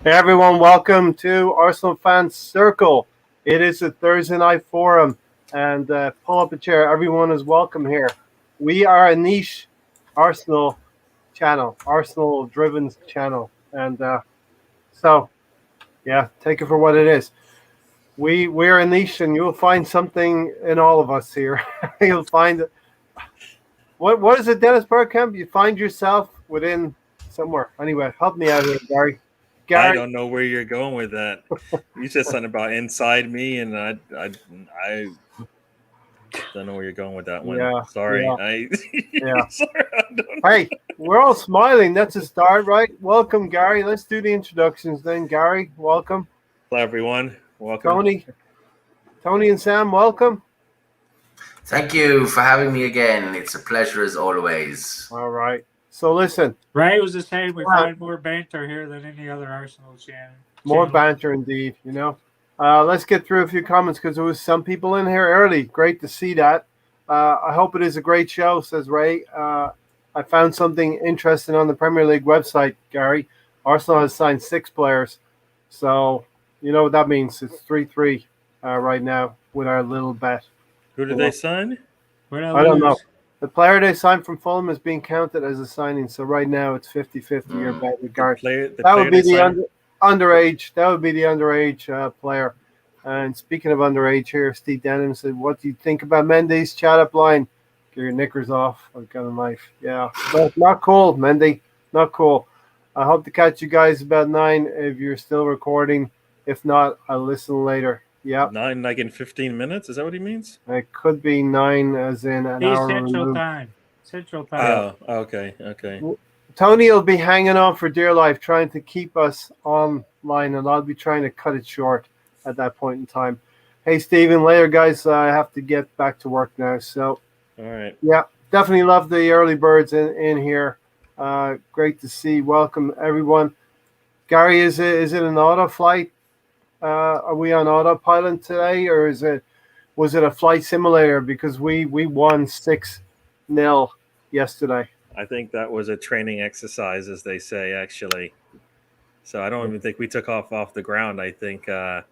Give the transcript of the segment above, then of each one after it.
Hey everyone, welcome to Arsenal Fans Circle. It is a Thursday night forum, and pull up a chair. Everyone is welcome here. We are a niche Arsenal channel, Arsenal-driven channel, and take it for what it is. We're a niche, and you'll find something in all of us here. You'll find what is it, Dennis Bergkamp? You find yourself within somewhere. Anyway, help me out here, Gary. I Gary, don't know where you're going with that. You said something about inside me, and I don't know where you're going with that one. yeah, Sorry, yeah, I yeah. sorry, I don't. Hey, we're all smiling. That's a start, right? Welcome, Gary. Let's do the introductions then. Gary, welcome. Hello, everyone. Welcome. Tony, Tony and Sam, welcome. Thank you for having me again. It's a pleasure as always. All right. So listen, Ray was just saying we find more banter here than any other Arsenal channel. more banter indeed, Let's get through a few comments because there was some people in here early. Great to see that. I hope it is a great show, says Ray. I found something interesting on the Premier League website, Gary. Arsenal has signed 6 players. So, you know what that means. It's 3-3 right now with our little bet. Who did they sign? I don't know. The player they signed from Fulham is being counted as a signing. So right now it's 50-50 your bet with Gary. That would be the underage. That would be the underage player. And speaking of underage here, Steve Denham said, "What do you think about Mendy's chat up line? Get your knickers off. I've got a knife." Yeah, not cool, Mendy. Not cool. I hope to catch you guys about 9 if you're still recording. If not, I'll listen later. Yeah. 9, like in 15 minutes? Is that what he means? It could be 9 as in an hour. Central time. Central time. Oh, okay. Tony will be hanging on for dear life, trying to keep us online, and I'll be trying to cut it short at that point in time. Hey, Stephen, later, guys. I have to get back to work now. So, all right. Yeah, definitely love the early birds in here. Great to see. Welcome, everyone. Gary, is it an auto flight? Are we on autopilot today, or was it a flight simulator? Because we won 6-0 yesterday. I think that was a training exercise, as they say, actually. So I don't even think we took off the ground. I think, Flight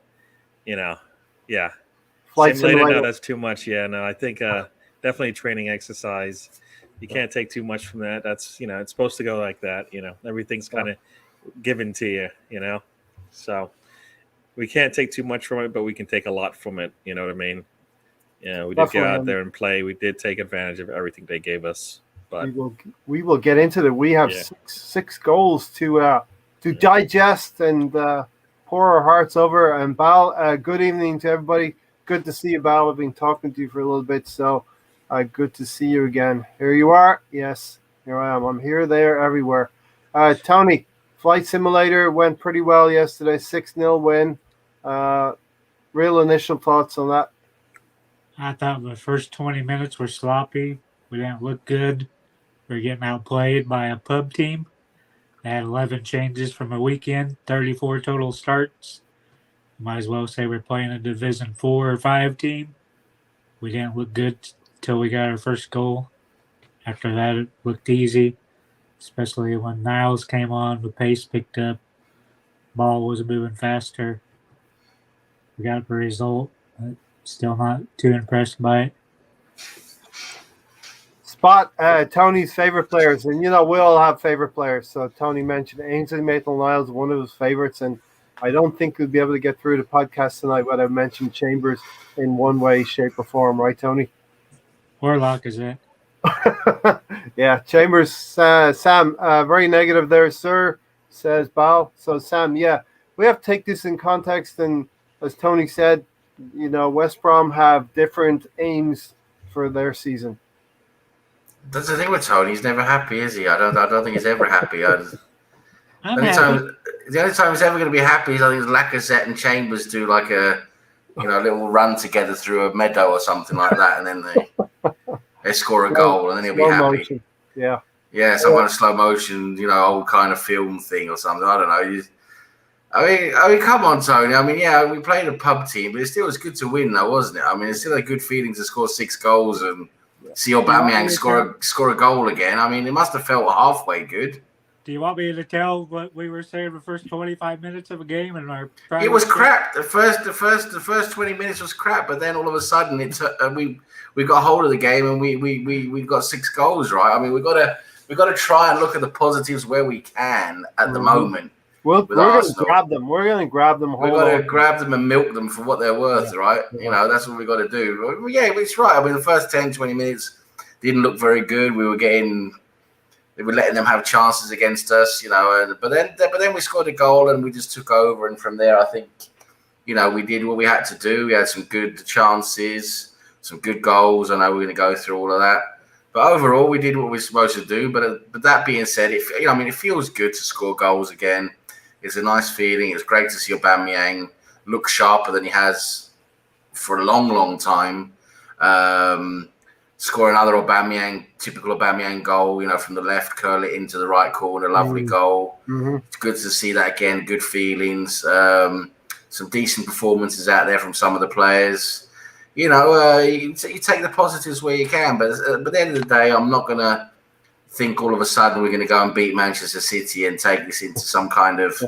simulator. No, that's too much. Yeah, no, I think definitely training exercise. You can't take too much from that. That's, it's supposed to go like that. Everything's kind of given to you, So we can't take too much from it, but we can take a lot from it. You know what I mean? Yeah, we did get out there and play. We did take advantage of everything they gave us. But we will get into it. We have six goals to digest and pour our hearts over. And Bal, good evening to everybody. Good to see you, Bal. I've been talking to you for a little bit, so good to see you again. Here you are. Yes, here I am. I'm here, there, everywhere. Tony, Flight Simulator went pretty well yesterday. 6-0 win. Real initial thoughts on that? I thought the first 20 minutes were sloppy. We didn't look good. We were getting outplayed by a pub team. They had 11 changes from a weekend, 34 total starts. Might as well say we're playing a Division 4 or 5 team. We didn't look good until we got our first goal. After that, it looked easy, especially when Niles came on. The pace picked up. Ball was moving faster. We got the result, but still not too impressed by it. Spot Tony's favorite players, and we all have favorite players. So Tony mentioned Ainsley Maitland-Niles, one of his favorites, and I don't think we'll be able to get through the podcast tonight without mentioning Chambers in one way, shape, or form, right, Tony? Or Lacazette. Yeah, Chambers. Sam, very negative there, sir, says Bal. So Sam, yeah, we have to take this in context, and as Tony said, West Brom have different aims for their season. That's the thing with Tony. He's never happy, is he? I don't think he's ever happy. The only time he's ever going to be happy is I think Lacazette and Chambers do like a little run together through a meadow or something like that, and then they score a goal, and then he'll be happy. Motion. Yeah. Yeah, some kind of slow motion, old kind of film thing or something. I don't know. I mean, come on, Tony. I mean, yeah, we played a pub team, but it still was good to win, though, wasn't it? I mean, it's still a good feeling to score 6 goals and see Aubameyang score a goal again. I mean, it must have felt halfway good. Do you want me to tell what we were saying the first 25 minutes of a game in our? It was crap. The first 20 minutes was crap, but then all of a sudden we got hold of the game and we got 6 goals. Right? I mean, we got to try and look at the positives where we can at the moment. We're going to grab them. We're going to grab them. We've got to grab them and milk them for what they're worth, right? Yeah. That's what we got to do. Yeah, it's right. I mean, the first 10, 20 minutes didn't look very good. We were letting them have chances against us, but then we scored a goal and we just took over. And from there, I think, we did what we had to do. We had some good chances, some good goals. I know we're going to go through all of that. But overall, we did what we were supposed to do. But that being said, it feels good to score goals again. It's a nice feeling. It's great to see Aubameyang look sharper than he has for a long, long time. Score another typical Aubameyang goal, from the left, curl it into the right corner, lovely goal. Mm-hmm. It's good to see that again. Good feelings. Some decent performances out there from some of the players. You take the positives where you can, but at the end of the day, I'm not going to think all of a sudden we're going to go and beat Manchester City and take this into some kind of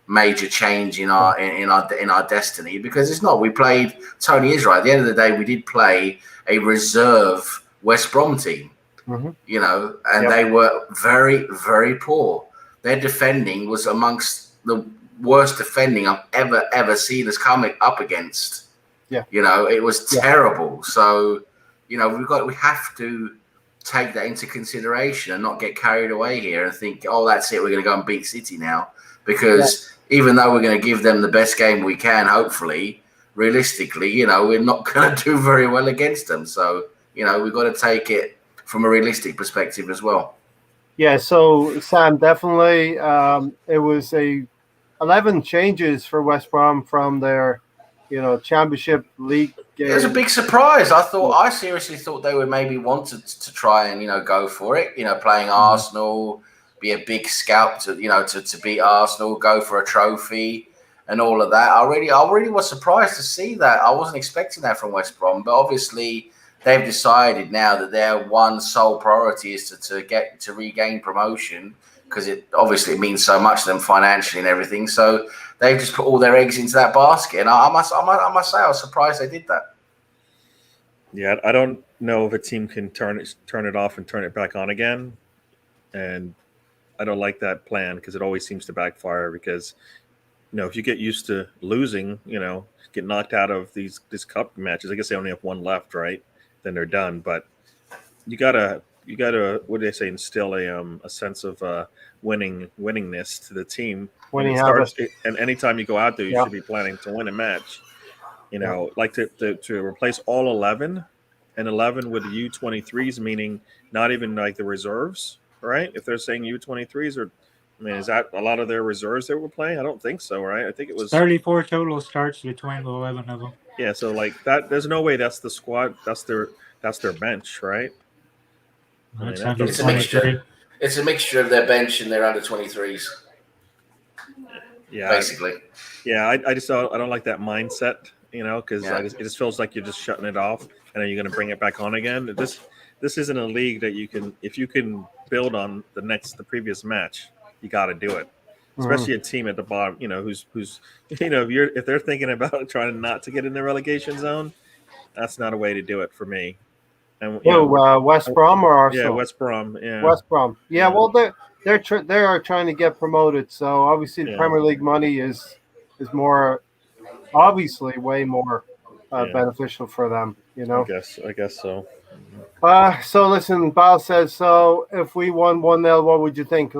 major change in our destiny, because it's not. We played. Tony is right. At the end of the day, we did play a reserve West Brom team, and they were very, very poor. Their defending was amongst the worst defending I've ever seen us coming up against. Yeah, it was terrible. So, we have to take that into consideration and not get carried away here and think, oh, that's it, we're going to go and beat City now. Because even though we're going to give them the best game we can, hopefully, realistically, we're not going to do very well against them. So, we've got to take it from a realistic perspective as well. Yeah, so, Sam, definitely it was 11 changes for West Brom from their, Championship League game. It was a big surprise. I seriously thought they would maybe want to try and, go for it, playing Arsenal, be a big scalp to beat Arsenal, go for a trophy and all of that. I really was surprised to see that. I wasn't expecting that from West Brom, but obviously they've decided now that their one sole priority is to regain promotion, because it obviously means so much to them financially and everything. So they've just put all their eggs into that basket. And I must say I was surprised they did that. Yeah, I don't know if a team can turn it off and turn it back on again. And I don't like that plan, because it always seems to backfire. Because, if you get used to losing, get knocked out of these cup matches, I guess they only have one left, right? Then they're done. But you gotta, what do they say, instill a sense of winningness to the team. And anytime you go out there, you should be planning to win a match. Like to replace all 11 and 11 with the U23s, meaning not even like the reserves, right? If they're saying U23s, is that a lot of their reserves that were playing? I don't think so, right? I think it was 34 total starts between the 11 of them. Yeah, so like that, there's no way that's the squad. That's their bench, right? It's a mixture. It's a mixture of their bench and their under 23s. Yeah, basically. Yeah, I don't like that mindset, because it just feels like you're just shutting it off, and then you're going to bring it back on again. This isn't a league that if you can build on the previous match, you got to do it. Especially a team at the bottom, who's if they're thinking about trying not to get in the relegation zone, that's not a way to do it for me. And West Brom or Arsenal? Yeah, West Brom. Yeah, West Brom. Yeah, well, they are trying to get promoted, so obviously the Premier League money is more, obviously way more beneficial for them. I guess so. So listen, Bal says, so if we won 1-0, what would you think?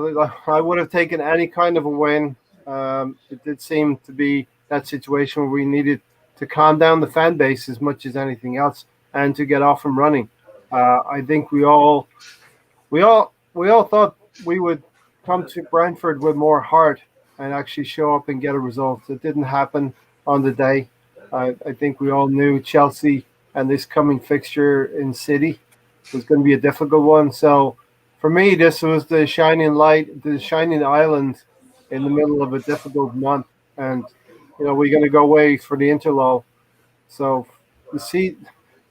I would have taken any kind of a win. It did seem to be that situation where we needed to calm down the fan base as much as anything else and to get off and running. I think we all thought we would come to Brentford with more heart and actually show up and get a result. It didn't happen on the day. I think we all knew Chelsea and this coming fixture in City was going to be a difficult one. So for me, this was the shining light, the shining island in the middle of a difficult month. And, we're going to go away for the interlull. So you see,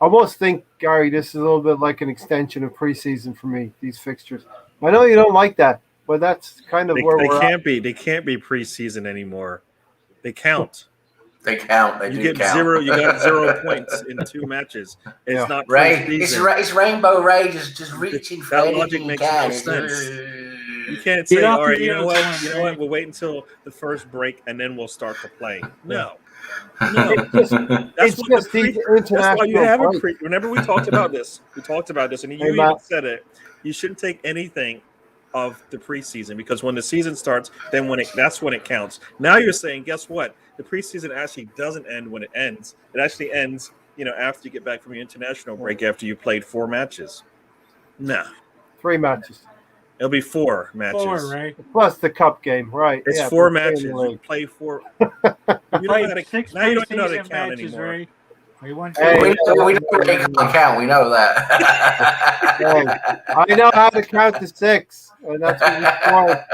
I almost think, Gary, this is a little bit like an extension of preseason for me, these fixtures. I know you don't like that, but that's kind of They we're at. can't be. They can't be preseason anymore. They count. They count. They You do get count. 0. You got 0 points in 2 matches. It's not Ray. preseason. It's Rainbow Ray just reaching for that anything logic he makes can. no sense. You can't say, all right, you know what? We'll wait until the first break and then we'll start to play. No. That's why you have a pre. Whenever we talked about this, and you even said it. You shouldn't take anything of the preseason because when the season starts, then that's when it counts. Now you're saying, guess what? The preseason actually doesn't end when it ends. It actually ends, after you get back from your international break after you played 4 matches. No, 3 matches. It'll be 4 matches. 4, right? Plus the cup game, right? It's 4 matches. You play 4. You don't know 6 now you don't know how to count matches, anymore. Ray. We know they can't count. We know that. I know how to count to 6, and that's what we scored.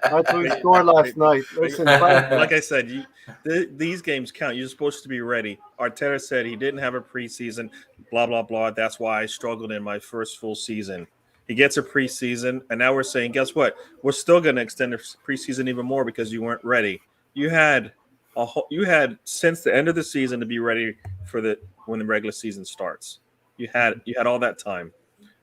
That's what we scored last night. Listen, like I said, these games count. You're supposed to be ready. Arteta said he didn't have a preseason. Blah blah blah. That's why I struggled in my first full season. He gets a preseason, and now we're saying, guess what? We're still going to extend the preseason even more because you weren't ready. You had since the end of the season to be ready for when the regular season starts. You had all that time,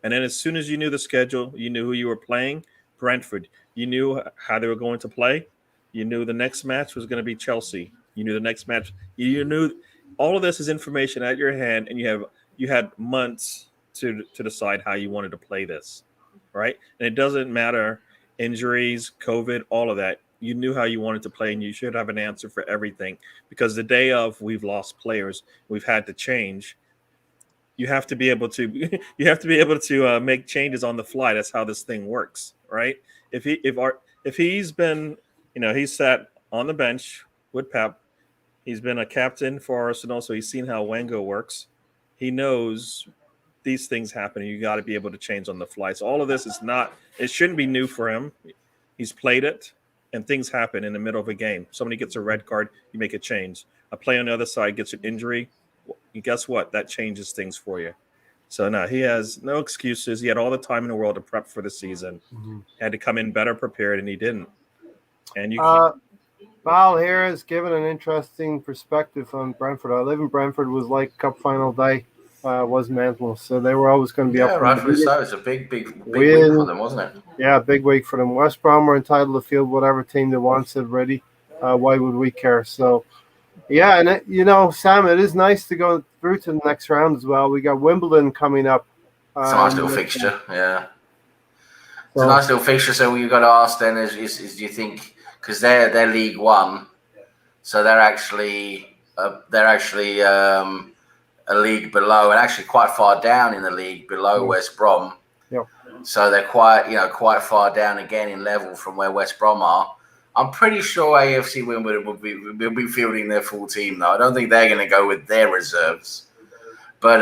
and then as soon as you knew the schedule, you knew who you were playing. Brentford, you knew how they were going to play. You knew the next match was going to be Chelsea. You knew the next match. You knew all of this is information at your hand, and you had months to decide how you wanted to play this, right? And it doesn't matter injuries, COVID, all of that. You knew how you wanted to play, and you should have an answer for everything. Because the day of we've lost players, we've had to change. You have to be able to make changes on the fly. That's how this thing works, right? If he's been, he's sat on the bench with Pep. He's been a captain for Arsenal, so he's seen how Wenger works. He knows these things happen, and you got to be able to change on the fly. So all of this it shouldn't be new for him. He's played it, and things happen in the middle of a game. Somebody gets a red card, you make a change. A player on the other side gets an injury. Guess what? That changes things for you. So no, he has no excuses. He had all the time in the world to prep for the season. Mm-hmm. He had to come in better prepared, and he didn't. And Val here has given an interesting perspective on Brentford. I live in Brentford. Was like cup final day. Was mental, so they were always going to be up. Rightfully so. It's a big week for them, wasn't it? Yeah, big week for them. West Brom were entitled to field whatever team they wanted ready. Why would we care? So, yeah, and Sam, it is nice to go through to the next round as well. We got Wimbledon coming up. It's a nice little fixture, yeah. It's a nice little fixture. So what you've got to ask then is do you think, because they're League One, so they're actually a league below, and actually quite far down in the league below West Brom. Yep. So they're quite far down again in level from where West Brom are. I'm pretty sure AFC Wimbledon will be fielding their full team though. I don't think they're going to go with their reserves. But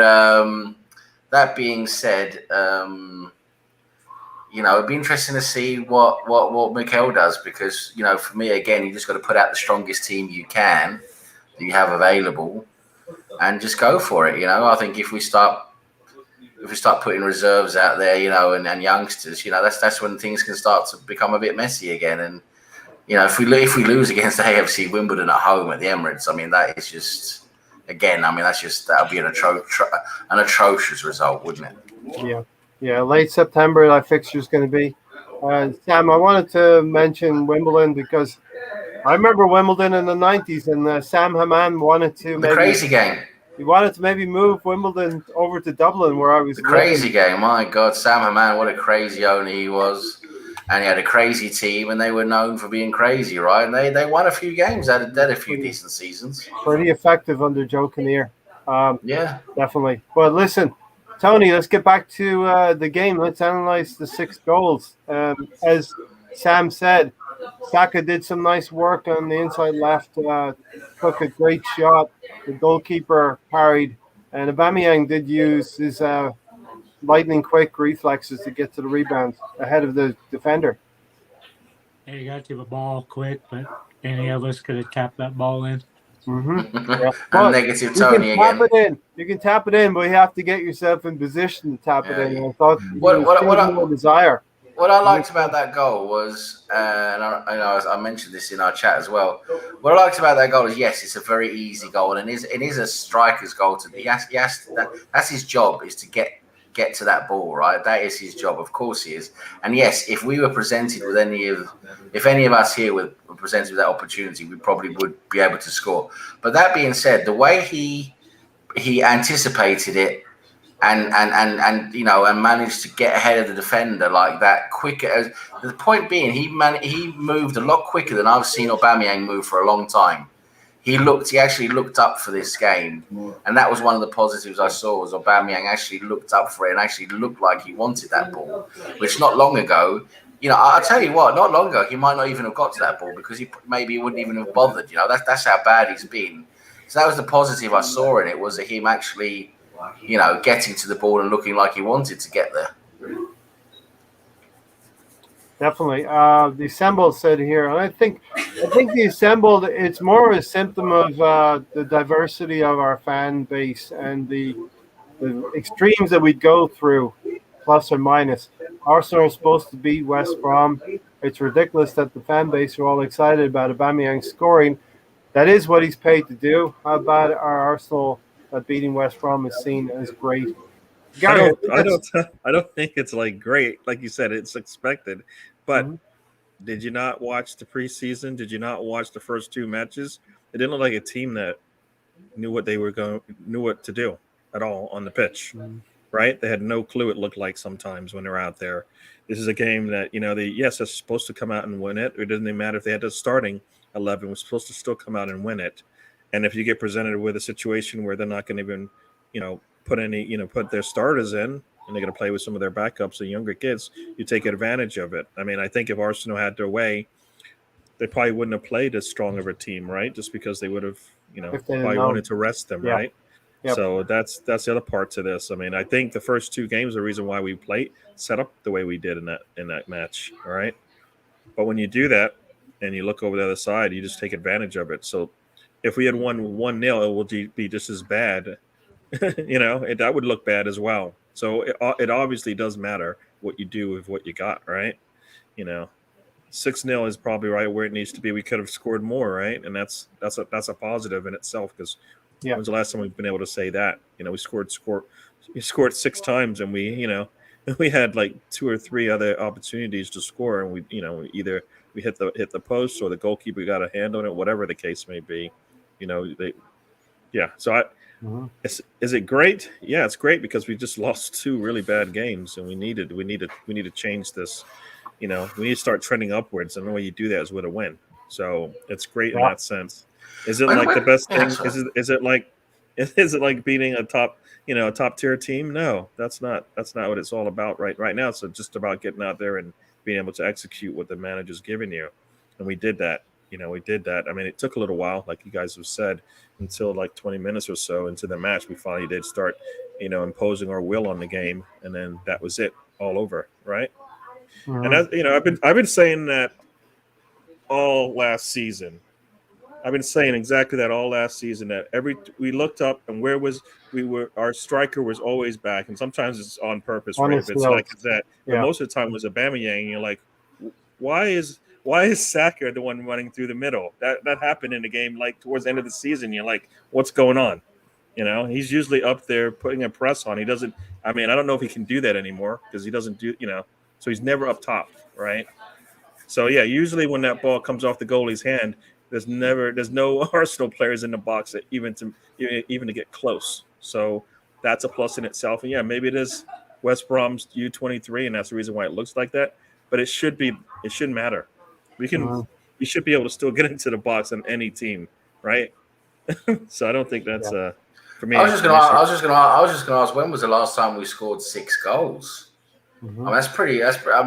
that being said, it'd be interesting to see what Mikel does because for me again, you just got to put out the strongest team you can that you have available. And just go for it, I think if we start putting reserves out there, and youngsters, that's when things can start to become a bit messy again. And if we lose against the AFC Wimbledon at home at the Emirates, I mean that is just that'll be an atrocious result, wouldn't it? Yeah. Late September that fixture's going to be. Sam, I wanted to mention Wimbledon because I remember Wimbledon in the 90s, and Sam Hammam wanted to the crazy game. He wanted to maybe move Wimbledon over to Dublin, where I was. The crazy game, my God, Sam Hammam, what a crazy owner he was, and he had a crazy team, and they were known for being crazy, right? And they won a few games, they had a few decent seasons. Pretty effective under Joe Kinnear. Yeah, definitely. But listen, Tony, let's get back to the game. Let's analyze the 6 goals. As Sam said, Saka did some nice work on the inside left, took a great shot. The goalkeeper parried, and Aubameyang did use his lightning quick reflexes to get to the rebound ahead of the defender. Yeah, you got to the ball quick, but any of us could have tapped that ball in. Mm-hmm. Yeah. And negative Tony again. You can tap it in, but you have to get yourself in position to tap it in. I thought what more desire. what I liked about that goal was, and I mentioned this in our chat as well. What I liked about that goal is, yes, it's a very easy goal, and it is a striker's goal. That's his job, is to get to that ball, right? That is his job. Of course he is. And yes, if we were presented with if any of us here were presented with that opportunity, we probably would be able to score. But that being said, the way he anticipated it and managed to get ahead of the defender like that quicker. The point being, he moved a lot quicker than I've seen Aubameyang move for a long time. He actually looked up for this game, and that was one of the positives I saw, was Aubameyang actually looked up for it and actually looked like he wanted that ball, which not long ago, I'll tell you what, not long ago, he might not even have got to that ball because he wouldn't even have bothered. That's how bad he's been. So that was the positive I saw in it, was that him actually, getting to the ball and looking like he wanted to get there. Definitely. The assembled said here, and I think the assembled, it's more a symptom of the diversity of our fan base and the extremes that we go through, plus or minus. Arsenal are supposed to beat West Brom. It's ridiculous that the fan base are all excited about Aubameyang scoring. That is what he's paid to do. How about our Arsenal beating West Brom is seen as great? Gary, I don't think it's like great. Like you said, it's expected. But did you not watch the preseason? Did you not watch the first two matches? It didn't look like a team that knew what to do at all on the pitch, right? They had no clue. It looked like sometimes when they're out there. This is a game that they're supposed to come out and win it. It doesn't even matter if they had the starting 11. Was supposed to still come out and win it. And if you get presented with a situation where they're not going to even, put their starters in, and they're going to play with some of their backups and younger kids, you take advantage of it. I mean, I think if Arsenal had their way, they probably wouldn't have played as strong of a team, right? Just because they would have, probably wanted to rest them, right? Yep. So that's the other part to this. I mean, I think the first two games, the reason why we set up the way we did in that match, all right? But when you do that and you look over the other side, you just take advantage of it. So if we had won 1-0, it would be just as bad. That would look bad as well. So it obviously does matter what you do with what you got, right? 6-0 is probably right where it needs to be. We could have scored more, right? And that's a positive in itself, because when's the last time we've been able to say that? We scored 6 times, and we had like 2 or 3 other opportunities to score, and we either we hit the post or the goalkeeper got a hand on it, whatever the case may be. So is it great? Yeah, it's great, because we just lost 2 really bad games, and we need to change this. We need to start trending upwards, and the way you do that is with a win. So it's great in that sense. Is it like the best thing? Is it like beating a top tier team? No, that's not what it's all about right now. So just about getting out there and being able to execute what the manager's giving you, and we did that. We did that. I mean, it took a little while, like you guys have said, until like 20 minutes or so into the match, we finally did start, imposing our will on the game, and then that was it, all over, right? And I've been saying that all last season. I've been saying exactly that all last season. That we looked up, and our striker was always back, and sometimes it's on purpose, right? If it's like that, but most of the time it was Aubameyang. And you're like, why is Saka the one running through the middle? That happened in the game, like towards the end of the season. You're like, what's going on? He's usually up there putting a press on. He doesn't. I mean, I don't know if he can do that anymore, because he doesn't do. So he's never up top, right? So yeah, usually when that ball comes off the goalie's hand, there's no Arsenal players in the box that even to get close. So that's a plus in itself. And yeah, maybe it is West Brom's U23, and that's the reason why it looks like that. But it shouldn't matter. We should be able to still get into the box on any team, right? So I don't think that's for me. I was just going to ask, when was the last time we scored 6 goals? Mm-hmm. I mean,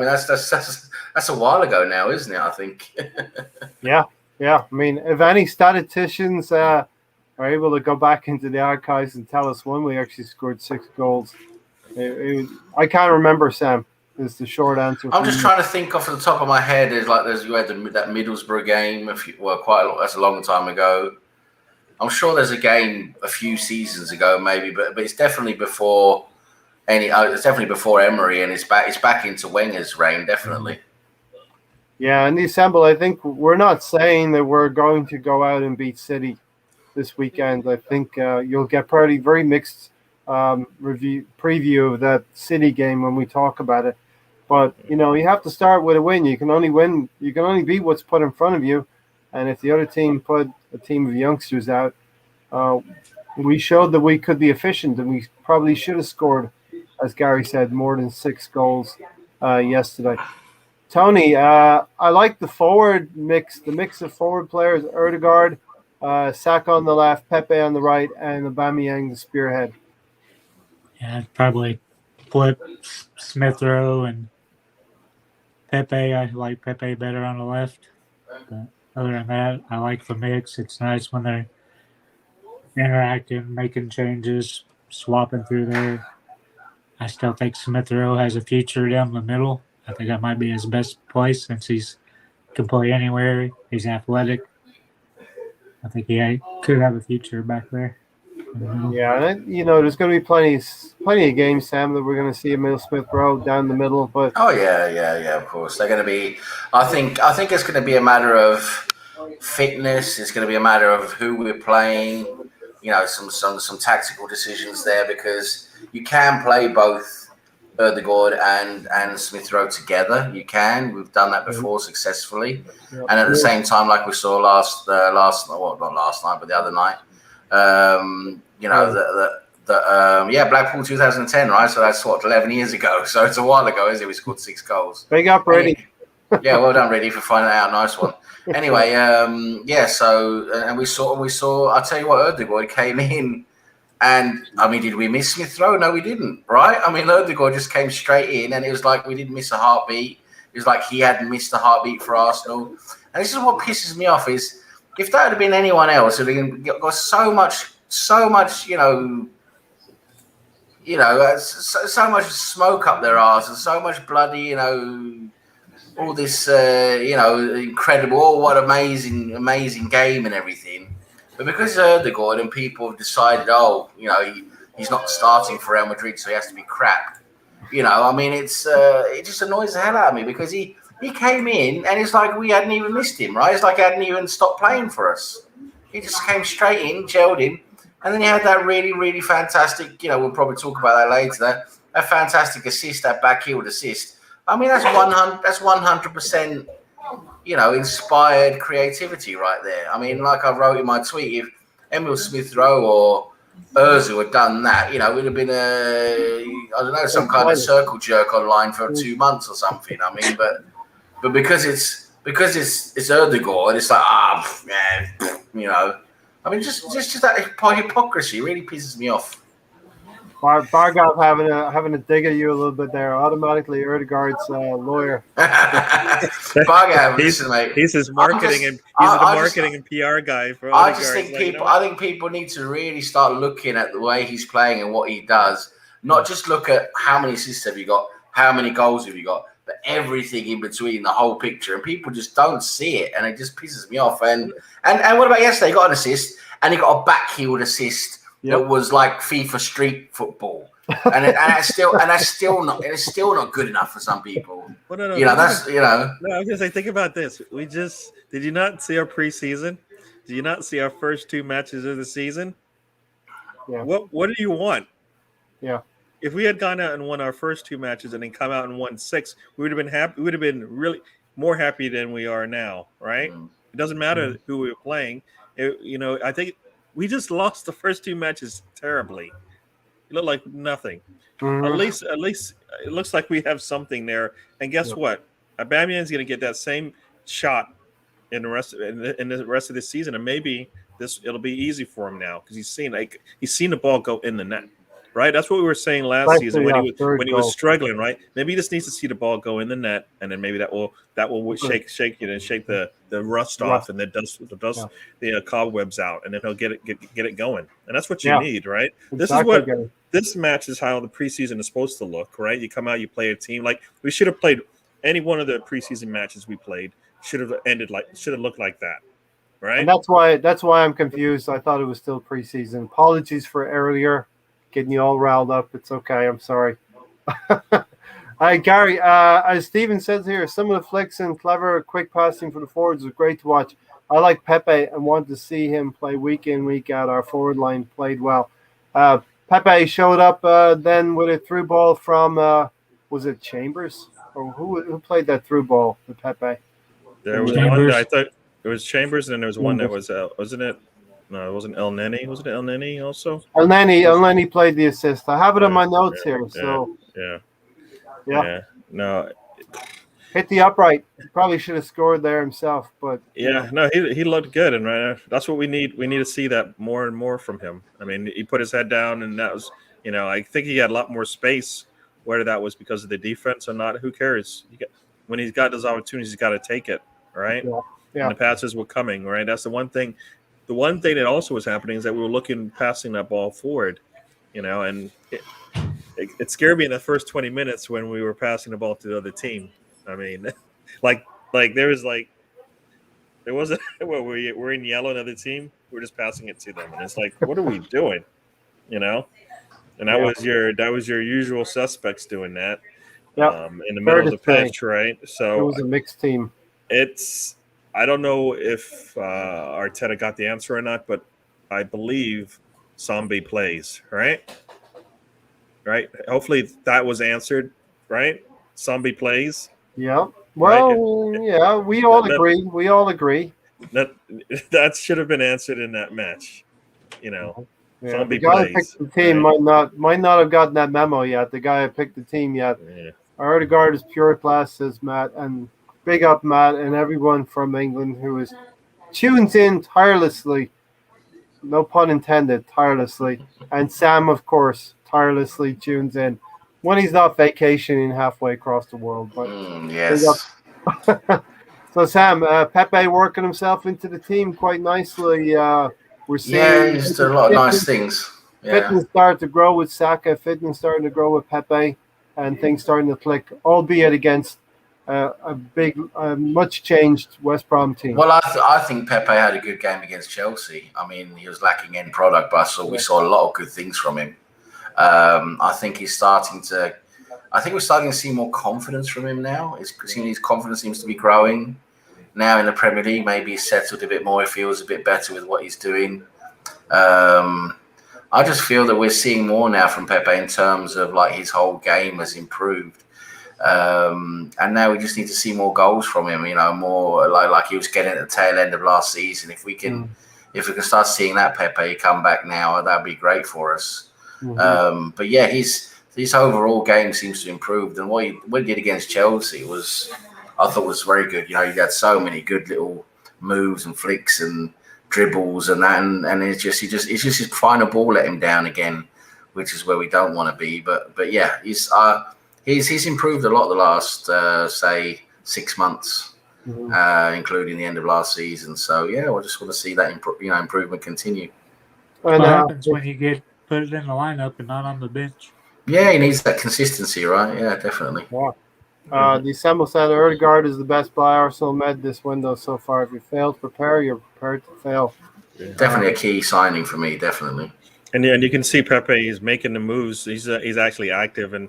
that's a while ago now, isn't it? I think. Yeah. I mean, if any statisticians are able to go back into the archives and tell us when we actually scored 6 goals, I can't remember, Sam. Is the short answer. I'm just trying to think off the top of my head. You had that Middlesbrough game quite a lot. That's a long time ago. I'm sure there's a game a few seasons ago, maybe, but it's definitely before It's definitely before Emery, and it's back into Wenger's reign, definitely. Yeah, and the Assemble, I think we're not saying that we're going to go out and beat City this weekend. I think you'll get probably very mixed preview of that City game when we talk about it. But you have to start with a win. You can only win. You can only beat what's put in front of you. And if the other team put a team of youngsters out, we showed that we could be efficient, and we probably should have scored, as Gary said, more than 6 goals yesterday. Tony, I like the forward mix, the mix of forward players: Ødegaard, Saka on the left, Pepe on the right, and Aubameyang the spearhead. Yeah, I'd probably flip Smith Rowe and Pepe. I like Pepe better on the left. But other than that, I like the mix. It's nice when they're interacting, making changes, swapping through there. I still think Smith Rowe has a future down the middle. I think that might be his best place since he can play anywhere. He's athletic. I think he could have a future back there. Yeah, and there's going to be plenty of games, Sam, that we're going to see Emil Smith Rowe down the middle. But of course they're going to be. I think it's going to be a matter of fitness. It's going to be a matter of who we're playing. Some tactical decisions there, because you can play both Ødegaard and Smith Rowe together. You can. We've done that before successfully, and at the same time, like we saw not last night, but the other night. Blackpool 2010, right? So that's 11 years ago. So it's a while ago, isn't it? We scored 6 goals. Big up, Reddy. Yeah, well done, Reddy, for finding that out. Nice one. Anyway, So and we saw. I'll tell you what, Ødegaard came in, and I mean, did we miss Smith Rowe? No, we didn't. Right? I mean, Ødegaard just came straight in, and it was like we didn't miss a heartbeat. It was like he hadn't missed a heartbeat for Arsenal. And this is what pisses me off: is if that had been anyone else, it would have got so much, so much smoke up their arse, and so much bloody, all this, incredible, what amazing game and everything. But because Ødegaard and people have decided, he's not starting for Real Madrid, so he has to be crap. I mean, it just annoys the hell out of me, because he came in and it's like we hadn't even missed him, right? It's like he hadn't even stopped playing for us. He just came straight in, gelled in, and then he had that really, really fantastic, we'll probably talk about that later, that fantastic assist, that back-heeled assist. I mean, that's 100%, inspired creativity right there. I mean, like I wrote in my tweet, if Emil Smith Rowe or Özil had done that, it would have been some kind of circle jerk online for 2 months or something. I mean, but because it's Ødegaard, it's like, I mean, just that hypocrisy really pisses me off. Bargov having a dig at you a little bit there. Automatically, Ødegaard's lawyer. Bargov, listen, mate. He's his marketing and PR guy for Ødegaard. I think people need to really start looking at the way he's playing and what he does. Not just look at how many assists have you got, how many goals have you got, but everything in between, the whole picture. And people just don't see it, and it just pisses me off. And what about yesterday? He got an assist, and he got a back-heeled assist. Yep. That was like FIFA street football, and it's still not good enough for some people. Well, no, No, I was gonna say, think about this. Did you not see our preseason? Did you not see our first 2 matches of the season? Yeah. What do you want? Yeah. If we had gone out and won our first 2 matches and then come out and won 6, we would have been happy. We would have been really more happy than we are now, right? Mm-hmm. It doesn't matter who we were playing. I think. We just lost the first 2 matches terribly. It looked like nothing. Mm-hmm. At least it looks like we have something there. And guess what? Aubameyang's going to get that same shot in the rest of this season, and maybe it'll be easy for him now because he's seen the ball go in the net. Right, that's what we were saying last season when he was struggling. Right, maybe he just needs to see the ball go in the net, and then maybe that will shake the rust off and the cobwebs out, and then he'll get it going. And that's what you need, right? Exactly. This match is how the preseason is supposed to look. Right, you come out, you play a team like we should have played. Any one of the preseason matches we played should have looked like that. Right, and that's why I'm confused. I thought it was still preseason. Apologies for earlier. getting you all riled up. It's okay. I'm sorry. Hi, Gary. As Steven says here, some of the flicks and clever, quick passing for the forwards was great to watch. I like Pepe and want to see him play week in, week out. Our forward line played well. Pepe showed up then with a through ball from, was it Chambers? Or who played that through ball to Pepe? There was one that I thought it was Chambers, and then there was one that was, wasn't it? No, it wasn't El Neni. Was it El Neni also? El Neni played the assist. I have it on my notes here. So yeah. No, hit the upright. He probably should have scored there himself, but no, he looked good, and that's what we need. We need to see that more and more from him. I mean, he put his head down, and that was, I think he had a lot more space. Whether that was because of the defense or not, who cares? When he's got those opportunities, he's got to take it, right? Yeah. And the passes were coming, right? That's the one thing. The one thing that also was happening is that we were passing that ball forward, and it scared me in the first 20 minutes when we were passing the ball to the other team. I mean, like there wasn't we're in yellow, another team, we're just passing it to them, and it's like, what are we doing? And that was your usual suspects doing that. In the middle of the pitch, right? So it was a mixed team. I don't know if Arteta got the answer or not, but I believe Sambi plays, right? Right? Hopefully that was answered, right? Sambi plays. Yeah. Well, right? Yeah, we all agree. We all agree. That should have been answered in that match. Yeah, the guy who picked the team might not have gotten that memo yet. The guy who picked the team yet. Yeah. Odegaard is pure class, says Matt, and big up Matt and everyone from England who is tuned in tirelessly. No pun intended, tirelessly. And Sam, of course, tirelessly tunes in when he's not vacationing halfway across the world. But yes. So Sam, Pepe working himself into the team quite nicely. We're seeing he's done a lot of nice things. Fitness starting to grow with Saka, fitness starting to grow with Pepe, and things starting to click, albeit against a big, much changed West Brom team. Well, I think Pepe had a good game against Chelsea. I mean, he was lacking end product, but we saw a lot of good things from him. I think we're starting to see more confidence from him now. His confidence seems to be growing. Now in the Premier League, maybe he's settled a bit more. He feels a bit better with what he's doing. I just feel that we're seeing more now from Pepe in terms of like his whole game has improved. And now we just need to see more goals from him, more like he was getting at the tail end of last season. If we can start seeing that Pepe come back now, that'd be great for us. Mm-hmm. But yeah, his overall game seems to improve. And what he did against Chelsea I thought was very good. He had so many good little moves and flicks and dribbles and that, and it's just his final ball let him down again, which is where we don't want to be. But yeah, he's improved a lot the last say 6 months, including the end of last season. So yeah, I just want to see that improvement continue. What happens when you get put in the lineup and not on the bench? Yeah, he needs that consistency, right? Yeah, definitely. Yeah. December said Odegaard is the best buy Arsenal made this window so far. If you fail to prepare, you're prepared to fail. Definitely a key signing for me, definitely. And you can see Pepe is making the moves. He's actually active, and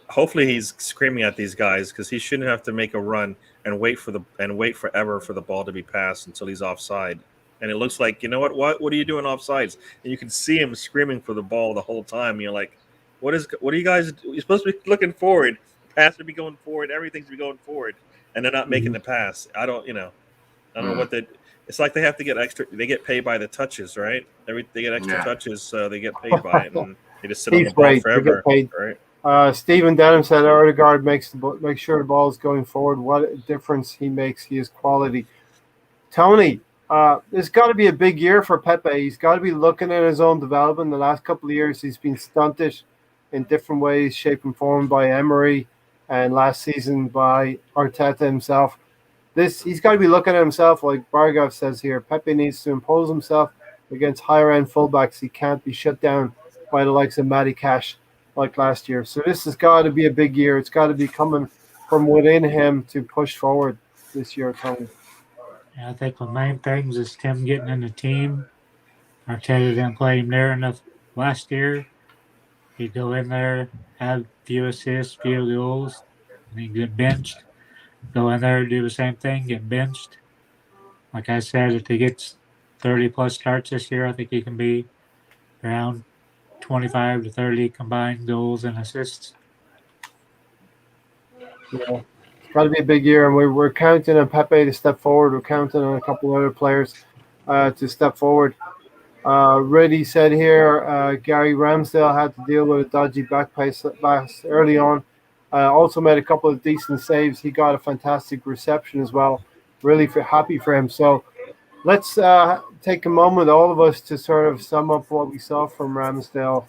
hopefully he's screaming at these guys because he shouldn't have to make a run and wait forever for the ball to be passed until he's offside. And it looks like, what are you doing offsides? And you can see him screaming for the ball the whole time. You're like, what are you guys? You're supposed to be looking forward. Pass to be going forward, everything's to be going forward, and they're not making the pass. I don't know what it's like. They have to get extra. They get paid by the touches, right? They get extra touches, so they get paid by it, and they just sit on the ball forever. Right? Stephen Denham said Odegaard makes sure the ball is going forward. What a difference he makes. He is quality. Tony, there's got to be a big year for Pepe. He's got to be looking at his own development. The last couple of years, he's been stunted in different ways, shape and form by Emery. And last season by Arteta himself. He's got to be looking at himself like Bargov says here. Pepe needs to impose himself against higher-end fullbacks. He can't be shut down by the likes of Matty Cash like last year. So this has got to be a big year. It's got to be coming from within him to push forward this year, Tony. Yeah, I think the main things is Tim getting in the team. Arteta didn't play him there enough last year. He'd go in there, have a few assists, few goals, and he'd get benched. Go in there, do the same thing, get benched. Like I said, if he gets 30-plus starts this year, I think he can be around 25 to 30 combined goals and assists. Yeah, it's got to be a big year, and we're counting on Pepe to step forward. We're counting on a couple of other players to step forward. Reddy said here, Gary Ramsdale had to deal with a dodgy back pass early on. Also made a couple of decent saves. He got a fantastic reception as well. Really happy for him. So let's take a moment, all of us, to sort of sum up what we saw from Ramsdale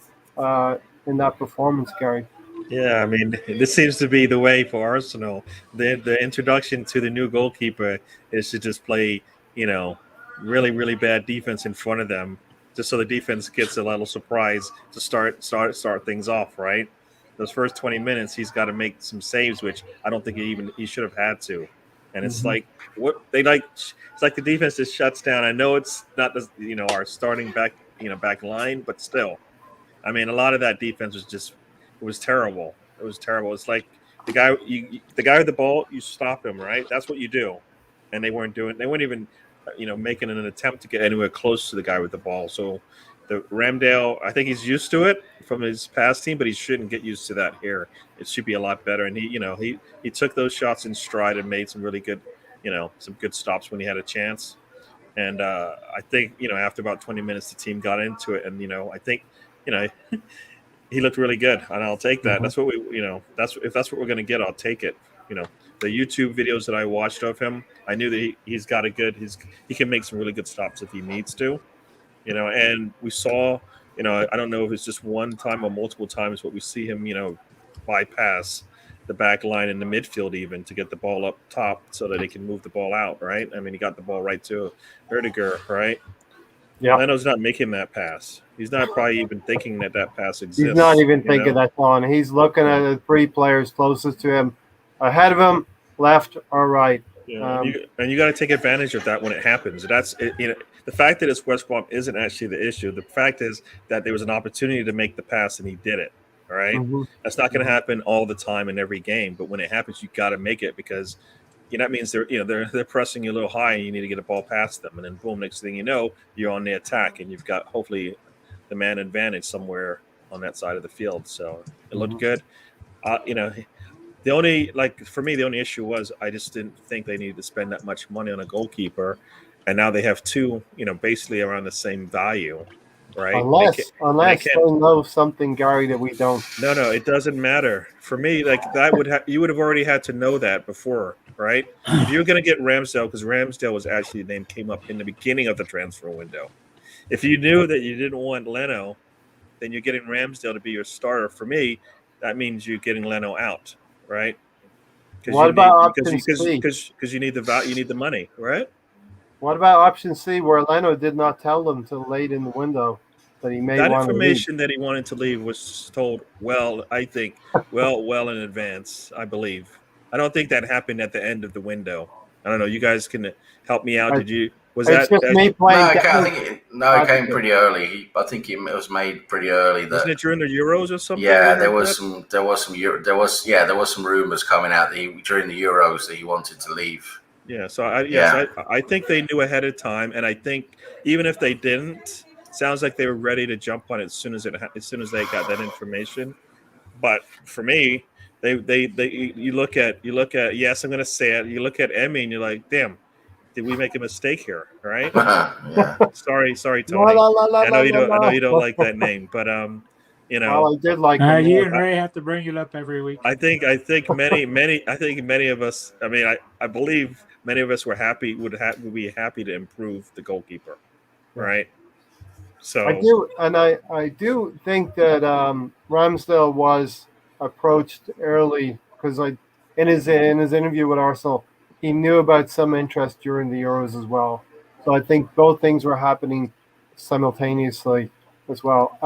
in that performance, Gary. Yeah, I mean, this seems to be the way for Arsenal. The introduction to the new goalkeeper is to just play, really, really bad defense in front of them, just so the defense gets a little surprise to start things off, right? Those first 20 minutes, he's got to make some saves, which I don't think he should have had to. And it's like it's like the defense just shuts down. I know it's not our starting back line, but still, I mean, a lot of that defense it was terrible. It was terrible. It's like the guy with the ball, you stop him, right? That's what you do. And they weren't even, making an attempt to get anywhere close to the guy with the ball. So the Ramsdale, I think he's used to it from his past team, but he shouldn't get used to that here. It should be a lot better. And he took those shots in stride and made some really good, some good stops when he had a chance. And I think, after about 20 minutes, the team got into it. And, I think, he looked really good, and I'll take that. That's what if that's what we're going to get, I'll take it. The YouTube videos that I watched of him, I knew that he's got he can make some really good stops if he needs to, and we saw, I don't know if it's just one time or multiple times, but we see him, bypass the back line in the midfield even to get the ball up top so that he can move the ball out, right? I mean, he got the ball right to Erdiger, right? Yeah, Leno's not making that pass. He's not probably even thinking that pass exists. He's not even thinking that's on. He's looking at the three players closest to him, ahead of him, left or right. Yeah, and you got to take advantage of that when it happens. That's the fact that it's West Brom isn't actually the issue. The fact is that there was an opportunity to make the pass and he did it. All right, that's not going to happen all the time in every game, but when it happens, you got to make it because. That means they're pressing you a little high, and you need to get a ball past them, and then boom, next thing you know, you're on the attack, and you've got hopefully the man advantage somewhere on that side of the field. So it looked good. The only for me, the only issue was I just didn't think they needed to spend that much money on a goalkeeper, and now they have two, basically around the same value. Right? Unless they know something, Gary, that we don't. No, it doesn't matter. For me, you would have already had to know that before, right? If you're going to get Ramsdale, because Ramsdale was actually the name came up in the beginning of the transfer window. If you knew that you didn't want Leno, then you're getting Ramsdale to be your starter. For me, that means you're getting Leno out, right? What about option C? Because you need the money, right? What about option C, where Leno did not tell them till late in the window that he may want to leave? That information that he wanted to leave was told well in advance, I believe. I don't think that happened at the end of the window. I don't know. You guys can help me out. It came pretty early. I think it was made pretty early. Wasn't it during the Euros or something? Yeah, there was some rumors coming out during the Euros that he wanted to leave. Yeah, so I think they knew ahead of time, and I think even if they didn't, sounds like they were ready to jump on it as soon as they got that information. But for me, you look at yes, I'm going to say it. You look at Emmy and you're like, damn, did we make a mistake here? Right? Yeah. Sorry, Tony. I know you don't like that name, but Well, I did like. You and Ray have to bring it up every week. I think many of us. I mean, I believe many of us would be happy to improve the goalkeeper, right? So I do think that Ramsdale was approached early because in his interview with Arsenal, he knew about some interest during the Euros as well. So I think both things were happening simultaneously as well.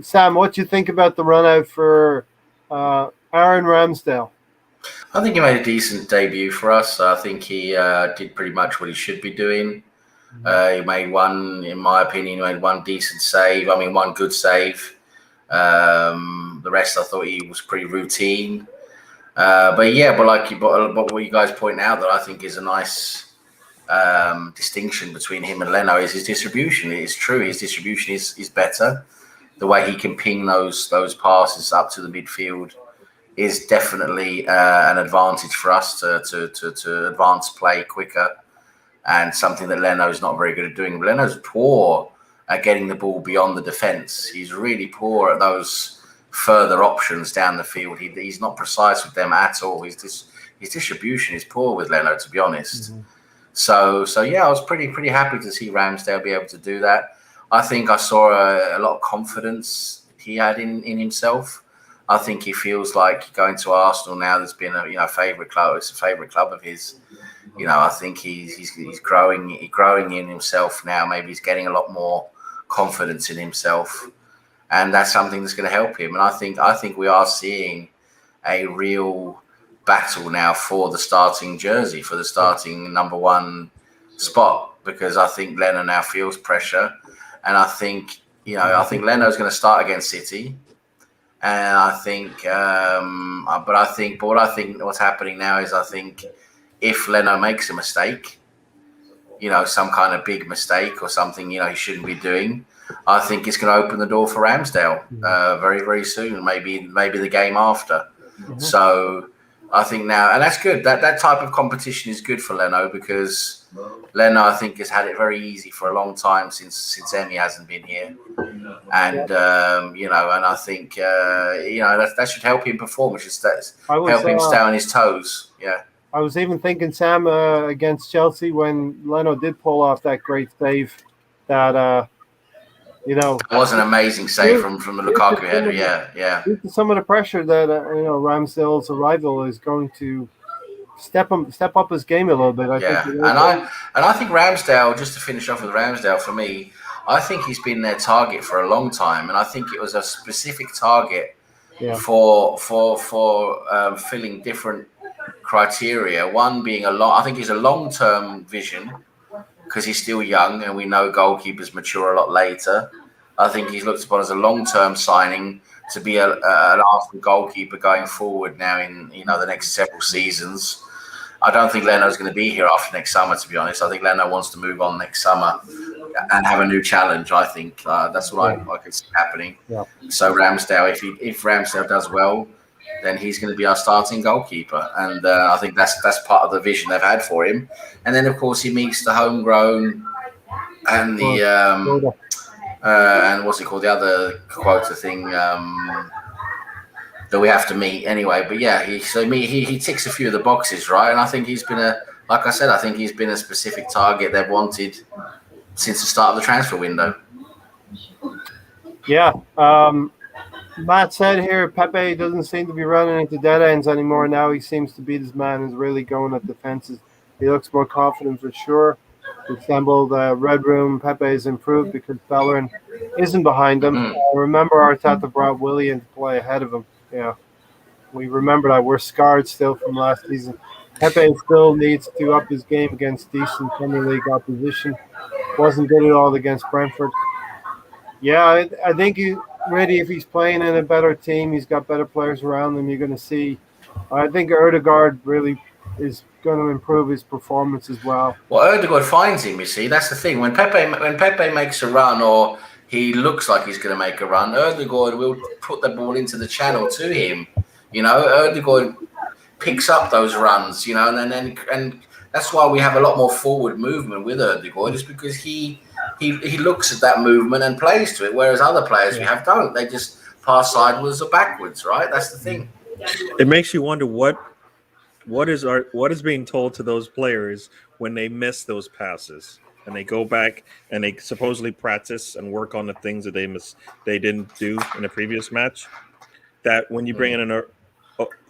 Sam, what do you think about the run out for Aaron Ramsdale? I think he made a decent debut for us. I think he did pretty much what he should be doing. He made one, in my opinion, one decent save. I mean, one good save. The rest I thought he was pretty routine. But what you guys point out that I think is a nice distinction between him and Leno is his distribution. It's true, his distribution is better. The way he can ping those passes up to the midfield is definitely an advantage for us to advance play quicker, and something that Leno's not very good at doing. Leno's poor at getting the ball beyond the defence. He's really poor at those further options down the field. He's not precise with them at all. His distribution is poor with Leno, to be honest. Mm-hmm. So yeah, I was pretty happy to see Ramsdale be able to do that. I think I saw a lot of confidence he had in himself. I think he feels like going to Arsenal now. There's been a favourite club. It's a favourite club of his. I think he's growing in himself now. Maybe he's getting a lot more confidence in himself, and that's something that's going to help him. And I think we are seeing a real battle now for the starting jersey, for the starting number one spot, because I think Leno now feels pressure, and I think Leno's going to start against City, and I think what's happening now is I think if Leno makes a mistake, some kind of big mistake or something, he shouldn't be doing, I think it's going to open the door for Ramsdale very, very soon, maybe the game after. Mm-hmm. So I think now, and that's good. That type of competition is good for Leno, because Leno, I think, has had it very easy for a long time since Emi hasn't been here, and and I think that should help him perform, which is help him stay on his toes. Yeah. I was even thinking, Sam, against Chelsea, when Leno did pull off that great save, that it was an amazing save from the Lukaku header. Yeah. Due to some of the pressure that Ramsdale's arrival is going to step up his game a little bit. I think. I think Ramsdale, just to finish off with Ramsdale, for me, I think he's been their target for a long time, and I think it was a specific target for filling different criteria. One being I think he's a long-term vision, because he's still young, and we know goalkeepers mature a lot later. I think he's looked upon as a long-term signing to be an Arsenal goalkeeper going forward now in the next several seasons. I don't think Leno's going to be here after next summer, to be honest. I think Leno wants to move on next summer and have a new challenge. I think that's what I could see happening. Yeah. So Ramsdale, if Ramsdale does well, then he's going to be our starting goalkeeper, and I think that's part of the vision they've had for him. And then, of course, he meets the homegrown and the and what's it called, the other quota thing that we have to meet anyway. But yeah, he ticks a few of the boxes, right? And I think he's been a specific target they've wanted since the start of the transfer window. Yeah. Matt said here, Pepe doesn't seem to be running into dead ends anymore. Now he seems to be this man who's really going at defenses. He looks more confident for sure. Resembled Red Room. Pepe has improved because Bellerin isn't behind him. Remember, Arteta brought Willian to play ahead of him. Yeah, we remember that. We're scarred still from last season. Pepe still needs to up his game against decent Premier League opposition. Wasn't good at all against Brentford. Yeah, I think if he's playing in a better team, he's got better players around him, you're going to see. I think Ødegaard really is going to improve his performance as well. Well, Ødegaard finds him, you see. That's the thing. When Pepe makes a run, or he looks like he's going to make a run, Ødegaard will put the ball into the channel to him. Ødegaard picks up those runs, and that's why we have a lot more forward movement with Ødegaard, is because he looks at that movement and plays to it, whereas other players we have don't. They just pass sideways or backwards, right? That's the thing. It makes you wonder what is being told to those players when they miss those passes and they go back and they supposedly practice and work on the things that they didn't do in the previous match. That when you bring in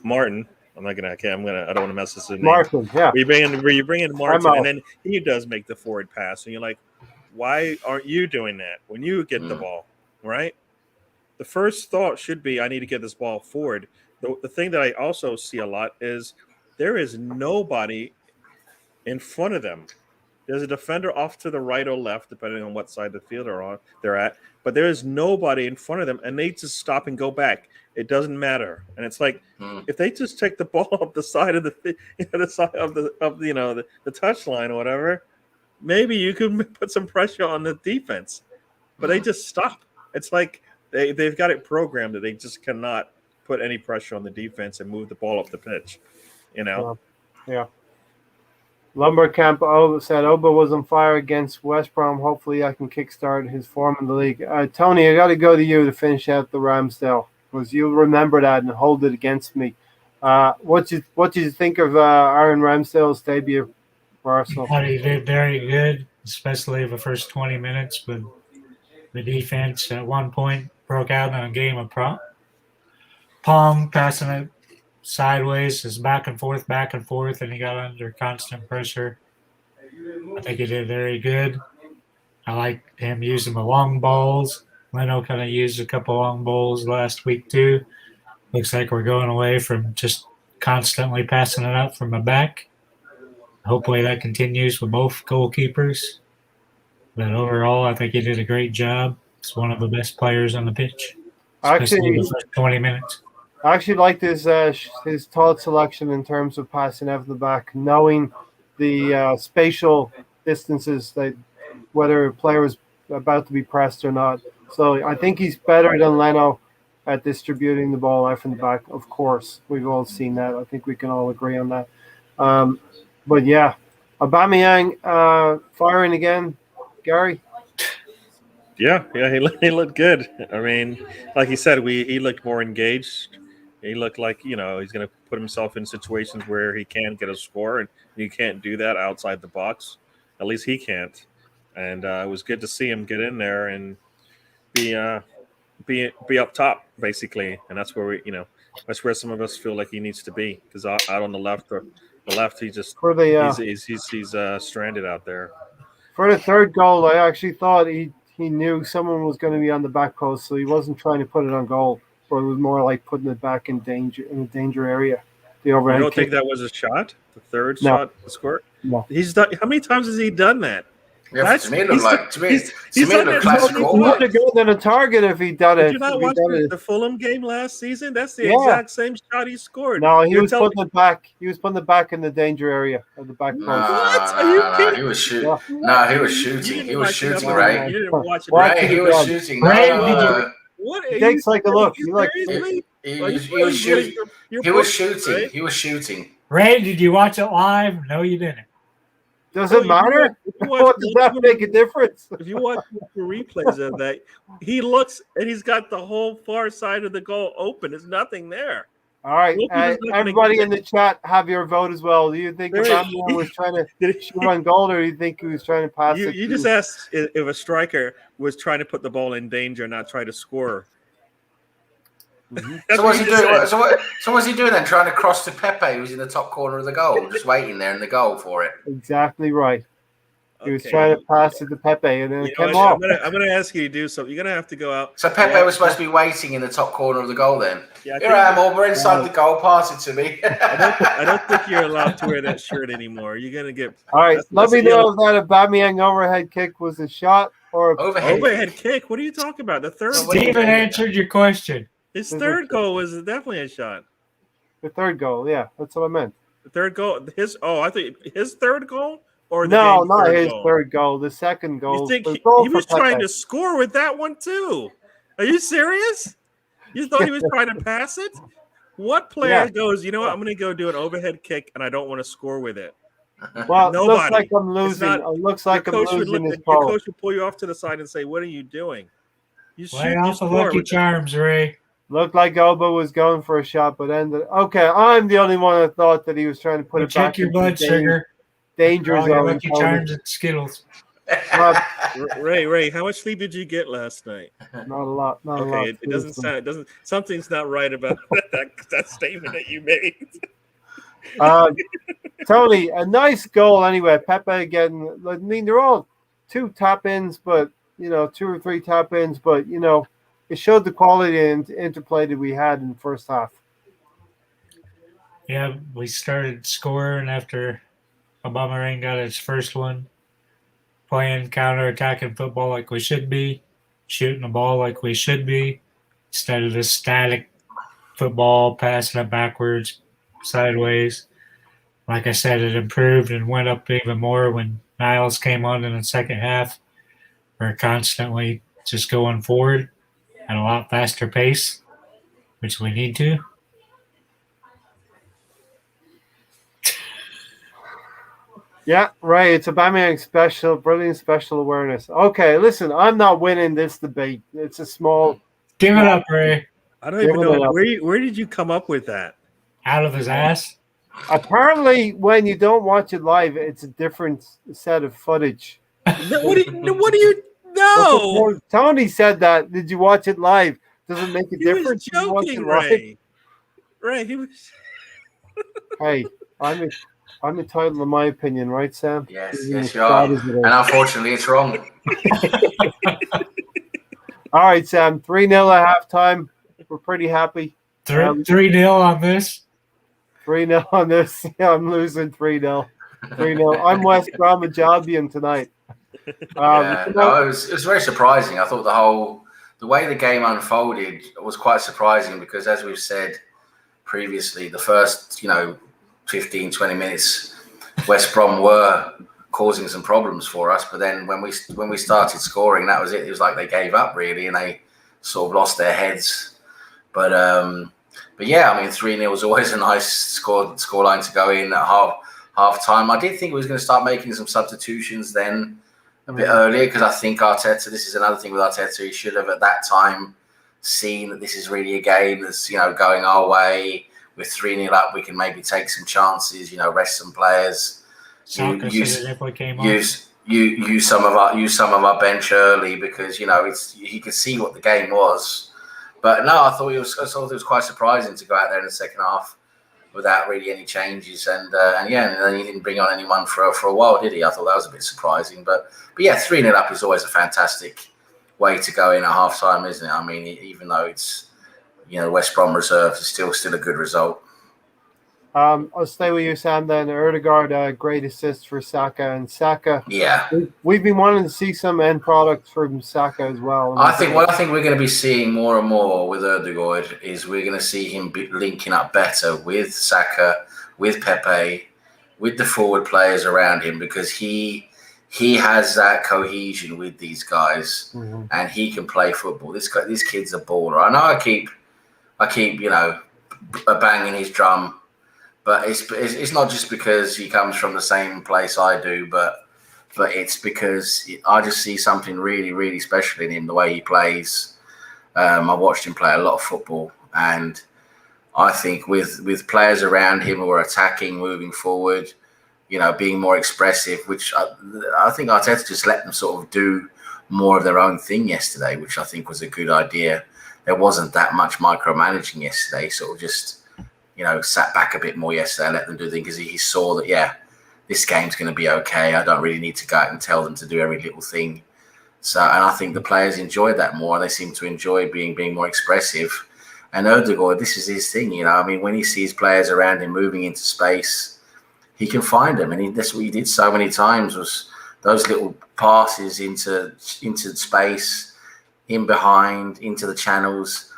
Martin, I don't want to mess this in. Martin, yeah. You bring in Martin, and then he does make the forward pass, and you're like, why aren't you doing that when you get the ball, right? The first thought should be, I need to get this ball forward. The thing that I also see a lot is there is nobody in front of them. There's a defender off to the right or left, depending on what side of the field they're at. But there is nobody in front of them, and they just stop and go back. It doesn't matter. And it's like if they just take the ball up the side of the side of the touchline or whatever, maybe you could put some pressure on the defense. But they just stop. It's like they've got it programmed that they just cannot put any pressure on the defense and move the ball up the pitch. Yeah. Lumbercamp said Oba was on fire against West Brom. Hopefully, I can kickstart his form in the league. Tony, I got to go to you to finish out the Ramsdale, because you'll remember that and hold it against me. What did you think of Aaron Ramsdale's debut for Arsenal? I thought he did very good, especially the first 20 minutes. But the defense at one point broke out in a game of pong, passing it sideways, just back and forth, and he got under constant pressure. I think he did very good. I like him using the long balls. Leno kind of used a couple long balls last week too. Looks like we're going away from just constantly passing it up from the back. Hopefully that continues with both goalkeepers. But overall, I think he did a great job. He's one of the best players on the pitch, especially the first 20 minutes. I actually liked his thought selection in terms of passing out of the back, knowing the spatial distances, that whether a player is about to be pressed or not. So I think he's better than Leno at distributing the ball out from the back. Of course, we've all seen that. I think we can all agree on that. But yeah, Aubameyang firing again, Gary. Yeah, he looked good. I mean, like you said, he looked more engaged. He looked like, he's going to put himself in situations where he can get a score, and you can't do that outside the box. At least he can't. And it was good to see him get in there and be up top, basically. And that's where that's where some of us feel like he needs to be, because out on the left, he's stranded out there. For the third goal, I actually thought he knew someone was going to be on the back post, so he wasn't trying to put it on goal. Or it was more like putting it back in the danger area. The overhead. You don't think that was a shot? The third shot scored? No. He's done. How many times has he done that? Yeah, to me it looked like classic goal. He would have gone on a target if he'd done it. Did you not watch the Fulham game last season? That's the exact same shot he scored. No, he was putting it back. He was putting it back in the danger area of the back post. What? Are you kidding? He was shooting. Yeah. No, he was shooting. He was shooting, Ray. You didn't watch it. Ray, he was shooting. What? He takes like a look. He was shooting. He was shooting. He was shooting. Ray, did you watch it live? No, you didn't. Does it matter? What does that make a difference? If you watch the replays of that, he looks and he's got the whole far side of the goal open. There's nothing there. All right, everybody in the chat, have your vote as well. Do you think Aubameyang was trying to shoot on goal, or do you think he was trying to pass it? You just asked if a striker was trying to put the ball in danger, not try to score. Mm-hmm. So what's he doing? So what's he doing then? Trying to cross to Pepe, who's in the top corner of the goal, just waiting there in the goal for it. Exactly right. He was trying to pass it to Pepe, and then it came off. I'm going to ask you to do something. You're going to have to go out. So Pepe was supposed to be waiting in the top corner of the goal then? Yeah, here I am, over inside the goal, pass it to me. I don't think you're allowed to wear that shirt anymore. You're going to get... All right, let me know if that Aubameyang overhead kick was a shot or overhead kick. What are you talking about? The third goal. Steven answered your question. His third goal was definitely a shot. The third goal, yeah, that's what I meant. The third goal, I thought his third goal, or no, not his third goal. The second goal. You think he was trying to score with that one too? Are you serious? You thought he was trying to pass it? What player goes, you know what? I'm going to go do an overhead kick, and I don't want to score with it. Well, it looks like I'm losing. It looks like I'm losing his ball. Your coach would pull you off to the side and say, "What are you doing? You shoot off the Lucky Charms, Ray." Looked like Oba was going for a shot, but ended. Okay, I'm the only one that thought that he was trying to put it back. Check your blood sugar. Danger zone. Lucky Charms and Skittles. Ray, how much sleep did you get last night? Not a lot. Not a lot. It doesn't sound. It doesn't. Something's not right about that statement that you made. Tony, a nice goal anyway. Pepe again. I mean, they're all two tap ins, but 2 or 3 tap ins, but it showed the quality and interplay that we had in the first half. Yeah, we started scoring after Aubameyang got his first one. playing counter-attacking football like we should be, shooting the ball like we should be, instead of this static football, passing it backwards, sideways. Like I said, it improved and went up even more when Niles came on in the second half. We're constantly just going forward at a lot faster pace, which we need to. Yeah, right. It's Aubameyang's special, brilliant special awareness. Okay, listen, I'm not winning this debate. It's a small. Give it up, Ray. I don't even know where did you come up with that? Out of his ass. Apparently, when you don't watch it live, it's a different set of footage. What do you know? Tony said that. Did you watch it live? Does it make a difference? He was joking, Ray. Ray, he was. Hey, I'm entitled to my opinion, right, Sam? Yes, you are. And unfortunately, it's wrong. All right, Sam. 3-0 at halftime. We're pretty happy. 3-0 on this. 3-0 on this. Yeah, I'm losing 3-0. 3-0. I'm West Bromwich Albion tonight. It was very surprising. I thought the way the game unfolded was quite surprising because, as we've said previously, the first 15, 20 minutes, West Brom were causing some problems for us. But then when we started scoring, that was it. It was like they gave up really, and they sort of lost their heads. But yeah, I mean, 3-0 was always a nice scoreline to go in at half time. I did think we was going to start making some substitutions then a bit earlier because I think Arteta. This is another thing with Arteta. He should have at that time seen that this is really a game that's going our way. We're 3-0 up. We can maybe take some chances. Rest some players. Use some of our bench early because he could see what the game was. But no, I thought it was quite surprising to go out there in the second half without really any changes. And then he didn't bring on anyone for a while, did he? I thought that was a bit surprising. But yeah, 3-0 up is always a fantastic way to go in at half time, isn't it? I mean, even though it's West Brom reserves, it's still a good result. I'll stay with you, Sam. Then Ødegaard, great assist for Saka, and Saka. Yeah, we've been wanting to see some end product from Saka as well. I think what we're going to be seeing more and more with Ødegaard is we're going to see him linking up better with Saka, with Pepe, with the forward players around him because he has that cohesion with these guys, and he can play football. This kid's a baller. I know I keep banging his drum. But it's not just because he comes from the same place I do, but it's because I just see something really, really special in him, the way he plays. I watched him play a lot of football, and I think with players around him who are attacking, moving forward, being more expressive, which I think Arteta just let them sort of do more of their own thing yesterday, which I think was a good idea. There wasn't that much micromanaging yesterday, sort of just sat back a bit more yesterday, let them do things because he saw that, this game's going to be okay. I don't really need to go out and tell them to do every little thing. So, and I think the players enjoyed that more. They seem to enjoy being more expressive. And Ødegaard, this is his thing, I mean, when he sees players around him moving into space, he can find them. And that's what he did so many times was those little passes into space, in behind, into the channels.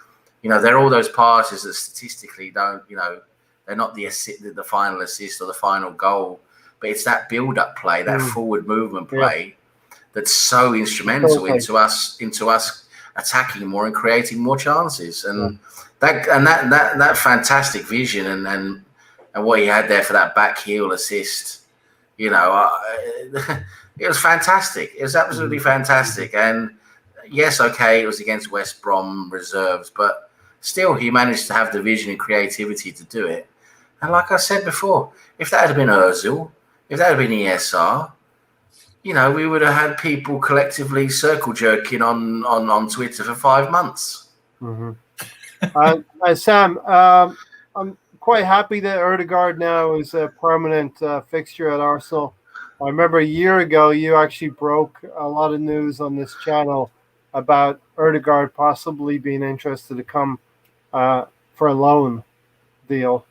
They're all those passes that statistically don't, they're not the final assist or the final goal, but it's that build-up play, that forward movement play that's so instrumental into us attacking more and creating more chances. And that fantastic vision and what he had there for that back heel assist, it was fantastic. It was absolutely fantastic. And yes, okay, it was against West Brom reserves, but still, he managed to have the vision and creativity to do it. And like I said before, if that had been Ozil, if that had been ESR, we would have had people collectively circle jerking on Twitter for 5 months. Sam, I'm quite happy that Ødegaard now is a permanent fixture at Arsenal. I remember a year ago, you actually broke a lot of news on this channel about Ødegaard possibly being interested to come for a loan deal.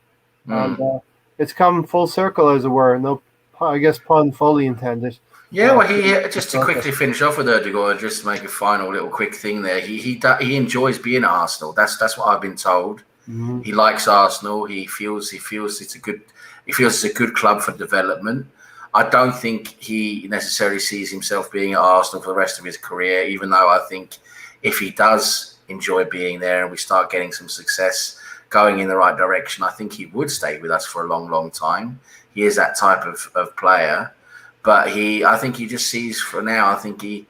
And it's come full circle, as it were. I guess pun fully intended. Yeah, well, he just to quickly finish off with Ødegaard, just to make a final little quick thing there. He enjoys being at Arsenal. That's what I've been told. Mm-hmm. He likes Arsenal. He feels it's a good club for development. I don't think he necessarily sees himself being at Arsenal for the rest of his career, even though I think if he does enjoy being there and we start getting some success going in the right direction, I think he would stay with us for a long, long time. He is that type of player. But I think he just sees for now. I think he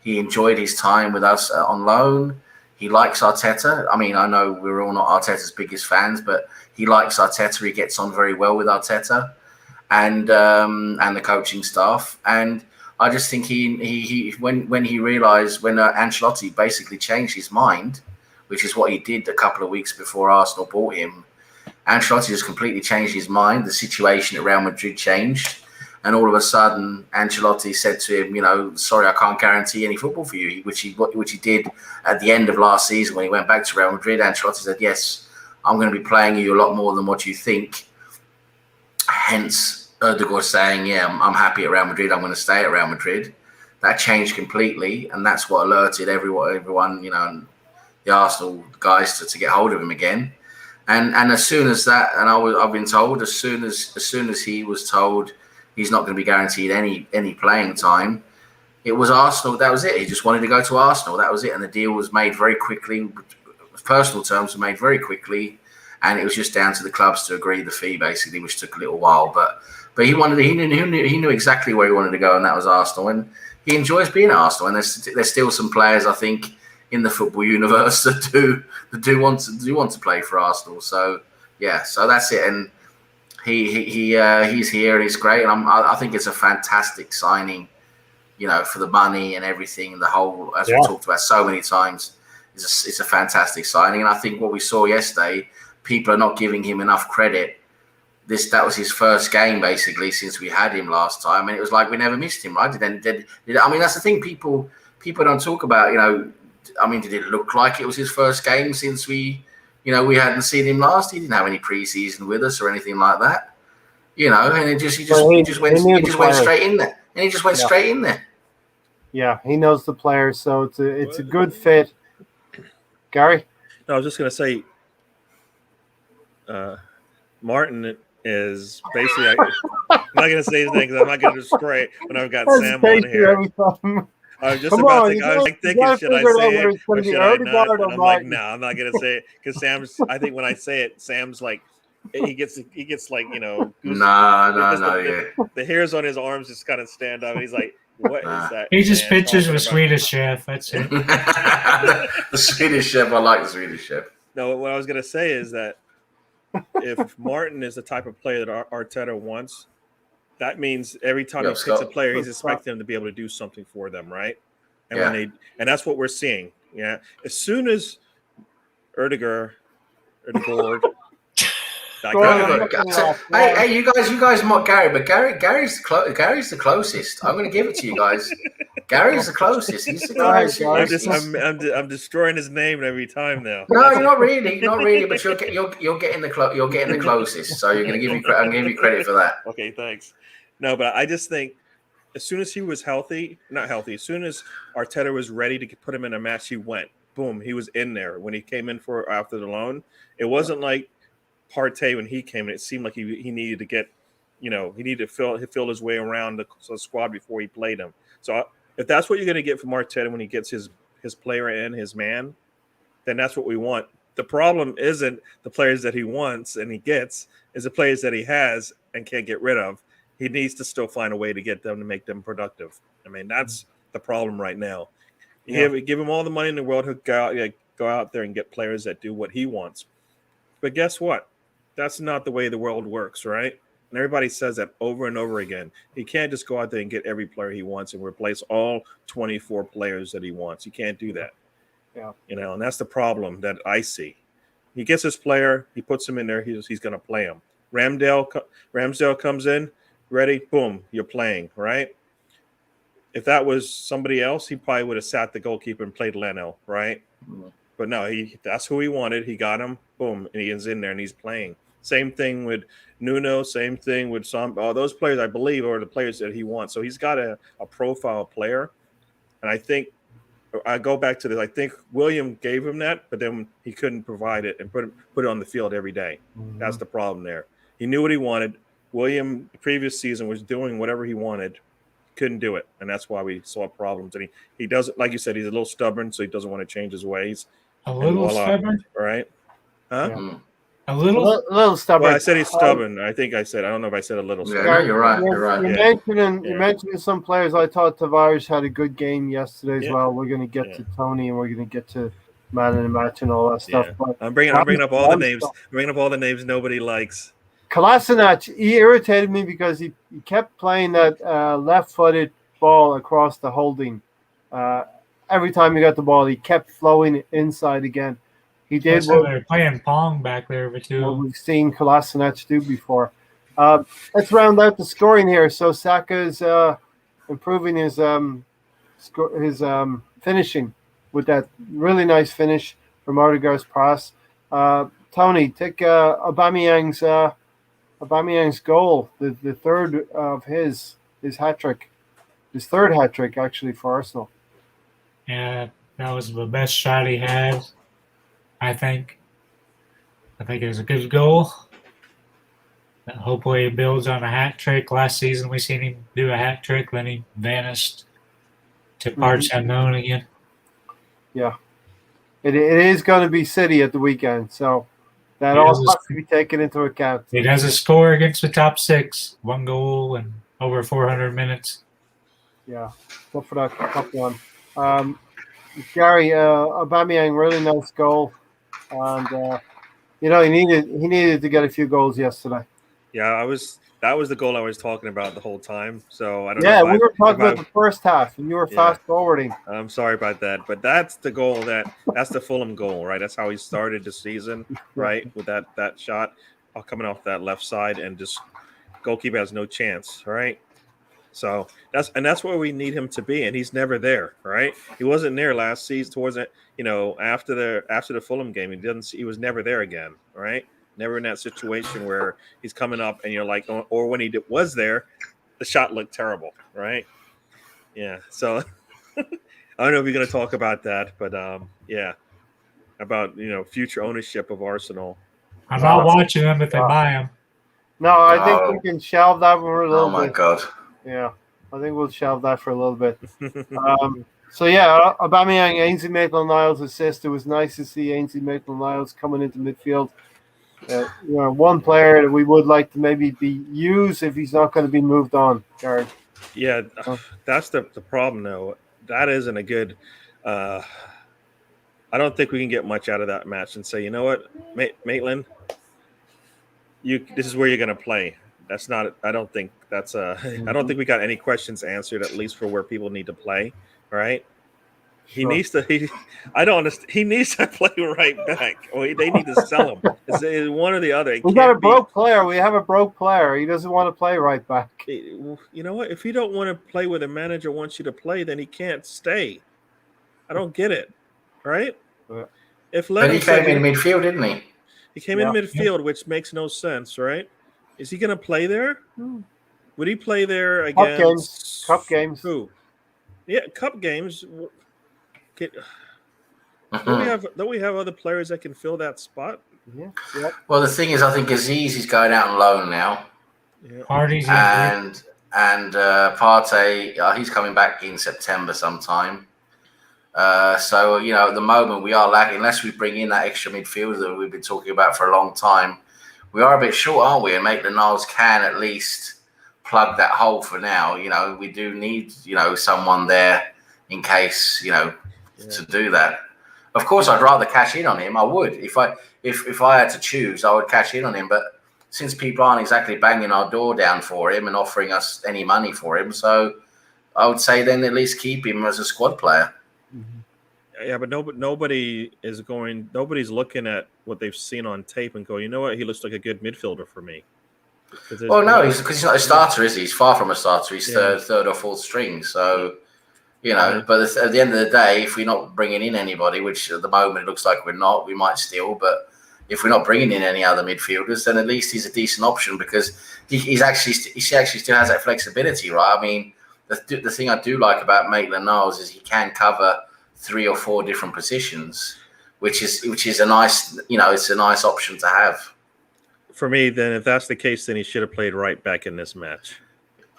enjoyed his time with us on loan. He likes Arteta. I mean, I know we're all not Arteta's biggest fans, but he likes Arteta. He gets on very well with Arteta and the coaching staff. And I just think when he realised when Ancelotti basically changed his mind, which is what he did a couple of weeks before Arsenal bought him. Ancelotti just completely changed his mind. The situation at Real Madrid changed. And all of a sudden, Ancelotti said to him, sorry, I can't guarantee any football for you, which he did at the end of last season when he went back to Real Madrid. Ancelotti said, yes, I'm going to be playing you a lot more than what you think. Hence, Ødegaard saying, yeah, I'm happy at Real Madrid. I'm going to stay at Real Madrid. That changed completely. And that's what alerted everyone, the Arsenal guys to get hold of him again. And as soon as that, and I've been told, as soon as he was told he's not going to be guaranteed any playing time, it was Arsenal. That was it. He just wanted to go to Arsenal. That was it. And the deal was made very quickly. Personal terms were made very quickly, and it was just down to the clubs to agree the fee, basically, which took a little while. But he knew exactly where he wanted to go, and that was Arsenal. And he enjoys being at Arsenal. And there's still some players, I think, in the football universe that do want to play for Arsenal. So yeah, so that's it. And he's here and he's great. And I think it's a fantastic signing, for the money and everything. The whole, as we talked about so many times, it's a fantastic signing. And I think what we saw yesterday, people are not giving him enough credit. That was his first game basically since we had him last time, and it was like we never missed him, right? I mean, that's the thing. People don't talk about. I mean, did it look like it was his first game since we hadn't seen him last? He didn't have any preseason with us or anything like that, And he just went straight in there, and he just went straight in there. Yeah, he knows the players, so it's a good fit. Gary? No, I was just going to say, Martin is basically. I'm not going to say his name because I'm not going to destroy it when I've got Sam on here. I was just about to. I was thinking, should I say it or should I not? And I'm like, no, I'm not going to say it because Sam's. I think when I say it, Sam's like, he gets like No. The hairs on his arms just kind of stand up. And he's like, what is that? He just pictures with Swedish Chef. That's it. The Swedish Chef. I like the Swedish Chef. No, what I was going to say is that if Martin is the type of player that Arteta wants, that means every time he picks a player, he's expecting them to be able to do something for them, right? And and that's what we're seeing. Yeah, as soon as Ødegaard. Hey, you guys mock Gary, but Gary's the closest. I'm going to give it to you guys. Gary's the closest. He's the closest. I'm destroying his name every time now. No, you're not really, but you're getting the closest. So you're going to give you credit. I'm going to give you credit for that. Okay, thanks. No, but I just think as soon as he was as soon as Arteta was ready to put him in a match, he went. Boom, he was in there when he came in after the loan. It wasn't like Partey when he came in. It seemed like he needed to get, he needed to fill his way around the squad before he played him. So if that's what you're going to get from Arteta when he gets his player in, his man, then that's what we want. The problem isn't the players that he wants and he gets, is the players that he has and can't get rid of. He needs to still find a way to get them to make them productive. I mean, that's the problem right now. Give him all the money in the world. He'll go out there and get players that do what he wants. But guess what? That's not the way the world works, right? And everybody says that over and over again. He can't just go out there and get every player he wants and replace all 24 players that he wants. He can't do that. Yeah. And that's the problem that I see. He gets his player, he puts him in there, he's going to play him. Ramsdale comes in, ready, boom, you're playing, right? If that was somebody else, he probably would have sat the goalkeeper and played Leno, right? Mm-hmm. But no, that's who he wanted. He got him, boom, and he is in there and he's playing. Same thing with Nuno. Same thing with all those players, I believe, are the players that he wants. So he's got a profile player. And I think I go back to this. I think William gave him that, but then he couldn't provide it and put it on the field every day. Mm-hmm. That's the problem there. He knew what he wanted. William, the previous season, was doing whatever he wanted. Couldn't do it, and that's why we saw problems. And he doesn't, like you said, he's a little stubborn, so he doesn't want to change his ways. A little stubborn, right? Huh? Yeah. A little stubborn. Well, I said he's stubborn. I don't know if I said a little stubborn. Yeah, you're right. You're right. You're mentioning some players. I thought Tavares had a good game yesterday as well. We're going to get to Tony, and we're going to get to man in the match and all that stuff. But I'm bringing up all the names. Bringing up all the names nobody likes. Kolasinac, he irritated me because he kept playing that left-footed ball across the holding. Every time he got the ball, he kept flowing inside again. He did. They're playing Pong back there, but too. What we've seen Kolasinac do before. Let's round out the scoring here. So Saka's improving his finishing with that really nice finish from Odegaard's pass. Tony, take Aubameyang's goal, the third of his hat trick, his third hat trick actually for Arsenal. Yeah, that was the best shot he had. I think it was a good goal. Hopefully, it builds on a hat trick. Last season, we seen him do a hat trick, then he vanished to parts unknown again. Yeah, it is going to be City at the weekend, so that all has to be taken into account. He does a score against the top six, 1 goal and over 400 minutes. Yeah, look for that top one. Gary, Aubameyang, really nice goal, and he needed to get a few goals yesterday. Yeah, that was the goal I was talking about the whole time. So I don't know. Yeah, we were talking about the first half, and you were fast forwarding. I'm sorry about that, but that's the goal. That's the Fulham goal, right? That's how he started the season, right? With that shot coming off that left side, and just goalkeeper has no chance, right? So that's where we need him to be, and he's never there, right? He wasn't there last season. Towards it, after the Fulham game, he was never there again, right? Never in that situation where he's coming up and you're like, or when he was there, the shot looked terrible, right? Yeah. So I don't know if you're going to talk about that, but about future ownership of Arsenal. I'm not watching them if they buy him. No, I think we can shelve that for a little bit. Oh my God. Yeah, I think we'll shelve that for a little bit. So yeah, Aubameyang, Ainsley Maitland-Niles assist. It was nice to see Ainsley Maitland-Niles coming into midfield. One player that we would like to maybe be used if he's not going to be moved on, Gary. Yeah, that's the problem, though. That isn't a good I don't think we can get much out of that match and say, you know what, Maitland, this is where you're going to play. That's not – I don't think that's I don't think we got any questions answered, at least for where people need to play, right? He needs to. I don't understand. He needs to play right back. Or they need to sell him. It's one or the other. We got a broke player. We have a broke player. He doesn't want to play right back. You know what? If you don't want to play where the manager wants you to play, then he can't stay. I don't get it, right? But he came in midfield, didn't he? He came in midfield, which makes no sense, right? Is he going to play there? Would he play there against Cup games? Who? Yeah, cup games. Don't we have other players that can fill that spot? Yeah. Well, the thing is, I think Aziz is going out on loan now. Yeah. Parties and Partey, he's coming back in September sometime. So at the moment we are lacking. Unless we bring in that extra midfielder that we've been talking about for a long time, we are a bit short, aren't we? And Maitland-Niles can at least plug that hole for now. We do need someone there in case to do that. Of course, I'd rather cash in on him. I would. If I had to choose, I would cash in on him. But since people aren't exactly banging our door down for him and offering us any money for him, so I would say then at least keep him as a squad player. Yeah, but nobody's looking at what they've seen on tape and go, you know what, he looks like a good midfielder for me. Well, no, because he's not a starter, is he? He's far from a starter. He's third or fourth string. So, but at the end of the day, if we're not bringing in anybody, which at the moment it looks like we're not, we might still. But if we're not bringing in any other midfielders, then at least he's a decent option because he actually still has that flexibility, right? I mean, the thing I do like about Maitland-Niles is he can cover 3 or 4 different positions, which is a nice, it's a nice option to have. For me, then, if that's the case, then he should have played right back in this match.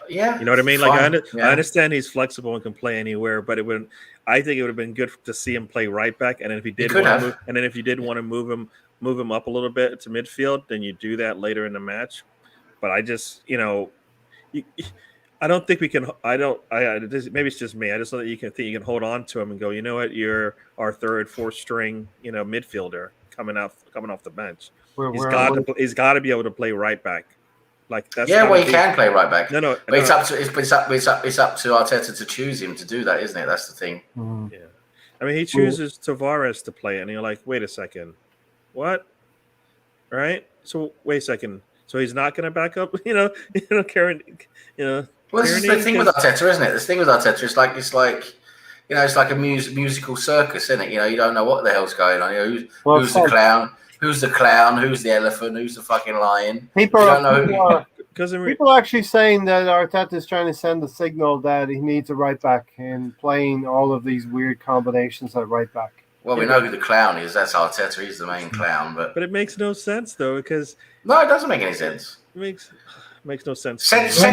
Yeah, you know what I mean. Fine. Like I understand he's flexible and can play anywhere, but I think it would have been good to see him play right back. And then if he did want to move him up a little bit to midfield, then you do that later in the match. But I just, I don't think we can. Maybe it's just me. I just don't think you can hold on to him and go, you know what, you're our 3rd, 4th string, midfielder coming off the bench. He's got to be able to play right back. Like that's he can play right back. No, but it's up to Arteta to choose him to do that, isn't it? That's the thing. Mm-hmm. Yeah, I mean, he chooses Tavares to play, and you're like, wait a second, what? Right? So wait a second. So he's not going to back up, Karen. Well, this is the thing with Arteta, isn't it? This thing with Arteta is like it's like a musical circus, isn't it? You don't know what the hell's going on. Who's the clown? Who's the clown? Who's the elephant? Who's the fucking lion? People are actually saying that Arteta is trying to send a signal that he needs a right back and playing all of these weird combinations at right back. Well, we know who the clown is. That's Arteta. He's the main clown. But it makes no sense though, because no, it doesn't make any sense. It makes no sense. At the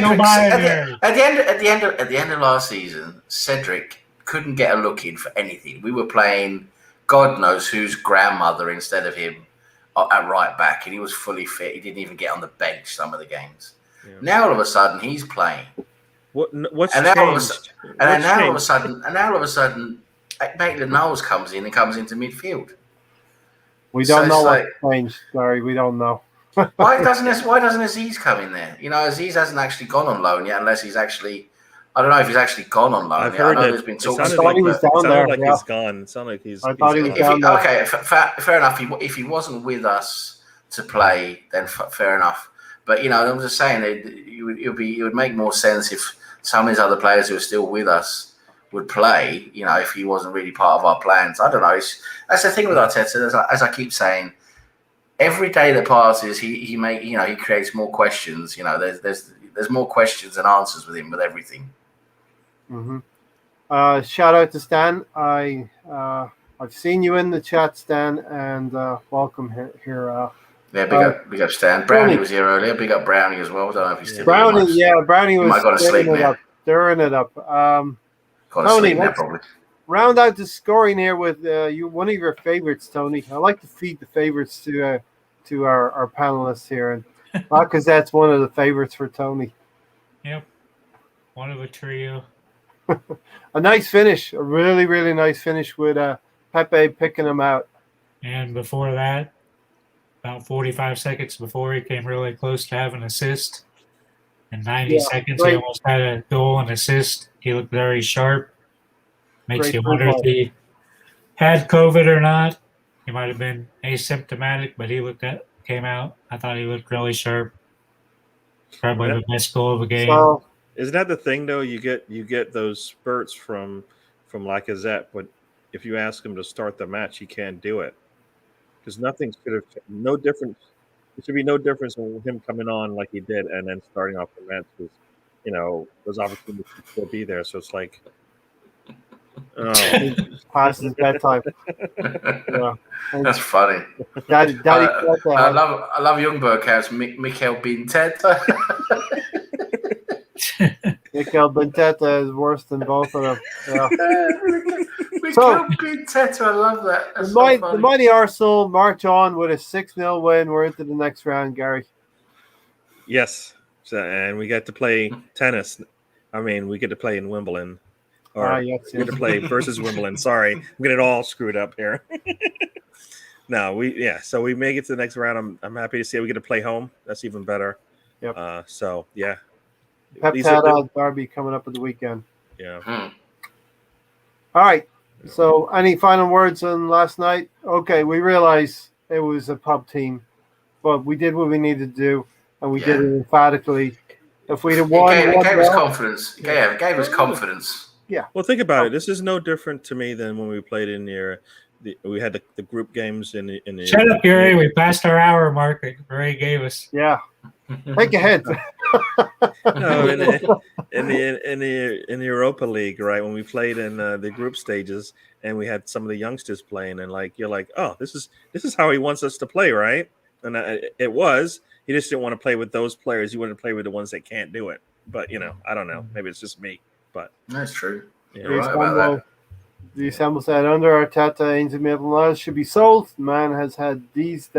end of last season, Cedric couldn't get a look in for anything. We were playing God knows whose grandmother instead of him at right back, and he was fully fit. He didn't even get on the bench some of the games. Yeah. Now all of a sudden he's playing. What's and changed? Now all of a sudden, Maitland-Niles comes in and comes into midfield. We don't know what's changed, Larry. We don't know. Why doesn't Aziz come in there? Aziz hasn't actually gone on loan yet, unless he's actually. I don't know if he's actually gone on loan. I've heard there's been talk. I thought he was down there. He's gone. It sounded like he's. I thought he was down there. Okay, fair enough. If he wasn't with us to play, then fair enough. But I'm just saying it would make more sense if some of these other players who are still with us would play. If he wasn't really part of our plans. I don't know. That's the thing with Arteta. As I keep saying, every day that passes, he creates more questions. There's more questions than answers with him with everything. Mm-hmm. Shout out to Stan. I've seen you in the chat, Stan, and welcome here. Big up Stan. Brownie was here earlier. Big up Brownie as well. I don't know if he's still Brownie. Yeah, Brownie was stirring it up. Tony, probably. Round out the scoring here with one of your favorites, Tony. I like to feed the favorites to our panelists here, and Lacazette's one of the favorites for Tony. Yep, one of a trio. A nice finish, a really, really nice finish with Pepe picking him out. And before that, about 45 seconds before, he came really close to having an assist. In 90 seconds, he almost had a goal and assist. He looked very sharp. Makes you wonder if he had COVID or not. He might have been asymptomatic, but came out. I thought he looked really sharp. Probably the best goal of the game. So, isn't that the thing though? You get those spurts from Lacazette, but if you ask him to start the match, he can't do it because no difference. There should be no difference in him coming on like he did and then starting off the match because those opportunities should still be there. So it's like. Past his bedtime. Yeah. That's funny. Daddy I love young Burkhouse, Mikel Binteta. Mikel Binteta is worse than both of them. Yeah. Mikel Binteta, I love that. The mighty Arsenal march on with a 6-0 win. We're into the next round, Gary. Yes, and we get to play tennis. I mean, we get to play in Wimbledon. We're going to play versus Wimbledon. Sorry, I'm getting it all screwed up here. So we make it to the next round. I'm happy to see we get to play home. That's even better. Yep. Pep Derby coming up at the weekend. Yeah. All right. So, any final words on last night? Okay, we realize it was a pub team, but we did what we needed to do, and we did it emphatically. If we'd have won, it gave us confidence. Yeah, it gave us confidence. Yeah. Well, think about it. This is no different to me than when we played in we had the group games in the. Shut up, Gary. We passed our hour mark that Ray gave us. Yeah. Take a hit. No, in the Europa League, right? When we played in the group stages, and we had some of the youngsters playing, and like you're like, oh, this is how he wants us to play, right? And it was. He just didn't want to play with those players. He wanted to play with the ones that can't do it. But I don't know. Maybe it's just me. But that's true. Yeah. You're right about that. The Assemble said under Arteta, Ainsley Maitland-Niles should be sold. The man has had these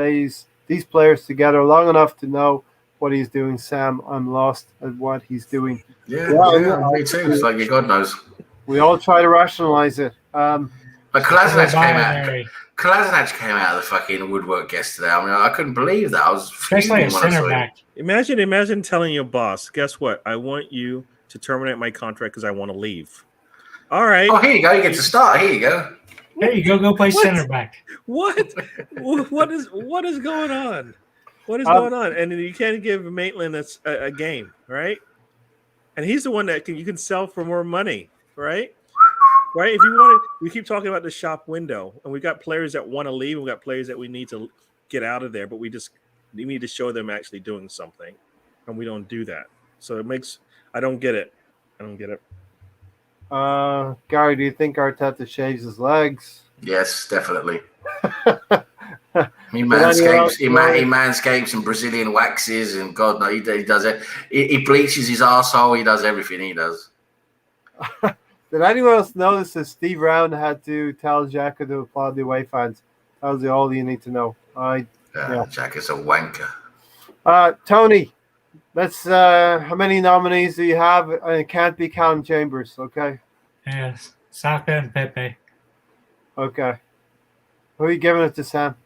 players together long enough to know what he's doing. Sam, I'm lost at what he's doing. Yeah, me too. It's like God knows. We all try to rationalize it. But Kolasinac came out of the fucking woodwork yesterday. I mean, I couldn't believe that. I was especially a center back. Imagine telling your boss, guess what? I want you to terminate my contract because I want to leave. All right. Oh, here you go. You get to start. Here you go. There you go. Go play center back. What? What is going on? What is going on? And you can't give Maitland a game, right? And he's the one that you can sell for more money, right? Right? If you want to, we keep talking about the shop window, and we got players that want to leave, and we got players that we need to get out of there, but we need to show them actually doing something, and we don't do that. So I don't get it. Gary, do you think Arteta shaves his legs? Yes, definitely. He manscapes and Brazilian waxes and God no, he does it. He bleaches his arsehole. He does everything he does. Did anyone else notice that Steve Round had to tell Xhaka to applaud the away fans? That was all you need to know. Xhaka's a wanker. Tony, let's. How many nominees do you have? It can't be Callum Chambers, okay? Yes, Saka and Pepe. Okay. Who are you giving it to, Sam?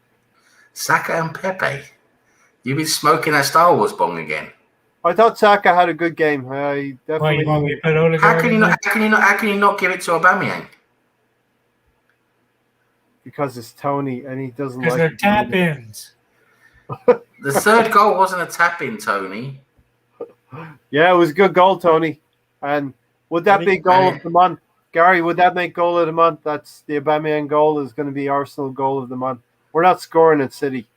Saka and Pepe. You've been smoking that Star Wars bong again. I thought Saka had a good game. I definitely. How can you not give it to Aubameyang? Because it's Tony and he doesn't like. Because they're tap-ins. The third goal wasn't a tap-in, Tony. Yeah, it was a good goal, Tony. And would that be goal of the month? Gary, would that make goal of the month? That's the Aubameyang goal is going to be Arsenal goal of the month. We're not scoring at City.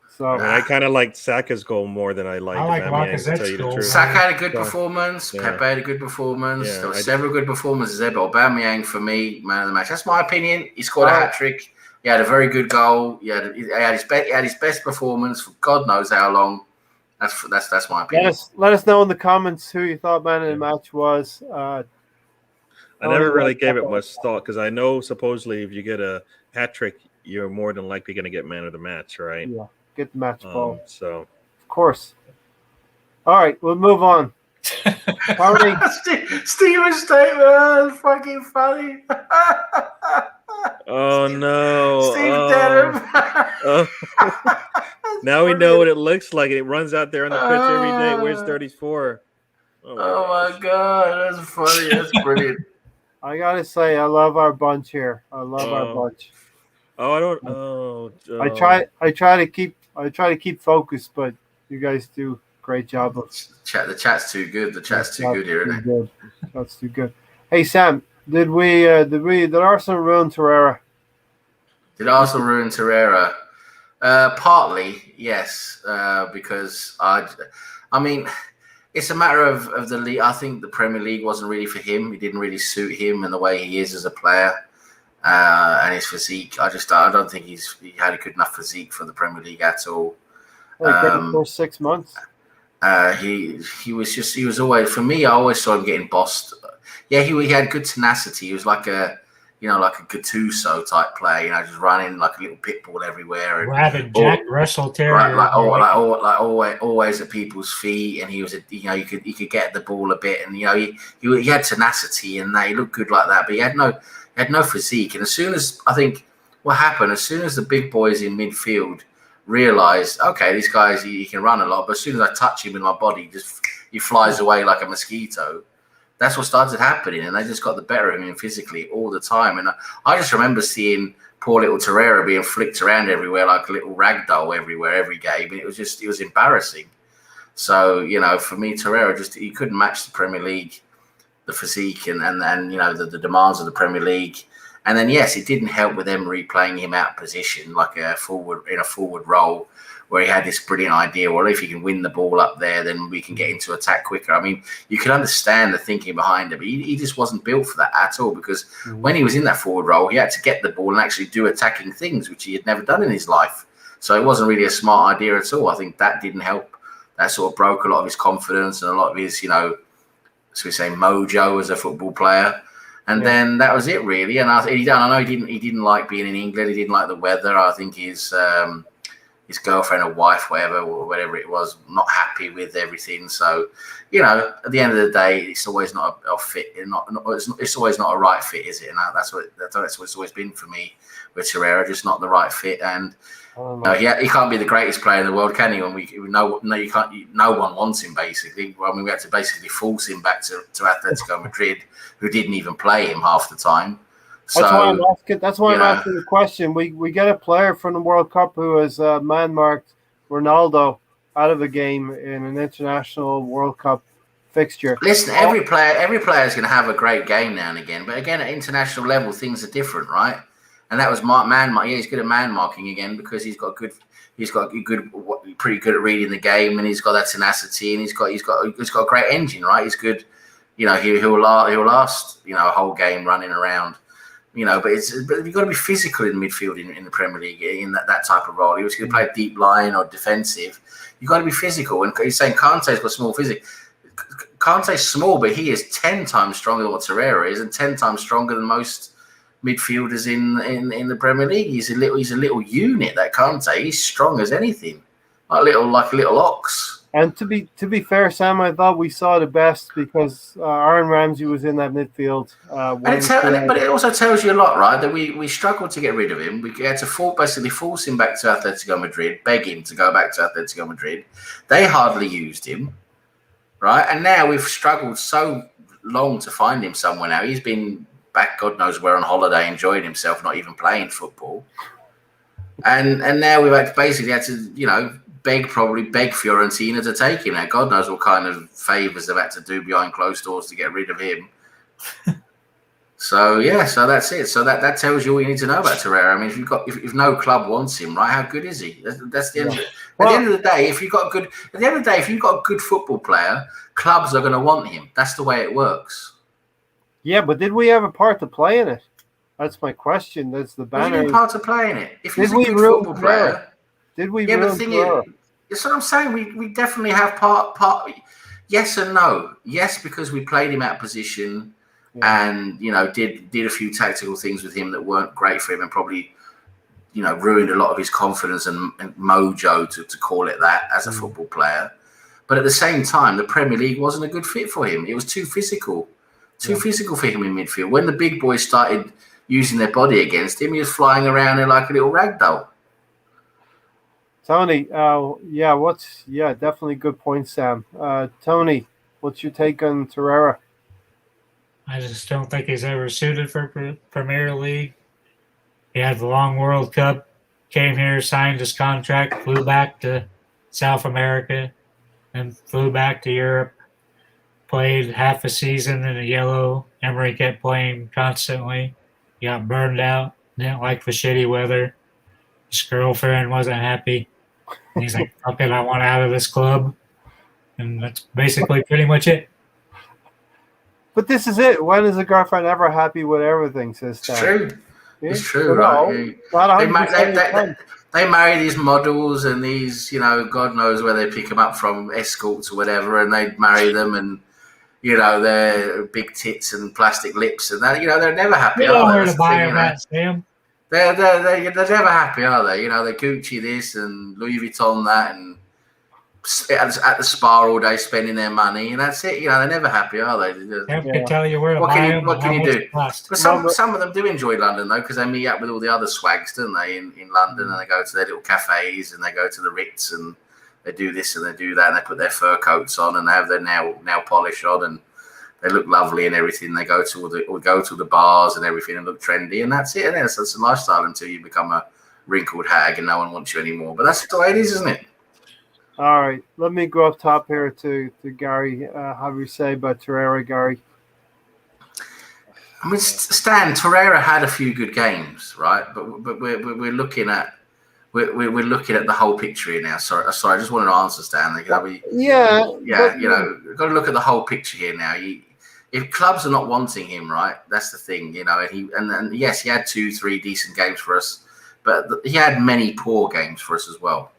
So I kind of like Saka's goal more than I like Aubameyang's, to tell you the truth. Saka had a good performance. Yeah. Pepe had a good performance. There were several good performances there, but Aubameyang, for me, man of the match. That's my opinion. He scored a hat-trick. He had a very good goal. He had his best performance for God knows how long. That's my opinion. Let us know in the comments who you thought man of the match was. I never really gave it much thought because I know supposedly if you get a hat trick, you're more than likely going to get man of the match, right? Yeah, get the match ball. So, of course. All right, we'll move on. Steven's statement, fucking funny. Oh no! Steve Denham. Now we know what it looks like. It runs out there on the pitch every day. Where's 34? Oh my god, that's funny. That's brilliant. I gotta say, I love our bunch here. I love our bunch. Oh, I don't. Oh, I try to keep focused, but you guys do a great job of. The chat's too good. The chat's too good here, isn't it? That's too good. Hey Sam, did Arsenal ruin Torreira? Did Arsenal ruin Torreira? Partly, yes, because I mean. It's a matter of the league. I think the Premier League wasn't really for him. It didn't really suit him and the way he is as a player and his physique. I don't think he had a good enough physique for the Premier League at all. For 6 months. He was always, for me, I always saw him getting bossed. Yeah, he had good tenacity. He was like a Gattuso type player, just running like a little pit bull everywhere. And Rabid Jack Russell Terrier. Always at people's feet, and he was he could get the ball a bit, and he had tenacity and that he looked good like that, but he had no physique. And as soon as the big boys in midfield realized, okay, this guy's he can run a lot, but as soon as I touch him in my body, he flies away like a mosquito. That's what started happening, and they just got the better of him physically all the time. And I just remember seeing poor little Torreira being flicked around everywhere like a little rag doll everywhere, every game, and it was embarrassing. So, for me, Torreira he couldn't match the Premier League, the physique and the demands of the Premier League. And then, yes, it didn't help with Emery playing him out of position, like a forward role, where he had this brilliant idea. Well, if you can win the ball up there, then we can get into attack quicker. I mean, you can understand the thinking behind it, but he just wasn't built for that at all, because when he was in that forward role, he had to get the ball and actually do attacking things, which he had never done in his life. So it wasn't really a smart idea at all. I think that didn't help. That sort of broke a lot of his confidence and a lot of his, so we say, mojo as a football player. And then that was it, really. And I know he didn't like being in England. He didn't like the weather. I think his girlfriend or wife, whatever it was, not happy with everything. So, at the end of the day, it's always not a fit. It's always not a right fit, is it? And that's what it's always been for me with Torreira, just not the right fit. And he can't be the greatest player in the world, can he? When you can't. No one wants him, basically. I mean, we had to basically force him back to Atletico Madrid, who didn't even play him half the time. So, that's why I'm asking the question. We get a player from the World Cup who has man-marked Ronaldo out of a game in an international World Cup fixture. Listen, every player is going to have a great game now and again, but again, at international level, things are different, right? And that was man mark. Yeah, he's good at man marking again because he's pretty good at reading the game, and he's got that tenacity, and he's got a great engine, right? He's good. He'll last a whole game running around. But you've got to be physical in midfield in the Premier League in that type of role. He was going to play deep line or defensive. You've got to be physical. And he's saying Kante's got small physique. Kante's small, but he is 10 times stronger than what Torreira is, and 10 times stronger than most midfielders in the Premier League. He's a little unit, that Kante. He's strong as anything, like a little ox. And to be fair, Sam, I thought we saw the best because Aaron Ramsey was in that midfield. But it also tells you a lot, right? That we struggled to get rid of him. We had to basically force him back to Atletico Madrid, beg him to go back to Atletico Madrid. They hardly used him, right? And now we've struggled so long to find him somewhere now. He's been back, God knows where, on holiday, enjoying himself, not even playing football. And now we've basically had to, beg Fiorentina to take him. Now, God knows what kind of favours they've had to do behind closed doors to get rid of him. So that's it. So that tells you all you need to know about Torreira. I mean, if no club wants him, right? How good is he? That's the end of it. At the end of the day, if you've got a good football player, clubs are going to want him. That's the way it works. Yeah, but did we have a part to play in it? That's my question. That's the banner. We had a part to play in it. If he's a good football player, did we? Yeah, but the thing is, that's what I'm saying. We definitely have part. Yes and no. Yes, because we played him out of position, and did a few tactical things with him that weren't great for him, and probably ruined a lot of his confidence and mojo, to call it that, as a football player. But at the same time, the Premier League wasn't a good fit for him. It was too physical for him in midfield. When the big boys started using their body against him, he was flying around there like a little rag doll. Tony, definitely good point, Sam. Tony, what's your take on Torreira? I just don't think he's ever suited for Premier League. He had the long World Cup, came here, signed his contract, flew back to South America, and flew back to Europe. Played half a season in the yellow. Emery kept playing constantly. He got burned out. Didn't like the shitty weather. His girlfriend wasn't happy. And he's like, fuck it, I want out of this club. And that's basically pretty much it. But this is it. When is a girlfriend ever happy with everything, says Stan? True. Yeah? It's true, right? They marry these models and these, God knows where they pick them up from, escorts or whatever, and they marry them, and they're big tits and plastic lips, and that, they're never happy. You know where to buy them at, Sam. They're never happy, are they? They Gucci this and Louis Vuitton that, and at the spa all day spending their money, and that's it. They're never happy, are they? I can tell you where to buy them. What can you do? But some of them do enjoy London though, because they meet up with all the other swags, don't they? In London, and they go to their little cafes, and they go to the Ritz, and they do this and they do that, and they put their fur coats on, and they have their nail polish on, and they look lovely and everything. They go to the bars and everything and look trendy, and that's it. And that's a lifestyle until you become a wrinkled hag and no one wants you anymore. But that's the way it is, isn't it? All right, let me go up top here to Gary. How do you say about Torreira, Gary? I mean, Stan, Torreira had a few good games, right? But we're looking at we're looking at the whole picture here now. Sorry, I just wanted to answer Stan. Got to look at the whole picture here now. If clubs are not wanting him, right? That's the thing, And yes, he had 2-3 decent games for us, but he had many poor games for us as well.